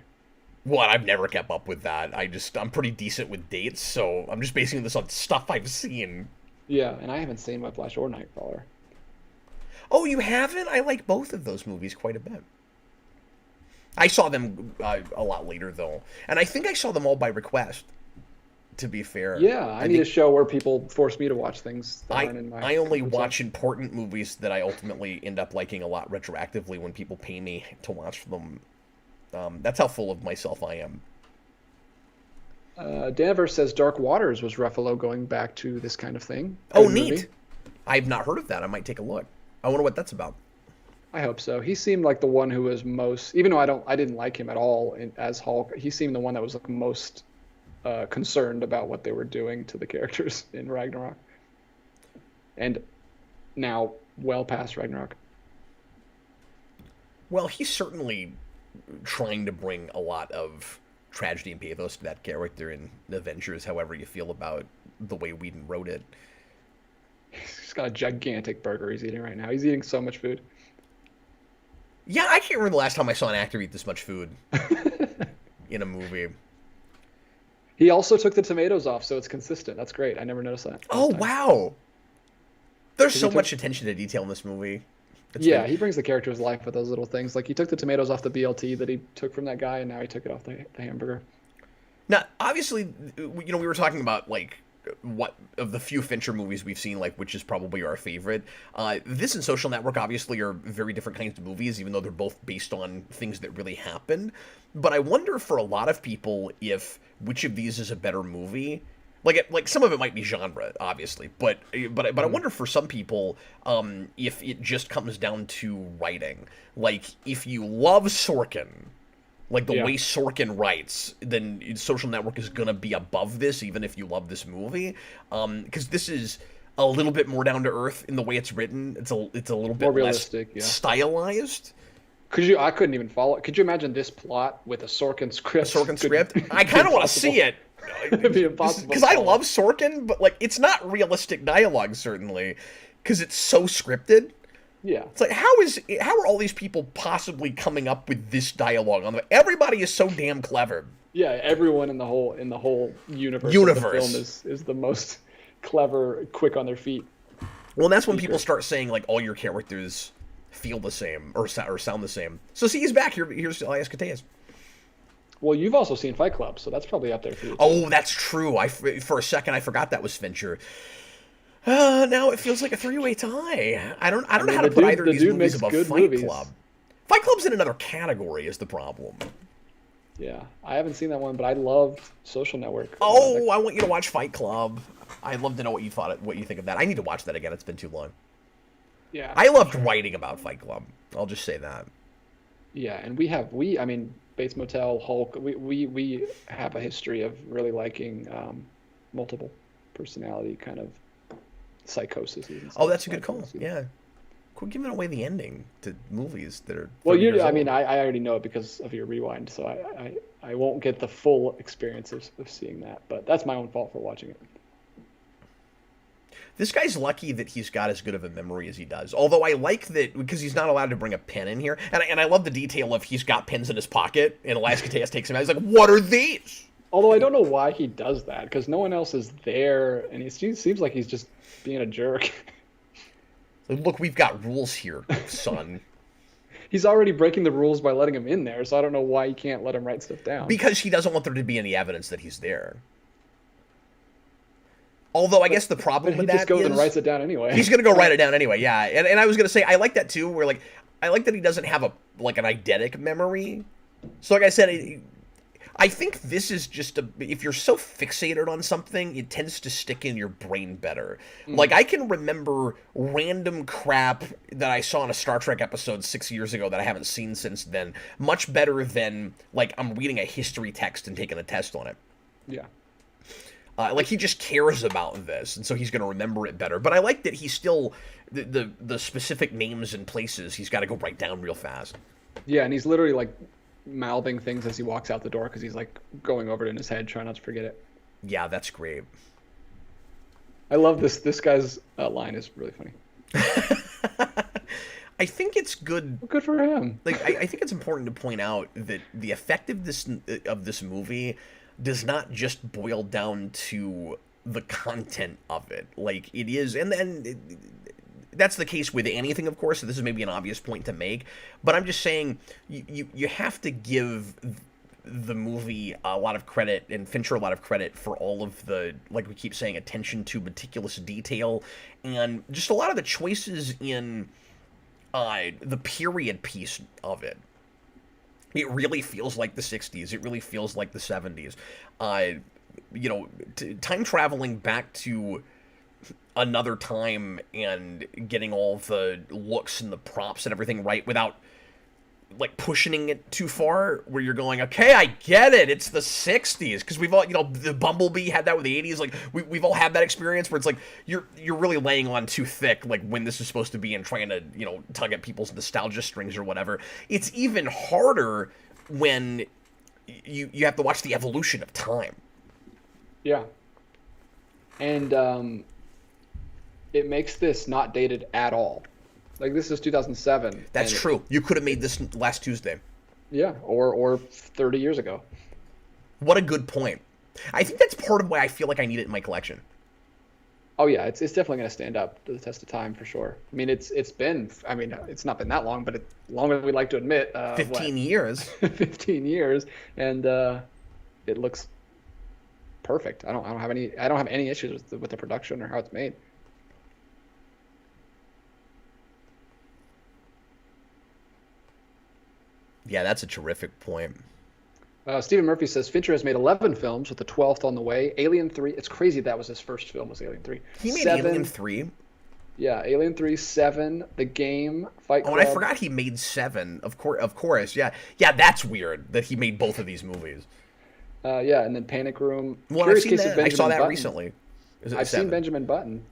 Well, I've never kept up with that. I'm pretty decent with dates, so I'm just basing this on stuff I've seen. Yeah, and I haven't seen Whiplash or Nightcrawler. Oh, you haven't? I like both of those movies quite a bit. I saw them a lot later, though. And I think I saw them all by request, to be fair. Yeah, I need a show where people force me to watch things that aren't in my... I only watch important movies that I ultimately end up liking a lot retroactively when people pay me to watch them. That's how full of myself I am. Danvers says Dark Waters was Ruffalo going back to this kind of thing. Oh, neat. Movie. I've not heard of that. I might take a look. I wonder what that's about. I hope so. He seemed like the one who was most, even though I didn't like him at all as Hulk, he seemed the one that was like most concerned about what they were doing to the characters in Ragnarok. And now well past Ragnarok. Well, he's certainly trying to bring a lot of tragedy and pathos to that character in Avengers, however you feel about the way Whedon wrote it. He's got a gigantic burger he's eating right now. He's eating so much food. Yeah, I can't remember the last time I saw an actor eat this much food in a movie. He also took the tomatoes off, so it's consistent. That's great. I never noticed that. Oh, wow. There's so much attention to detail in this movie. Yeah, he brings the character to life with those little things. Like, he took the tomatoes off the BLT that he took from that guy, and now he took it off the hamburger. Now, obviously, we were talking about, like, what of the few Fincher movies we've seen, like, which is probably our favorite. This and Social Network obviously are very different kinds of movies, even though they're both based on things that really happened. But I wonder for a lot of people if which of these is a better movie. Like some of it might be genre, obviously, but I wonder for some people if it just comes down to writing. Like, if you love Sorkin, like the way Sorkin writes, then Social Network is gonna be above this, even if you love this movie, because this is a little bit more down to earth in the way it's written. It's a little bit more realistic, less stylized. I couldn't even follow it. Could you imagine this plot with a Sorkin script? I kind of want to see it. It'd be impossible. Because I love Sorkin, but like it's not realistic dialogue, certainly, because it's so scripted. Yeah. It's like, how are all these people possibly coming up with this dialogue? Everybody is so damn clever. Yeah, everyone in the whole universe of the film is the most clever, quick on their feet. Well, and that's when people start saying like all your characters feel the same or sound the same. So see, he's back here. Here's Elias Koteas. Well, you've also seen Fight Club, so that's probably up there for you. Oh, that's true. For a second I forgot that was Fincher. Now it feels like a three-way tie. I don't know how to put either of these movies above Fight Club. Fight Club's in another category is the problem. Yeah, I haven't seen that one, but I loved Social Network. Oh, I want you to watch Fight Club. I'd love to know what you think of that. I need to watch that again. It's been too long. Yeah, I loved writing about Fight Club. I'll just say that. Yeah, and I mean, Bates Motel, Hulk. We have a history of really liking multiple personality kind of psychosis. Oh, that's a good call. Yeah. quit giving away the ending to movies that are. Well, 30 years I old. mean, I already know it because of your rewind, so I won't get the full experience of seeing that. But that's my own fault for watching it. This guy's lucky that he's got as good of a memory as he does. Although I like that because he's not allowed to bring a pen in here, and I love the detail of he's got pens in his pocket, and Alaska Tejas takes him out. He's like, "What are these?" Although I don't know why he does that because no one else is there, and it seems like he's just being a jerk. Like, look, we've got rules here, son. He's already breaking the rules by letting him in there, so I don't know why he can't let him write stuff down. Because he doesn't want there to be any evidence that he's there. Although I guess the problem with that is... he just goes and writes it down anyway. He's going to go write it down anyway, yeah. And I was going to say, I like that too, where, like, I like that he doesn't have an eidetic memory. So, like I said, I think this is just if you're so fixated on something, it tends to stick in your brain better. Like, I can remember random crap that I saw in a Star Trek episode 6 years ago that I haven't seen since then, much better than, like, I'm reading a history text and taking a test on it. Yeah. Like, he just cares about this, and so he's going to remember it better. But I like that he's still, the specific names and places he's got to go write down real fast. Yeah, and he's literally, like, mouthing things as he walks out the door because he's, like, going over it in his head, trying not to forget it. Yeah, that's great. I love this. This guy's line is really funny. I think it's good. Well, good for him. Like, I think it's important to point out that the effectiveness of this movie does not just boil down to the content of it. Like, it is, and then that's the case with anything, of course, so this is maybe an obvious point to make, but I'm just saying you have to give the movie a lot of credit, and Fincher a lot of credit, for all of the, like we keep saying, attention to meticulous detail, and just a lot of the choices in the period piece of it. It really feels like the 60s. It really feels like the 70s. Time traveling back to another time and getting all the looks and the props and everything right without, like, pushing it too far, where you're going, okay, I get it, it's the 60s, because we've all, the Bumblebee had that with the 80s, like, we've all had that experience where it's like, you're really laying on too thick, like, when this is supposed to be, and trying to, tug at people's nostalgia strings or whatever. It's even harder when you have to watch the evolution of time. Yeah. And it makes this not dated at all. Like, this is 2007. That's true. You could have made this last Tuesday. Yeah, or 30 years ago. What a good point. I think that's part of why I feel like I need it in my collection. Oh yeah, it's definitely going to stand up to the test of time for sure. I mean, it's not been that long, but longer than we like to admit. 15 years. 15 years, and it looks perfect. I don't have any issues with the production or how it's made. Yeah, that's a terrific point. Stephen Murphy says Fincher has made 11 films, with the 12th on the way. Alien 3. It's crazy that was his first film, was Alien 3. He made 7, Alien 3? Yeah, Alien 3, 7, The Game, Fight Club. Oh, and I forgot he made 7. Of course, yeah. Yeah, that's weird that he made both of these movies. Yeah, and then Panic Room. Well, I've seen that. I saw that recently. I've seen Benjamin Button.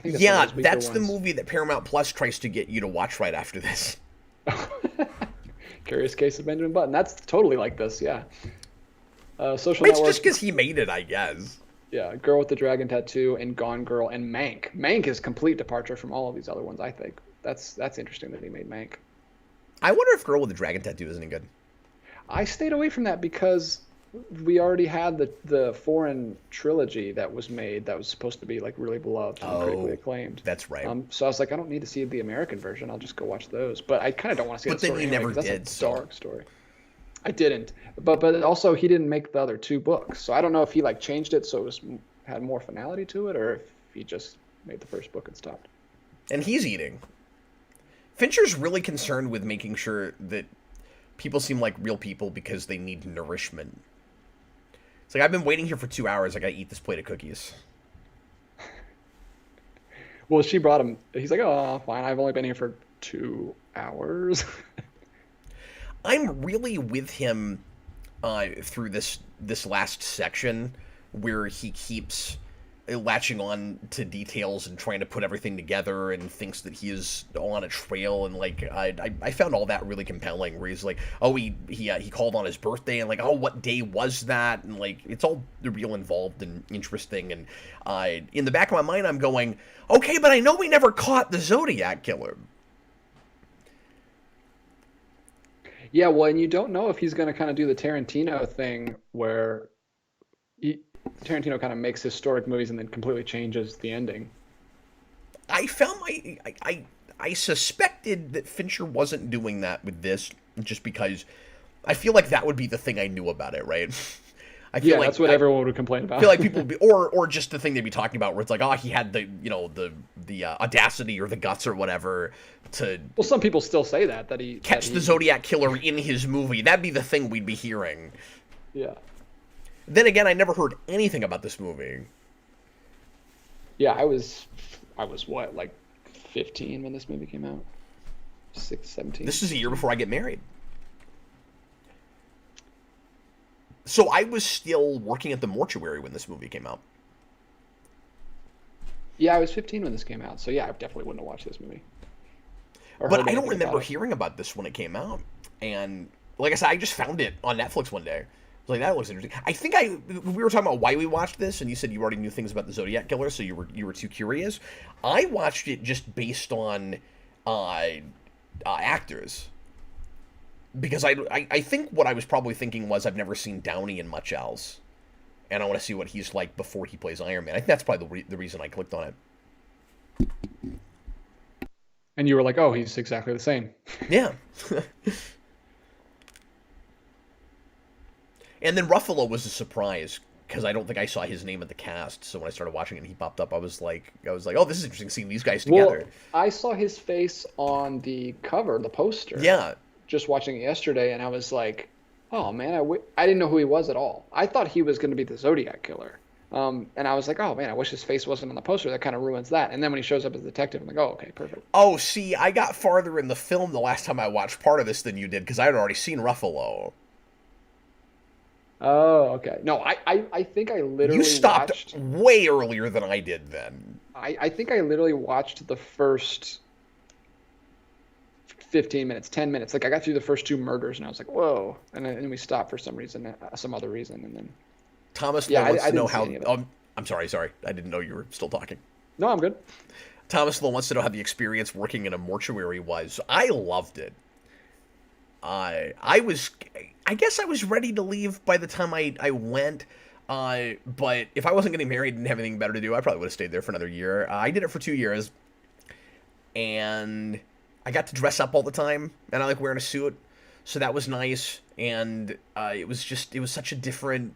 Yeah, that's the movie that Paramount Plus tries to get you to watch right after this. Curious Case of Benjamin Button. That's totally like this, yeah. Social It's Network. just because he made it, I guess. Yeah, Girl with the Dragon Tattoo, and Gone Girl, and Mank. Mank is complete departure from all of these other ones, I think. That's interesting that he made Mank. I wonder if Girl with the Dragon Tattoo is any good. I stayed away from that because we already had the foreign trilogy that was made that was supposed to be, like, really beloved and critically acclaimed. That's right. So I was like, I don't need to see the American version. I'll just go watch those. But I kind of don't want to see that story. But then you never did. That's a dark story. I didn't. But also he didn't make the other 2 books. So I don't know if he, like, changed it so it had more finality to it, or if he just made the first book and stopped. And he's eating. Fincher's really concerned with making sure that people seem like real people because they need nourishment. It's like, I've been waiting here for 2 hours. I gotta eat this plate of cookies. Well, she brought him. He's like, oh, fine. I've only been here for 2 hours. I'm really with him through this last section where he keeps latching on to details and trying to put everything together, and thinks that he is on a trail, and like I found all that really compelling. Where he's like, oh, he called on his birthday, and like, oh, what day was that? And like, it's all real involved and interesting. And in the back of my mind, I'm going, okay, but I know we never caught the Zodiac killer. Yeah, well, and you don't know if he's going to kind of do the Tarantino thing where Tarantino kind of makes historic movies and then completely changes the ending. I found I suspected that Fincher wasn't doing that with this, just because I feel like that would be the thing I knew about it, right? I feel like that's what everyone would complain about. I feel like people would be, or just the thing they'd be talking about, where it's like, oh, he had the the audacity or the guts or whatever to. Well, some people still say that he catch the Zodiac killer in his movie. That'd be the thing we'd be hearing. Yeah. Then again, I never heard anything about this movie. Yeah, I was what, like 15 when this movie came out? 17. This is a year before I get married. So I was still working at the mortuary when this movie came out. Yeah, I was 15 when this came out. So yeah, I definitely wouldn't have watched this movie. But I don't remember hearing about this when it came out. And like I said, I just found it on Netflix one day. I was like, that looks interesting. I think we were talking about why we watched this, and you said you already knew things about the Zodiac killer, so you were too curious. I watched it just based on actors. Because I think what I was probably thinking was, I've never seen Downey in much else, and I want to see what he's like before he plays Iron Man. I think that's probably the reason I clicked on it. And you were like, oh, he's exactly the same. Yeah. And then Ruffalo was a surprise, because I don't think I saw his name at the cast. So when I started watching it and he popped up, I was like, oh, this is interesting seeing these guys together. Well, I saw his face on the cover, the poster. Yeah. Just watching it yesterday, and I was like, oh man, I didn't know who he was at all. I thought he was going to be the Zodiac killer. And I was like, oh man, I wish his face wasn't on the poster. That kind of ruins that. And then when he shows up as a detective, I'm like, oh, okay, perfect. Oh, see, I got farther in the film the last time I watched part of this than you did, because I had already seen Ruffalo. Oh, okay. No, I think I literally You stopped way earlier than I did then. I think I literally watched the first 15 minutes, 10 minutes. Like, I got through the first two murders, and I was like, whoa. And then we stopped for some reason, some other reason, and then... Thomas Lowe wants to know how... I'm sorry. I didn't know you were still talking. No, I'm good. Thomas Lowe wants to know how the experience working in a mortuary was. I loved it. I guess I was ready to leave by the time I went. But if I wasn't getting married and have anything better to do, I probably would have stayed there for another year. I did it for 2 years. And I got to dress up all the time. And I like wearing a suit. So that was nice. And it was such a different...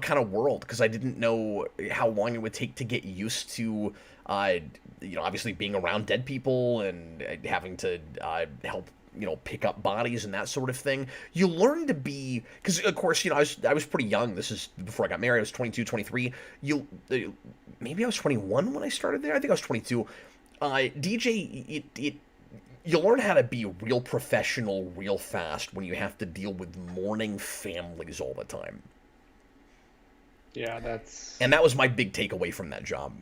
kind of world, because I didn't know how long it would take to get used to, obviously being around dead people and having to help, pick up bodies and that sort of thing. You learn to be, because of course, I was pretty young. This is before I got married. I was 22, 23. Maybe I was 21 when I started there. I think I was 22. DJ, you learn how to be real professional real fast when you have to deal with mourning families all the time. Yeah, And that was my big takeaway from that job.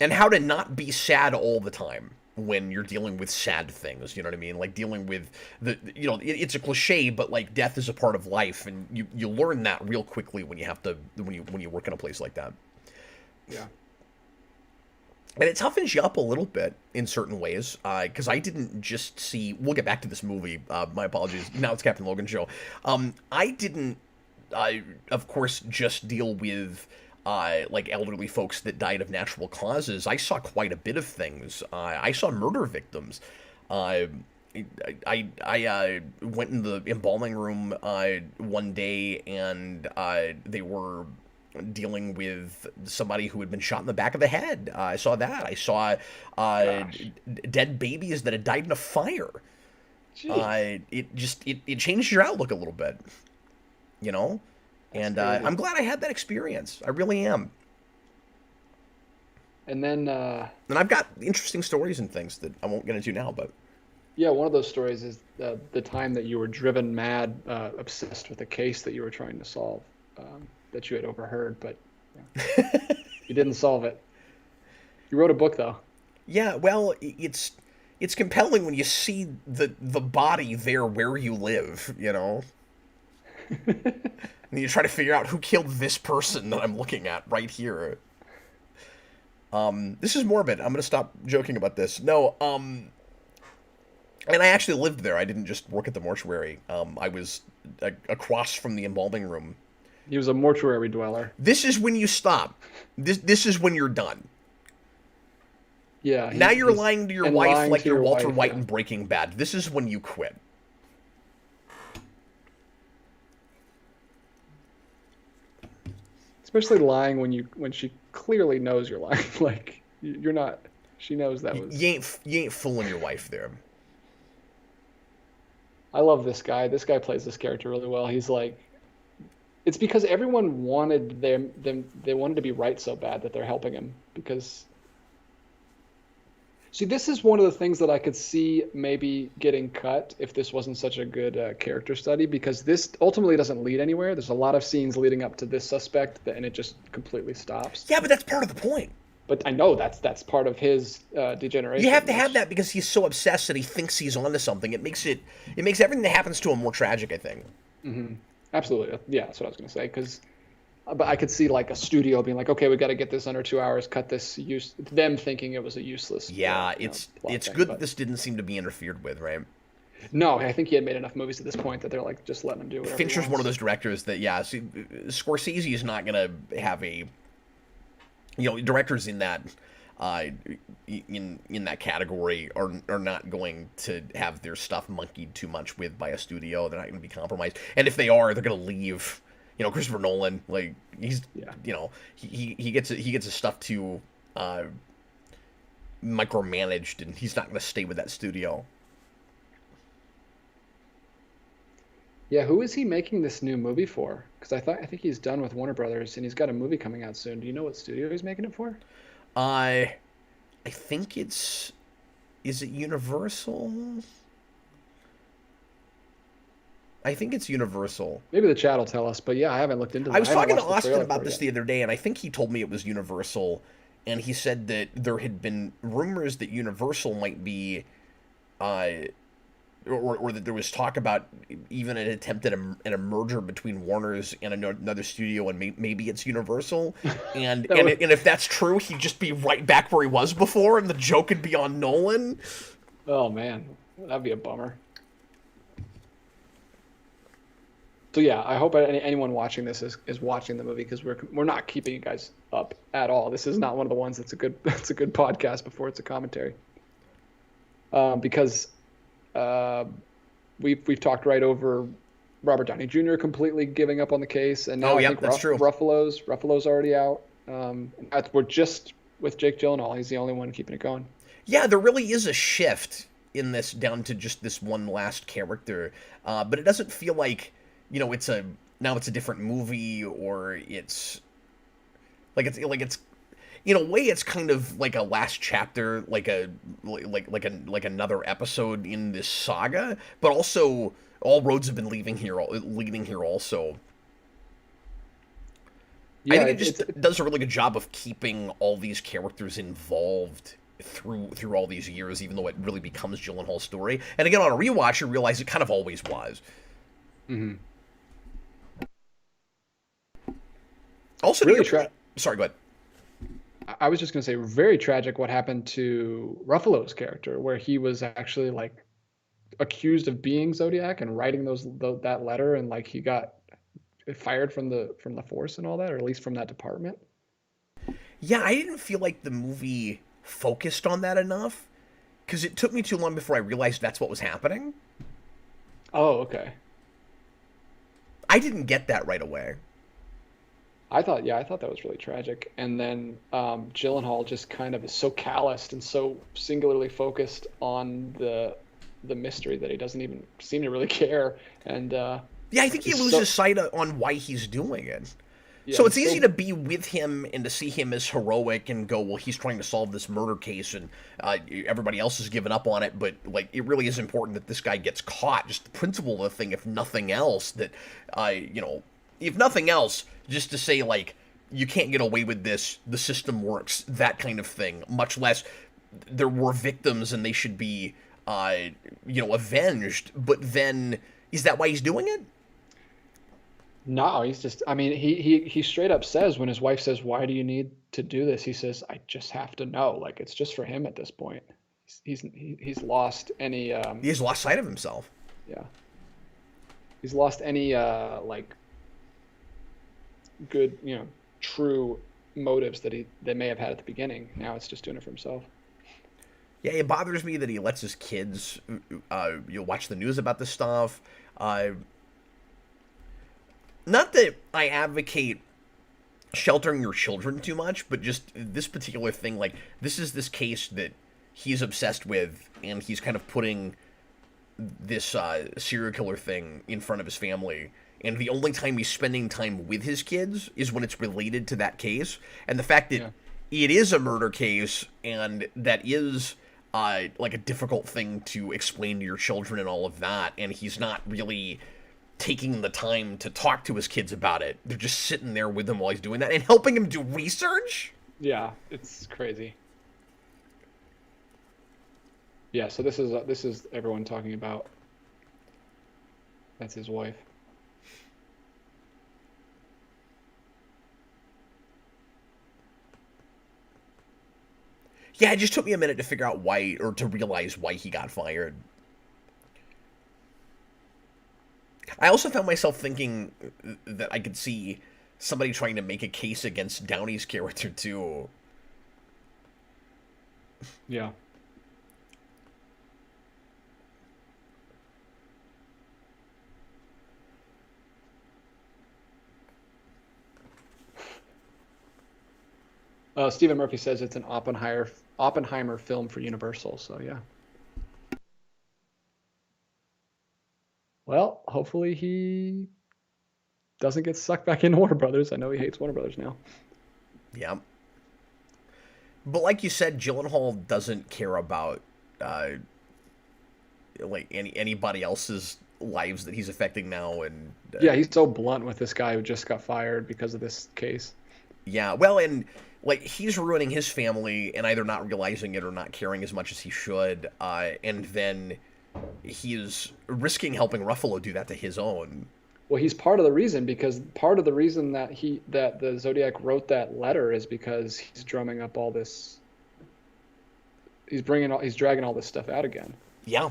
And how to not be sad all the time when you're dealing with sad things, you know what I mean? Like dealing with it's a cliche, but like death is a part of life, and you learn that real quickly when you work in a place like that. Yeah. And it toughens you up a little bit in certain ways, because I didn't just see... We'll get back to this movie. My apologies. Now it's Captain Logan show. I didn't... of course, just deal with like elderly folks that died of natural causes. I saw quite a bit of things. I saw murder victims. I went in the embalming room one day, and they were dealing with somebody who had been shot in the back of the head. I saw that. I saw dead babies that had died in a fire. It changed your outlook a little bit. And I'm glad I had that experience. I really am. And then... and I've got interesting stories and things that I won't get into now, but... Yeah, one of those stories is the time that you were driven mad, obsessed with a case that you were trying to solve, that you had overheard. But He didn't solve it. He wrote a book though. Yeah, well, it's compelling when you see the body there where you live, you know? And you try to figure out who killed this person that I'm looking at right here. This is morbid. I'm gonna stop joking about this. No, and I actually lived there. I didn't just work at the mortuary. I was across from the embalming room. He was a mortuary dweller. This is when you stop. This is when you're done. Yeah. Now you're lying to your wife like you're Walter White yeah. in Breaking Bad. This is when you quit. Especially lying when she clearly knows you're lying. Like you're not. She knows that was. You ain't fooling your wife there. I love this guy. This guy plays this character really well. He's like, it's because everyone wanted they wanted to be right so bad that they're helping him because. See, this is one of the things that I could see maybe getting cut if this wasn't such a good character study, because this ultimately doesn't lead anywhere. There's a lot of scenes leading up to this suspect, and it just completely stops. Yeah, but that's part of the point. But I know that's part of his degeneration. You have to have that because he's so obsessed that he thinks he's onto something. It makes everything that happens to him more tragic, I think. Mm-hmm. Absolutely. Yeah, that's what I was going to say. Because, but I could see like a studio being like, okay, we got to get this under 2 hours, cut this them thinking it was a useless. Yeah, it's good that but this didn't seem to be interfered with, right? No, I think he had made enough movies at this point that they're like, just letting him do whatever. Fincher's one of those directors that, yeah, see, Scorsese is not going to have a, directors in that, in that category are not going to have their stuff monkeyed too much with by a studio. They're not going to be compromised, and if they are, they're going to leave. Christopher Nolan, like he's, he gets his stuff too micromanaged, and he's not going to stay with that studio. Yeah, who is he making this new movie for? Because I think he's done with Warner Brothers, and he's got a movie coming out soon. Do you know what studio he's making it for? I think is it Universal? I think it's Universal. Maybe the chat will tell us, but yeah, I haven't looked into that. I was talking to watched the Austin trailer about for it this yet. the other day, and I think he told me it was Universal, and he said that there had been rumors that Universal might be, or that there was talk about even an attempt at a merger between Warner's and another studio, and maybe it's Universal. And and if that's true, he'd just be right back where he was before, and the joke would be on Nolan. Oh man, that'd be a bummer. So yeah, I hope anyone watching this is watching the movie, because we're not keeping you guys up at all. This is not one of the ones that's a good podcast before it's a commentary. Because we've talked right over Robert Downey Jr. completely giving up on the case, and now I think that's true. Ruffalo's already out. We're just with Jake Gyllenhaal. He's the only one keeping it going. Yeah, there really is a shift in this down to just this one last character, but it doesn't feel like it's a different movie, or it's in a way it's kind of like a last chapter, like another episode in this saga, but also all roads have been leading here also. Yeah, I think it just does a really good job of keeping all these characters involved through all these years, even though it really becomes Gyllenhaal's story. And again, on a rewatch, you realize it kind of always was. Mm-hmm. Also, really sorry, go ahead. I was just going to say, very tragic what happened to Ruffalo's character, where he was actually like accused of being Zodiac and writing that letter, and like he got fired from the force and all that, or at least from that department. Yeah, I didn't feel like the movie focused on that enough, because it took me too long before I realized that's what was happening. Oh, okay. I didn't get that right away. I thought that was really tragic. And then Gyllenhaal just kind of is so calloused and so singularly focused on the mystery that he doesn't even seem to really care. And yeah, I think he loses sight on why he's doing it. Yeah, so it's easy to be with him and to see him as heroic and go, well, he's trying to solve this murder case, and everybody else has given up on it. But like, it really is important that this guy gets caught. Just the principle of the thing, if nothing else, that if nothing else, just to say, like, you can't get away with this, the system works, that kind of thing, much less there were victims and they should be, avenged. But then, is that why he's doing it? No, he's just, I mean, he straight up says when his wife says, "Why do you need to do this?" He says, "I just have to know." Like, it's just for him at this point. He's lost any, He's lost sight of himself. yeah. He's lost any, like, good, true motives that may have had at the beginning. Now it's just doing it for himself. Yeah, it bothers me that he lets his kids, watch the news about this stuff. Not that I advocate sheltering your children too much, but just this particular thing, like, this is this case that he's obsessed with, and he's kind of putting this serial killer thing in front of his family. And the only time he's spending time with his kids is when it's related to that case. And the fact that it is a murder case, and that is, like, a difficult thing to explain to your children and all of that, and he's not really taking the time to talk to his kids about it. They're just sitting there with him while he's doing that and helping him do research. Yeah, it's crazy. Yeah, so this is everyone talking about. That's his wife. Yeah, it just took me a minute to figure out why, or to realize why he got fired. I also found myself thinking that I could see somebody trying to make a case against Downey's character, too. Yeah. Stephen Murphy says it's an Oppenheimer film for Universal, so yeah. Well, hopefully he doesn't get sucked back into Warner Brothers. I know he hates Warner Brothers now. Yeah. But like you said, Gyllenhaal doesn't care about like anybody else's lives that he's affecting now, and yeah, he's so blunt with this guy who just got fired because of this case. Yeah, well, and like he's ruining his family and either not realizing it or not caring as much as he should, and then he is risking helping Ruffalo do that to his own. Well, he's part of the reason, because part of the reason that the Zodiac wrote that letter is because he's drumming up all this. He's dragging all this stuff out again. Yeah.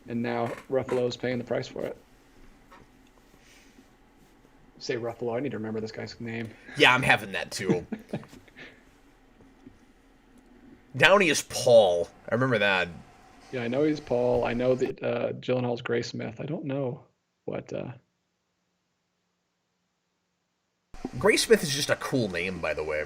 And now Ruffalo's paying the price for it. Say Ruffalo. I need to remember this guy's name. Yeah, I'm having that too. Downey is Paul. I remember that. Yeah, I know he's Paul. I know that Gyllenhaal's Graysmith. I don't know what. Graysmith is just a cool name, by the way.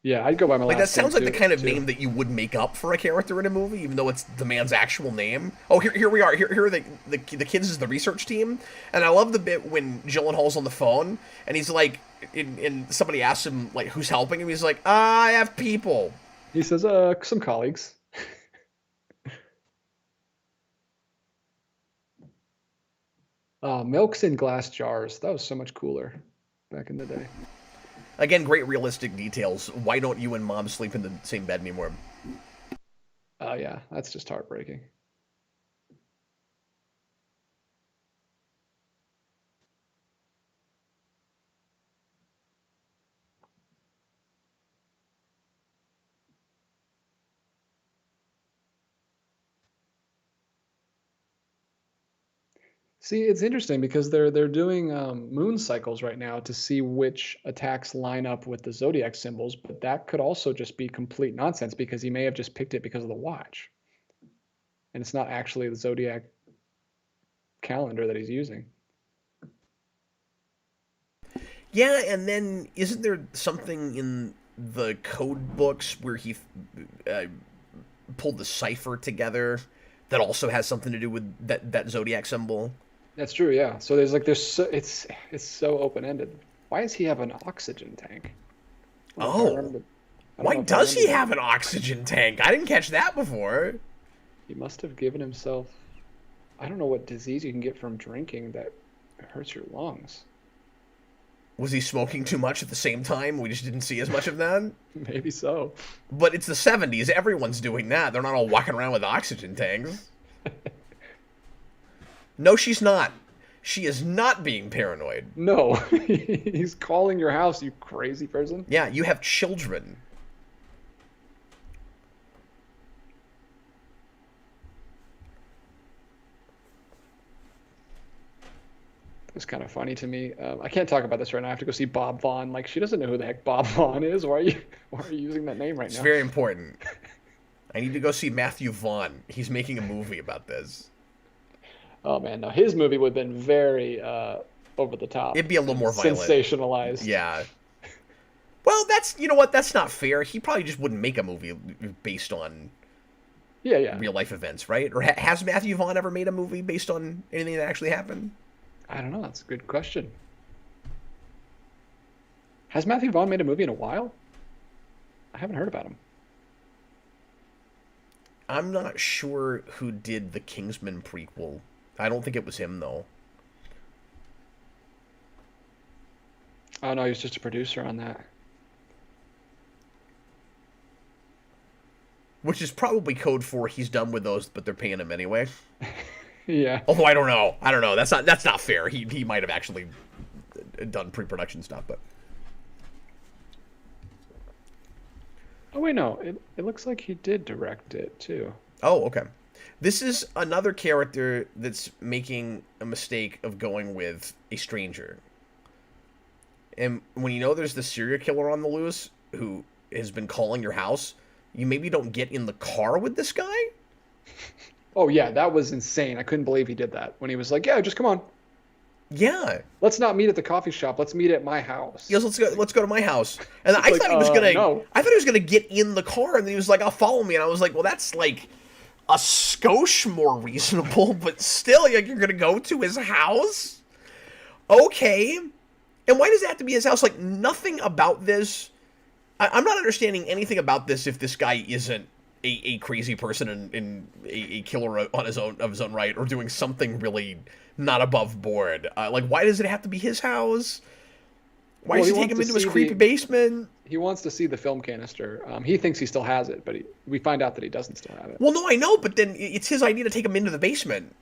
Yeah, I'd go by my last name. Like, that sounds like too, the kind of too. name that you would make up for a character in a movie, even though it's the man's actual name. Oh, here we are. Here are the kids is the research team, and I love the bit when Gyllenhaal's on the phone and he's like, and somebody asks him like who's helping him. He's like, I have people. He says, some colleagues. Milks in glass jars. That was so much cooler back in the day. Again, great realistic details. Why don't you and Mom sleep in the same bed anymore? Oh, yeah. That's just heartbreaking. See, it's interesting because they're doing moon cycles right now to see which attacks line up with the Zodiac symbols, but that could also just be complete nonsense because he may have just picked it because of the watch. And it's not actually the Zodiac calendar that he's using. Yeah, and then isn't there something in the code books where he pulled the cipher together that also has something to do with that Zodiac symbol? That's true, yeah. So it's so open-ended. Why does he have an oxygen tank? Why does he have an oxygen tank? I didn't catch that before. He must have given himself, I don't know what disease you can get from drinking that hurts your lungs. Was he smoking too much at the same time? We just didn't see as much of that? Maybe so. But it's the 70s. Everyone's doing that. They're not all walking around with oxygen tanks. No, she's not. She is not being paranoid. No. He's calling your house, you crazy person. Yeah, you have children. It's kind of funny to me. I can't talk about this right now. I have to go see Bob Vaughn. Like, she doesn't know who the heck Bob Vaughn is. Why are you using that name right It's now? very important. I need to go see Matthew Vaughn. He's making a movie about this. Oh man, no, his movie would have been very over the top. It'd be a little more violent. Sensationalized. Yeah. Well, you know what? That's not fair. He probably just wouldn't make a movie based on real life events, right? Or has Matthew Vaughn ever made a movie based on anything that actually happened? I don't know. That's a good question. Has Matthew Vaughn made a movie in a while? I haven't heard about him. I'm not sure who did the Kingsman prequel. I don't think it was him, though. Oh, no, he was just a producer on that. Which is probably code for he's done with those, but they're paying him anyway. Yeah. Although I don't know. That's not fair. He might have actually done pre-production stuff, but... Oh, wait, no. It looks like he did direct it, too. Oh, okay. This is another character that's making a mistake of going with a stranger. And when you know there's the serial killer on the loose who has been calling your house, you maybe don't get in the car with this guy? Oh, yeah, that was insane. I couldn't believe he did that. When he was like, yeah, just come on. Yeah. Let's not meet at the coffee shop. Let's meet at my house. Yes, let's go to my house. And I like, thought he was gonna no. I thought he was gonna get in the car, and then he was like, "I'll follow me." And I was like, "Well, that's like a skosh more reasonable, but still, like, you're gonna go to his house?" Okay. And why does it have to be his house? Like, nothing about this. I'm not understanding anything about this if this guy isn't a crazy person and a killer on his own right, or doing something really not above board. Like, why does it have to be his house? Why does he take him into his creepy basement? He wants to see the film canister. He thinks he still has it, but we find out that he doesn't still have it. Well, no, I know, but then it's his idea to take him into the basement.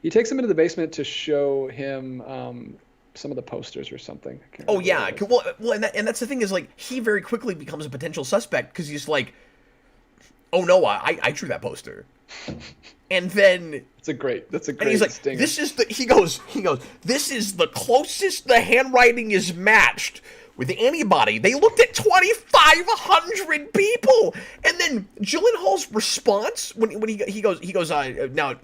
He takes him into the basement to show him some of the posters or something. Oh, yeah. Well, and that's the thing is, like, he very quickly becomes a potential suspect because he's like, oh, no, I drew that poster. And then that's a great and he's like, stinger. This is he goes, this is the closest the handwriting is matched with anybody. They looked at 2,500 people. And then Gyllenhaal's response when he goes now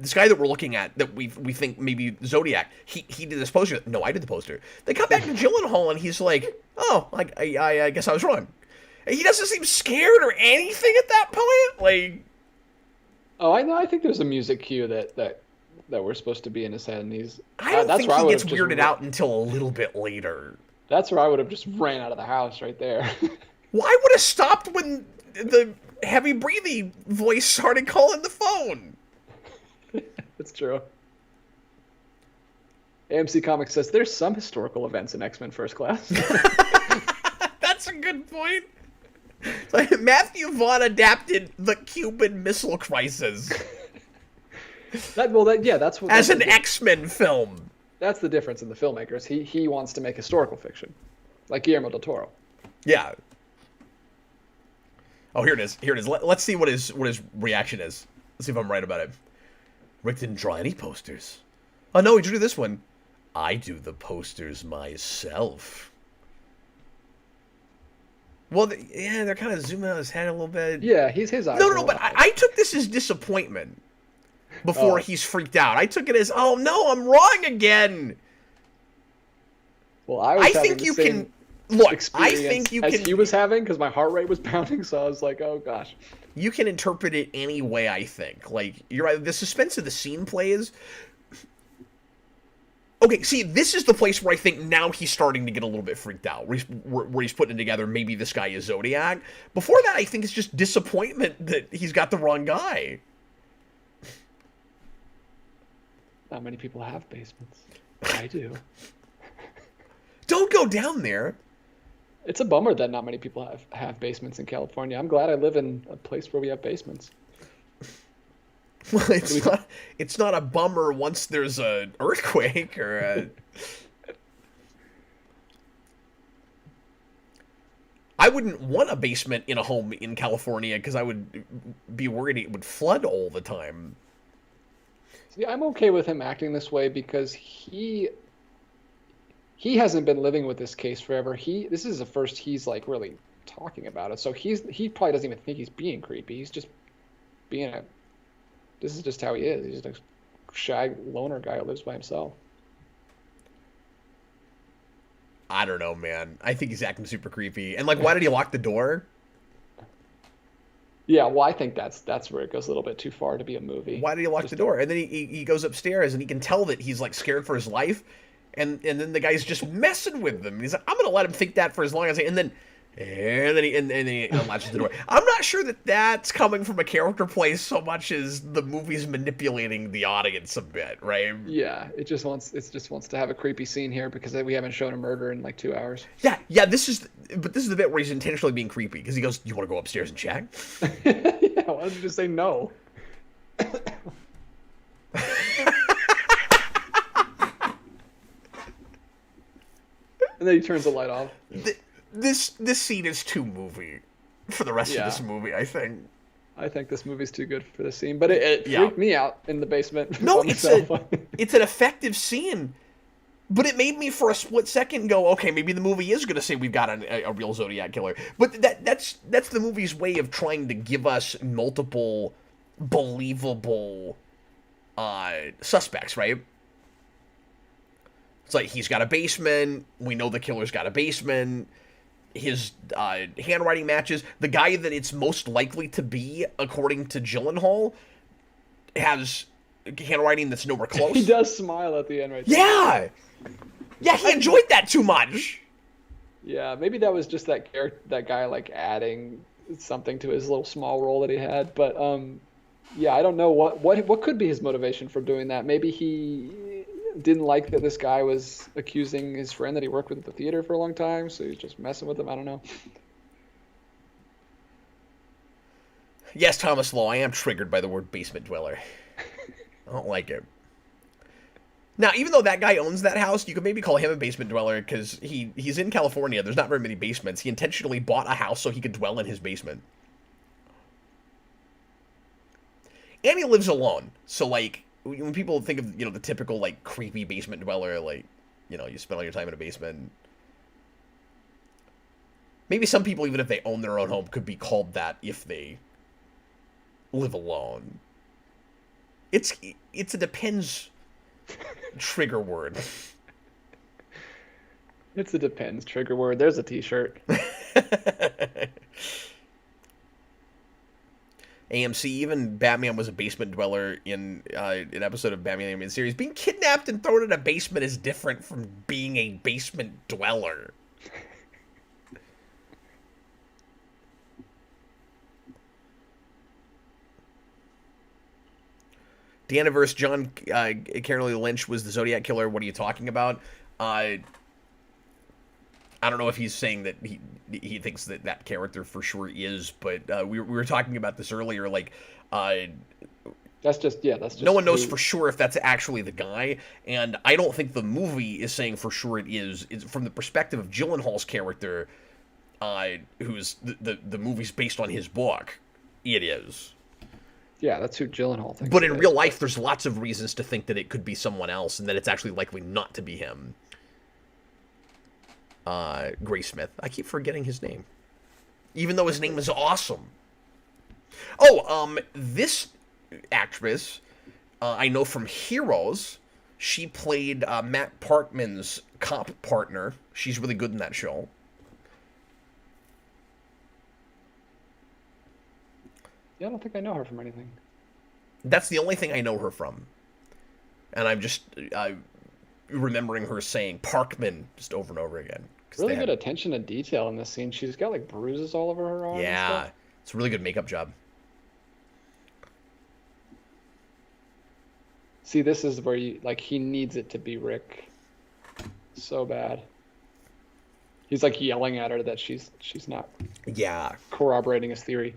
this guy that we're looking at that we think maybe Zodiac, he did this poster. No, I did the poster. They come back to Gyllenhaal and he's like, oh, like I guess I was wrong. And he doesn't seem scared or anything at that point. Like, oh, I know. I think there's a music cue that we're supposed to be in his head, and he's. I don't think he gets weirded out until a little bit later. That's where I would have just ran out of the house right there. Well, I would have stopped when the heavy breathing voice started calling the phone. That's true. AMC Comics says there's some historical events in X-Men First Class. That's a good point. Like, Matthew Vaughn adapted the Cuban Missile Crisis. That's what as an X-Men film. That's the difference in the filmmakers. He wants to make historical fiction, like Guillermo del Toro. Yeah. Oh, here it is. Let's see what his reaction is. Let's see if I'm right about it. Rick didn't draw any posters. Oh no, he drew this one. I do the posters myself. Well, they're kind of zooming out his head a little bit. Yeah, his eyes. No, but I took this as disappointment before he's freaked out. I took it as, oh no, I'm wrong again. Well, I think you can look. I think you can. As he was having, because my heart rate was pounding, so I was like, oh gosh. You can interpret it any way. I think, like, you're right. The suspense of the scene plays. Okay, see, this is the place where I think now he's starting to get a little bit freaked out, where he's putting together maybe this guy is Zodiac. Before that, I think it's just disappointment that he's got the wrong guy. Not many people have basements. I do. go down there. It's a bummer that not many people have basements in California. I'm glad I live in a place where we have basements. Well, it's not a bummer once there's an earthquake or a... I wouldn't want a basement in a home in California because I would be worried it would flood all the time. See, I'm okay with him acting this way because he hasn't been living with this case forever. This is the first he's like really talking about it. So he probably doesn't even think he's being creepy. He's just being this is just how he is. He's just a shy loner guy who lives by himself. I don't know, man. I think he's acting super creepy. And like, why did he lock the door? Yeah, well, I think that's where it goes a little bit too far to be a movie. Why did he lock the door? And then he goes upstairs and he can tell that he's like scared for his life. And then the guy's just messing with him. He's like, I'm gonna let him think that for as long as and then he latches the door. I'm not sure that that's coming from a character play so much as the movie's manipulating the audience a bit, right? Yeah, it just wants to have a creepy scene here because we haven't shown a murder in like 2 hours. Yeah. This is the bit where he's intentionally being creepy because he goes, "You want to go upstairs and check?" Yeah, why don't you just say no? And then he turns the light off. This scene is too movie for the rest of this movie, I think. I think this movie's too good for this scene, but it freaked me out in the basement. No, it's an effective scene, but it made me for a split second go, okay, maybe the movie is going to say we've got a real Zodiac killer. But that's the movie's way of trying to give us multiple believable suspects, right? It's like he's got a basement. We know the killer's got a basement. His handwriting matches. The guy that it's most likely to be, according to Gyllenhaal, has handwriting that's nowhere close. He does smile at the end, right? Yeah! Yeah, he enjoyed that too much. Yeah, maybe that was just that guy like adding something to his little small role that he had. But yeah, I don't know what could be his motivation for doing that. Maybe he didn't like that this guy was accusing his friend that he worked with at the theater for a long time, so he's just messing with him. I don't know. Yes, Thomas Law, I am triggered by the word basement dweller. I don't like it. Now, even though that guy owns that house, you could maybe call him a basement dweller because he's in California. There's not very many basements. He intentionally bought a house so he could dwell in his basement. And he lives alone. So, like, when people think of, the typical, like, creepy basement dweller, like, you spend all your time in a basement. Maybe some people, even if they own their own home, could be called that if they live alone. It's a depends trigger word. It's a depends trigger word. There's a t-shirt. AMC, even Batman was a basement dweller in an episode of Batman Animated Series. Being kidnapped and thrown in a basement is different from being a basement dweller. Daniverse, John Carroll Lynch was the Zodiac killer. What are you talking about? I don't know if he's saying that he thinks that character for sure is, but we were talking about this earlier. Like, that's just no one knows for sure if that's actually the guy, and I don't think the movie is saying for sure it is. It's from the perspective of Gyllenhaal's character, who's the movie's based on his book. It is. Yeah, that's who Gyllenhaal thinks. But in real life, there's lots of reasons to think that it could be someone else, and that it's actually likely not to be him. Graysmith. I keep forgetting his name. Even though his name is awesome. Oh, this actress, I know from Heroes. She played Matt Parkman's cop partner. She's really good in that show. Yeah, I don't think I know her from anything. That's the only thing I know her from. And I'm just remembering her saying Parkman just over and over again. Really good attention to detail in this scene. She's got like bruises all over her arm. Yeah, it's a really good makeup job. See, this is where he needs it to be Rick so bad. He's like yelling at her that she's not Yeah. corroborating his theory.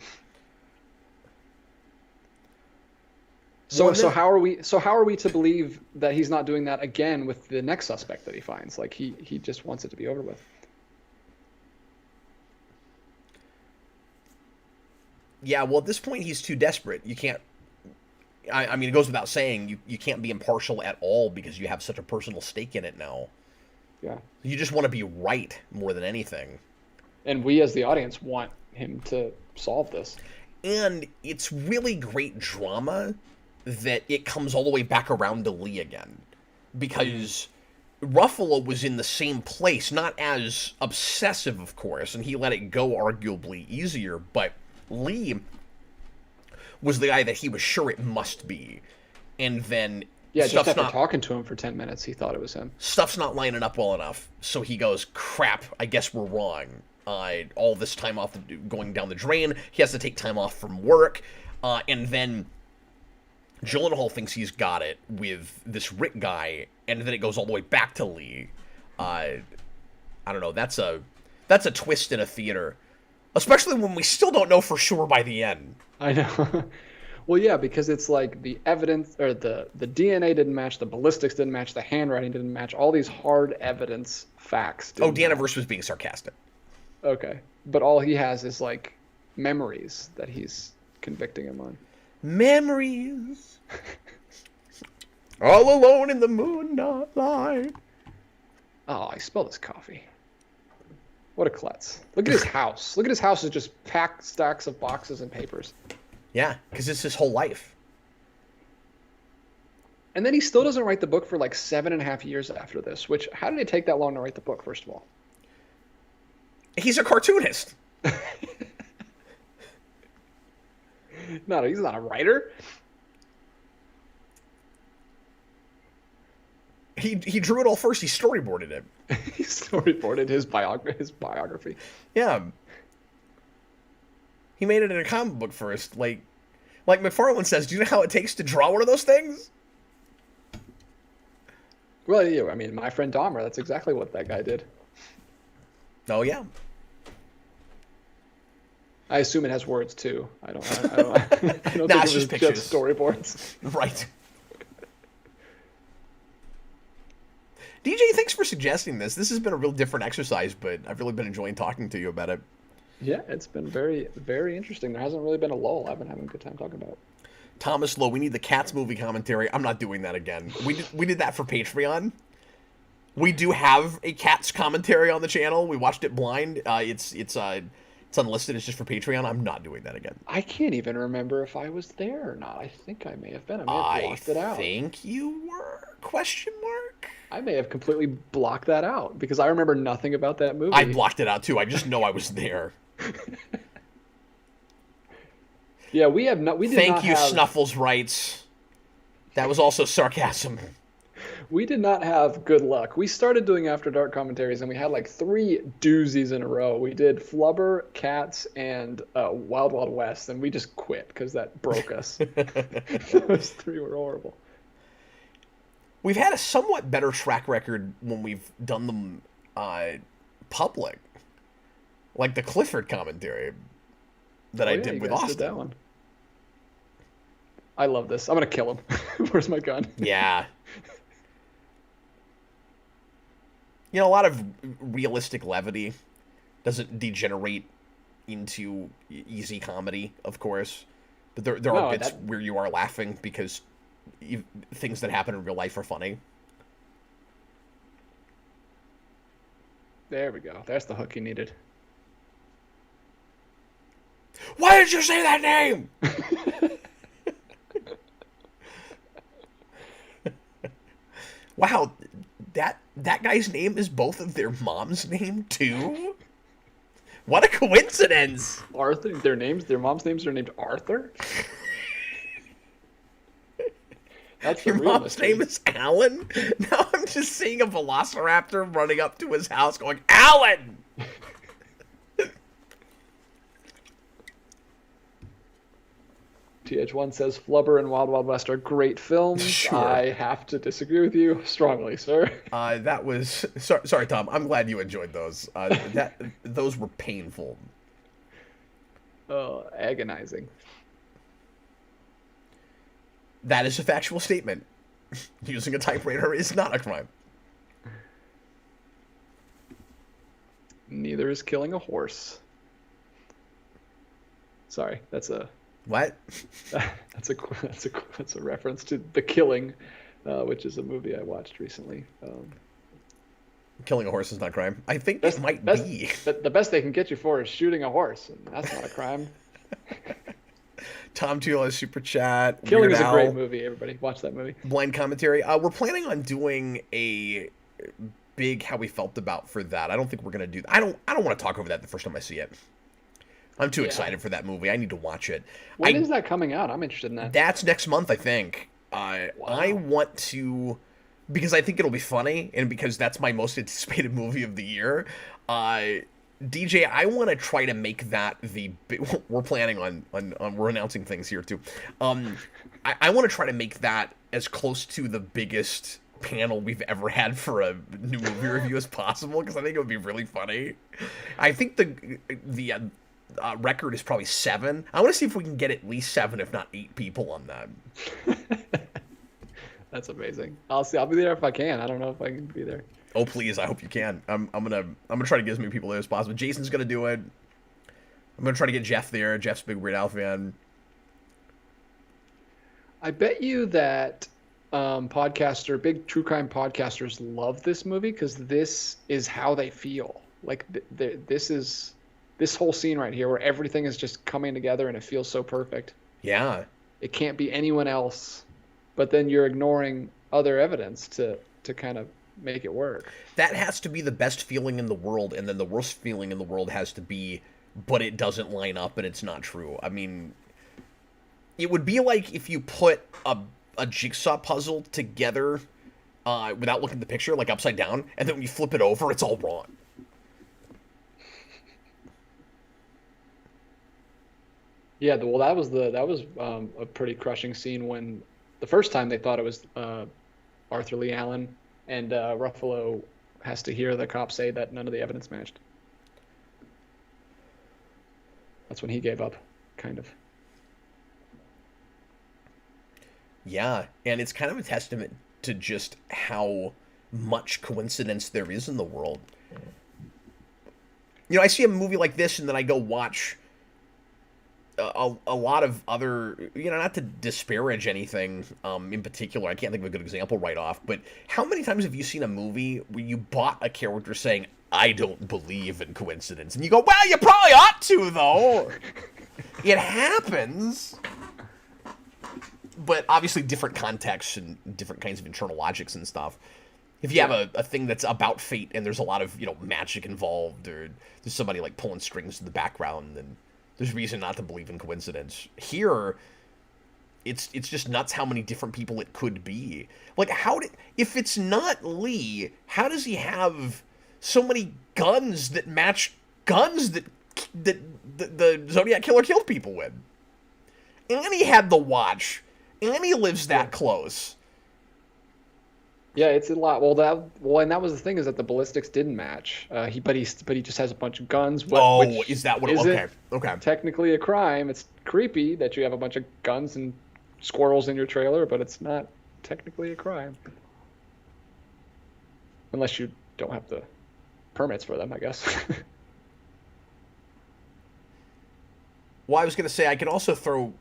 Well, So how are we to believe that he's not doing that again with the next suspect that he finds? Like he just wants it to be over with. Yeah, well, at this point, he's too desperate. You can't... I mean, it goes without saying, you can't be impartial at all because you have such a personal stake in it now. Yeah. You just want to be right more than anything. And we as the audience want him to solve this. And it's really great drama that it comes all the way back around to Lee again. Because Ruffalo was in the same place, not as obsessive, of course, and he let it go arguably easier, but Lee was the guy that he was sure it must be. And then just after talking to him for 10 minutes, he thought it was him. Stuff's not lining up well enough, so he goes, crap, I guess we're wrong. All this time off going down the drain, he has to take time off from work, and then Gyllenhaal thinks he's got it with this Rick guy, and then it goes all the way back to Lee. I don't know, that's a twist in a theater. Especially when we still don't know for sure by the end. I know. Well, yeah, because it's like the evidence, or the DNA didn't match, the ballistics didn't match, the handwriting didn't match, all these hard evidence facts. Oh, Daniverse was being sarcastic. Okay. But all he has is like memories that he's convicting him on. Memories. All alone in the moonlight. Oh, I spilled his coffee. What a klutz. Look at his house. Look at his house is just packed stacks of boxes and papers. Yeah, because it's his whole life. And then he still doesn't write the book for like 7.5 years after this, which, how did it take that long to write the book, first of all? He's a cartoonist. No, he's not a writer. He drew it all first. He storyboarded it. He storyboarded his biography. Yeah. He made it in a comic book first. Like McFarlane says, do you know how it takes to draw one of those things? Well, yeah, I mean, my friend Dahmer, that's exactly what that guy did. Oh, yeah. I assume it has words, too. I don't think it was just pictures. Just storyboards. Right. DJ, thanks for suggesting this. This has been a real different exercise, but I've really been enjoying talking to you about it. Yeah, it's been very, very interesting. There hasn't really been a lull. I've been having a good time talking about it. Thomas Lowe, we need the Cats movie commentary. I'm not doing that again. We did that for Patreon. We do have a Cats commentary on the channel. We watched it blind. It's unlisted. It's just for Patreon. I'm not doing that again. I can't even remember if I was there or not. I think I may have been. I may have blocked it out. I think you were? Question mark? I may have completely blocked that out because I remember nothing about that movie. I blocked it out too. I just know I was there. Yeah, we have not. We did Thank not you, have, Snuffles writes. That was also sarcasm. We did not have good luck. We started doing After Dark commentaries, and we had like 3 doozies in a row. We did Flubber, Cats, and Wild Wild West, and we just quit because that broke us. Those 3 were horrible. We've had a somewhat better track record when we've done them public. Like the Clifford commentary that I did with Austin. Did that one. I love this. I'm going to kill him. Where's my gun? Yeah. You know, a lot of realistic levity doesn't degenerate into easy comedy, of course. But there are bits where you are laughing because things that happen in real life are funny. There we go. That's the hook you needed. Why did you say that name? Wow, that guy's name is both of their mom's name too? What a coincidence! Arthur, their mom's names are named Arthur? That's your mom's name is Alan? Now I'm just seeing a velociraptor running up to his house going, Alan! TH1 says Flubber and Wild Wild West are great films. Sure. I have to disagree with you strongly, sir. That was sorry, Tom. I'm glad you enjoyed those. Those were painful. Oh, agonizing. That is a factual statement. Using a typewriter is not a crime. Neither is killing a horse. Sorry, that's a What? that's a reference to The Killing, which is a movie I watched recently. Killing a horse is not a crime. I think it might be. The best they can get you for is shooting a horse, and that's not a crime. Tom Tula super chat. Killing Weird is a Al, great movie. Everybody watch that movie. Blind commentary. We're planning on doing a big how we felt about for that. I don't think we're gonna do that. I don't want to talk over that the first time I see it. I'm too excited for that movie. I need to watch it. When is that coming out? I'm interested in that. That's next month, I think. I want to, because I think it'll be funny, and because that's my most anticipated movie of the year. DJ, I want to try to make that we're planning on we're announcing things here too. I want to try to make that as close to the biggest panel we've ever had for a new movie review as possible, because I think it would be really funny. I think the record is probably 7. I want to see if we can get at least 7, if not 8 people on that. That's amazing. I'll see. I'll be there if I can. I don't know if I can be there. Oh please, I hope you can. I'm gonna try to get as many people there as possible. Jason's gonna do it. I'm gonna try to get Jeff there. Jeff's a big Weird Al fan. I bet you that big true crime podcasters love this movie because this is how they feel. Like this whole scene right here where everything is just coming together and it feels so perfect. Yeah. It can't be anyone else, but then you're ignoring other evidence to kind of make it work. That has to be the best feeling in the world, and then the worst feeling in the world has to be, but it doesn't line up and it's not true. I mean, it would be like if you put a jigsaw puzzle together without looking at the picture, like upside down, and then when you flip it over, it's all wrong. Yeah, well, that was a pretty crushing scene when the first time they thought it was Arthur Lee Allen, and Ruffalo has to hear the cops say that none of the evidence matched. That's when he gave up, kind of. Yeah, and it's kind of a testament to just how much coincidence there is in the world. You know, I see a movie like this, and then I go watch a lot of other, you know, not to disparage anything in particular. I can't think of a good example right off, but how many times have you seen a movie where you bought a character saying, I don't believe in coincidence? And you go, well, you probably ought to, though. It happens. But obviously different contexts and different kinds of internal logics and stuff. If you have a thing that's about fate and there's a lot of, you know, magic involved, or there's somebody like pulling strings in the background, then there's reason not to believe in coincidence. Here, it's just nuts how many different people it could be. Like, if it's not Lee, how does he have so many guns that match guns that the Zodiac killer killed people with? And he had the watch, and he lives that close. Yeah, it's a lot. And that was the thing, is that the ballistics didn't match. But he just has a bunch of guns. Which is that what? Okay. Technically a crime. It's creepy that you have a bunch of guns and squirrels in your trailer, but it's not technically a crime, unless you don't have the permits for them, I guess. Well, I was gonna say I could also throw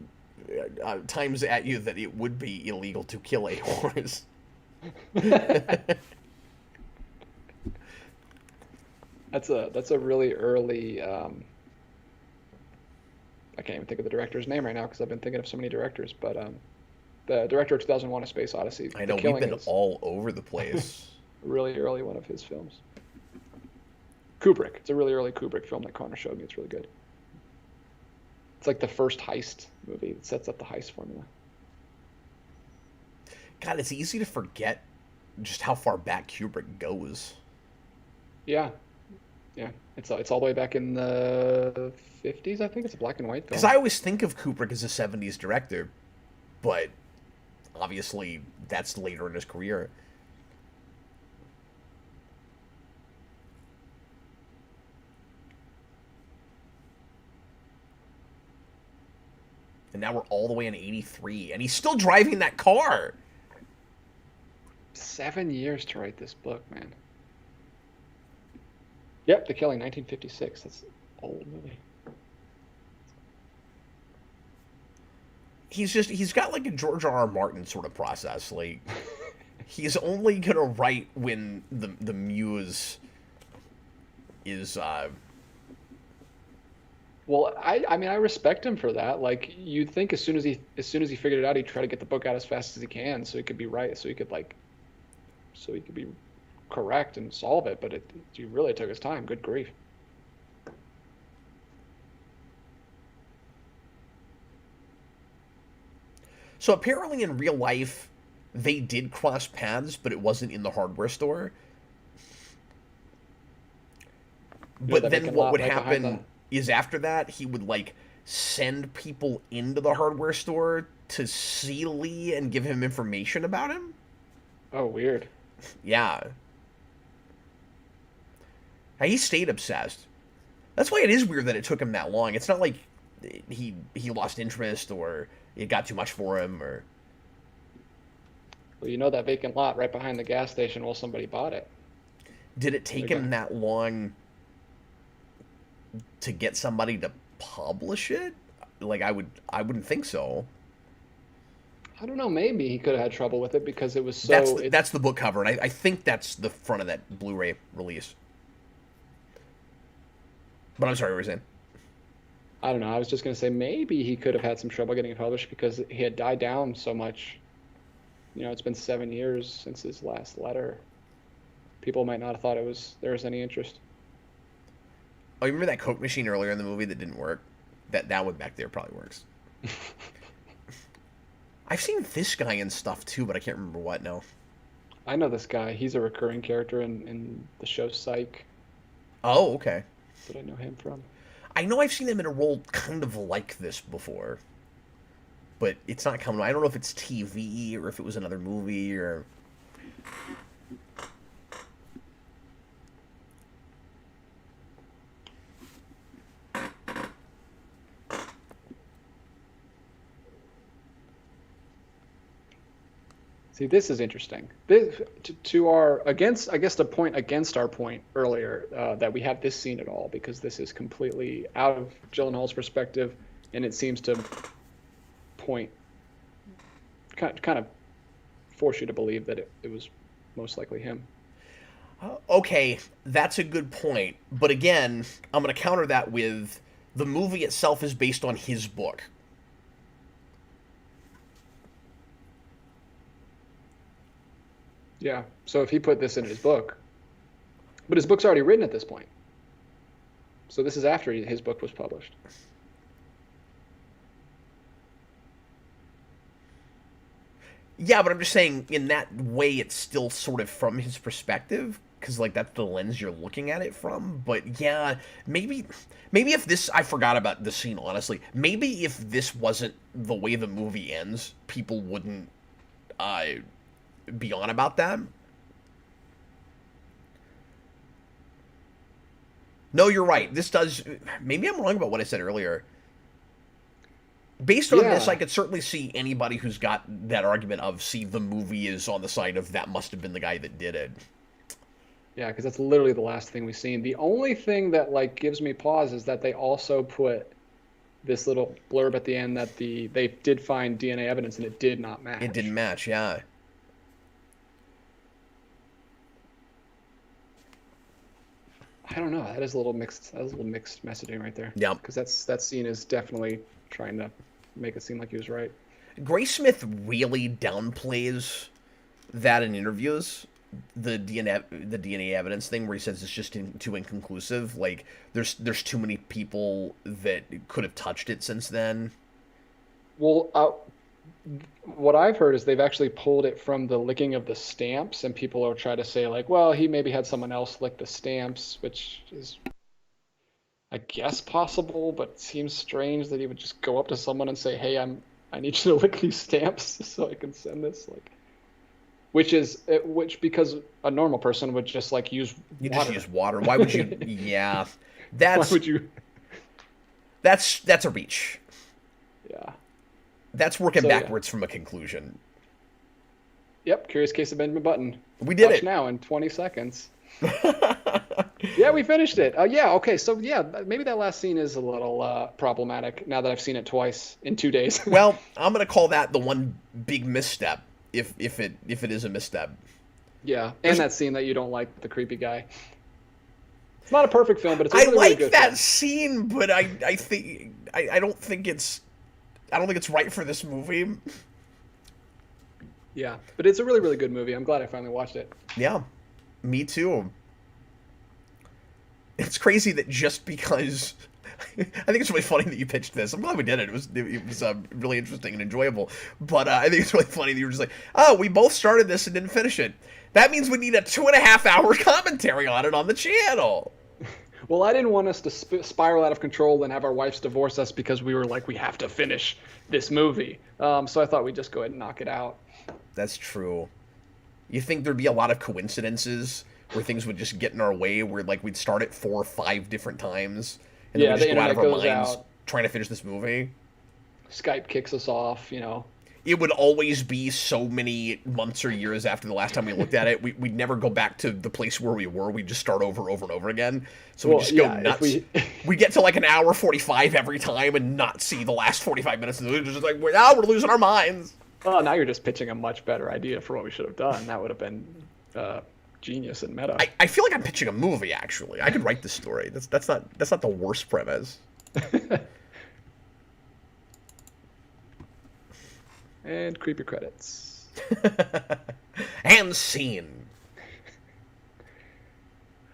times at you that it would be illegal to kill a horse. That's a really early. I can't even think of the director's name right now because I've been thinking of so many directors. But the director of 2001: A Space Odyssey. I know we've been all over the place. Really early one of his films. Kubrick. It's a really early Kubrick film that Connor showed me. It's really good. It's like the first heist movie that sets up the heist formula. God, it's easy to forget just how far back Kubrick goes. Yeah. Yeah, it's all the way back in the 50s, I think. It's a black and white Because film. I always think of Kubrick as a 70s director, but obviously that's later in his career. And now we're all the way in 83, and he's still driving that car. 7 years to write this book, man. Yep, The Killing, 1956. That's an old movie. He's got like a George R.R. Martin sort of process. Like, he's only gonna write when the muse is Well, I mean, I respect him for that. Like, you'd think as soon as he figured it out, he'd try to get the book out as fast as he can, so he could be right, so he could be correct and solve it. But he really took his time. Good grief. So apparently in real life they did cross paths, but it wasn't in the hardware store. You know But that then vacant what lot would right behind the. happen is after that he would like send people into the hardware store to see Lee and give him information about him. Oh, weird. Yeah. He stayed obsessed. That's why it is weird that it took him that long. It's not like he lost interest or it got too much for him or Well, you know that vacant lot right behind the gas station. Well, somebody bought it. did it take Okay. him that long to get somebody to publish it? Like I wouldn't think so. I don't know. Maybe he could have had trouble with it because it was That's so. that's the book cover, and I think that's the front of that Blu-ray release. But I'm sorry, what were you saying? I don't know. I was just gonna say maybe he could have had some trouble getting it published because he had died down so much. It's been 7 years since his last letter. People might not have thought there was any interest. Oh, you remember that Coke machine earlier in the movie that didn't work? That one back there probably works. I've seen this guy in stuff too, but I can't remember what now. I know this guy. He's a recurring character in the show Psych. Oh, okay. That's what I know him from. I know I've seen him in a role kind of like this before, but it's not coming. I don't know if it's TV or if it was another movie or. See, this is interesting. This, to our against, I guess, the point against our point earlier that we have this scene at all because this is completely out of Gyllenhaal's perspective, and it seems to point kind of force you to believe that it was most likely him. Okay, that's a good point. But again, I'm going to counter that with the movie itself is based on his book. Yeah. So if he put this in his book, but his book's already written at this point. So this is after his book was published. Yeah, but I'm just saying, in that way, it's still sort of from his perspective, because like that's the lens you're looking at it from. But yeah, maybe if this, I forgot about the scene. Honestly, maybe if this wasn't the way the movie ends, people wouldn't be on about that. No, you're right. This does. Maybe I'm wrong about what I said earlier. Based on this, Yeah. I could certainly see anybody who's got that argument of, see, the movie is on the side of that must have been the guy that did it. Yeah, because that's literally the last thing we've seen. The only thing that like gives me pause is that they also put this little blurb at the end that they did find DNA evidence and it did not match. It didn't match, yeah. I don't know. That is a little mixed. That is a little mixed messaging right there. Yeah. Because that scene is definitely trying to make it seem like he was right. Graysmith really downplays that in interviews. The DNA evidence thing, where he says it's just too inconclusive. Like there's too many people that could have touched it since then. Well, What I've heard is they've actually pulled it from the licking of the stamps, and people are trying to say like, well, he maybe had someone else lick the stamps, which is, I guess, possible, but it seems strange that he would just go up to someone and say, "Hey, I need you to lick these stamps so I can send this." Like, which because a normal person would just like use You water. just use water. Why would you? Yeah, Why would you? that's a reach. Yeah. That's working So, yeah. backwards from a conclusion. Yep. Curious Case of Benjamin Button. We did Watch it. now in 20 seconds. Yeah, we finished it. Yeah, okay. So yeah, maybe that last scene is a little problematic now that I've seen it twice in 2 days. Well, I'm gonna call that the one big misstep, if it is a misstep. Yeah, and that scene that you don't like, the creepy guy. It's not a perfect film, but it's a really, I really like good that film. scene, but I think I don't think it's right for this movie. Yeah, but it's a really, really good movie. I'm glad I finally watched it. Yeah, me too. It's crazy that just because I think it's really funny that you pitched this. I'm glad we did it. It was really interesting and enjoyable. But I think it's really funny that you were just like, oh, we both started this and didn't finish it. That means we need a 2.5-hour commentary on it on the channel. Well, I didn't want us to spiral out of control and have our wives divorce us because we were like, we have to finish this movie. So I thought we'd just go ahead and knock it out. That's true. You think there'd be a lot of coincidences where things would just get in our way, where like we'd start it 4 or 5 different times, and then Yeah, we the just go out of our internet goes minds out. trying to finish this movie? Skype kicks us off, you know. It would always be so many months or years after the last time we looked at it. We'd never go back to the place where we were. We'd just start over and over again. So Well, we'd just go yeah, if nuts. We get to like an hour 45 every time and not see the last 45 minutes. And we're just like, we're losing our minds. Oh, now you're just pitching a much better idea for what we should have done. That would have been genius and meta. I feel like I'm pitching a movie, actually. I could write this story. That's not the worst premise. And creepy credits. And scene.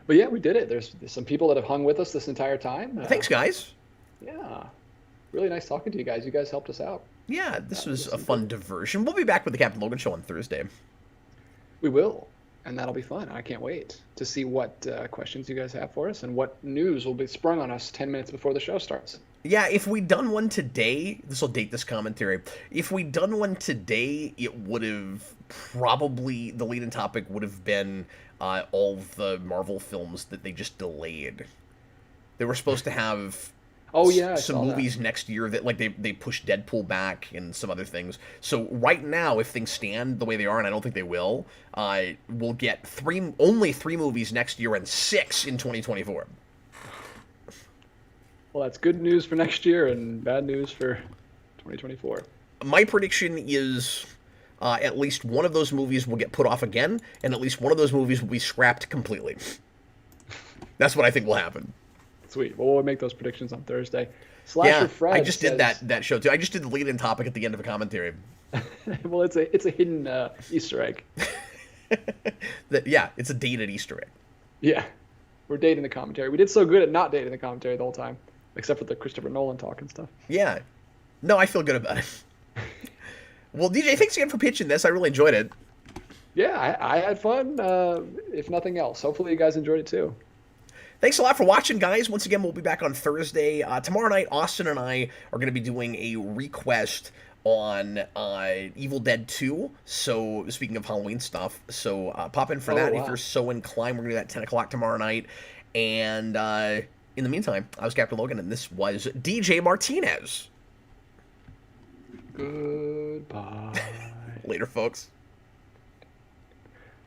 But yeah, we did it. There's some people that have hung with us this entire time. Thanks, guys. Yeah. Really nice talking to you guys. You guys helped us out. Yeah, this was a fun diversion. We'll be back with the Captain Logan Show on Thursday. We will. And that'll be fun. I can't wait to see what questions you guys have for us and what news will be sprung on us 10 minutes before the show starts. Yeah, if we'd done one today, this will date this commentary. If we'd done one today, it would have probably, the lead-in topic would have been all the Marvel films that they just delayed. They were supposed to have some movies next year that, like, they pushed Deadpool back and some other things. So right now, if things stand the way they are, and I don't think they will, we'll get only 3 movies next year and 6 in 2024. Well, that's good news for next year and bad news for 2024. My prediction is at least one of those movies will get put off again, and at least one of those movies will be scrapped completely. That's what I think will happen. Sweet. Well, we'll make those predictions on Thursday. Slasher Fred I just did that show too. I just did the lead-in topic at the end of a commentary. Well, it's a hidden Easter egg. It's a dated Easter egg. Yeah, we're dating the commentary. We did so good at not dating the commentary the whole time, except for the Christopher Nolan talk and stuff. Yeah. No, I feel good about it. Well, DJ, thanks again for pitching this. I really enjoyed it. Yeah, I had fun, if nothing else. Hopefully you guys enjoyed it too. Thanks a lot for watching, guys. Once again, we'll be back on Thursday. Tomorrow night, Austin and I are going to be doing a request on Evil Dead 2. So, speaking of Halloween stuff, so pop in for that if you're so inclined. We're going to do that 10 o'clock tomorrow night. And in the meantime, I was Captain Logan, and this was DJ Martinez. Goodbye. Later, folks.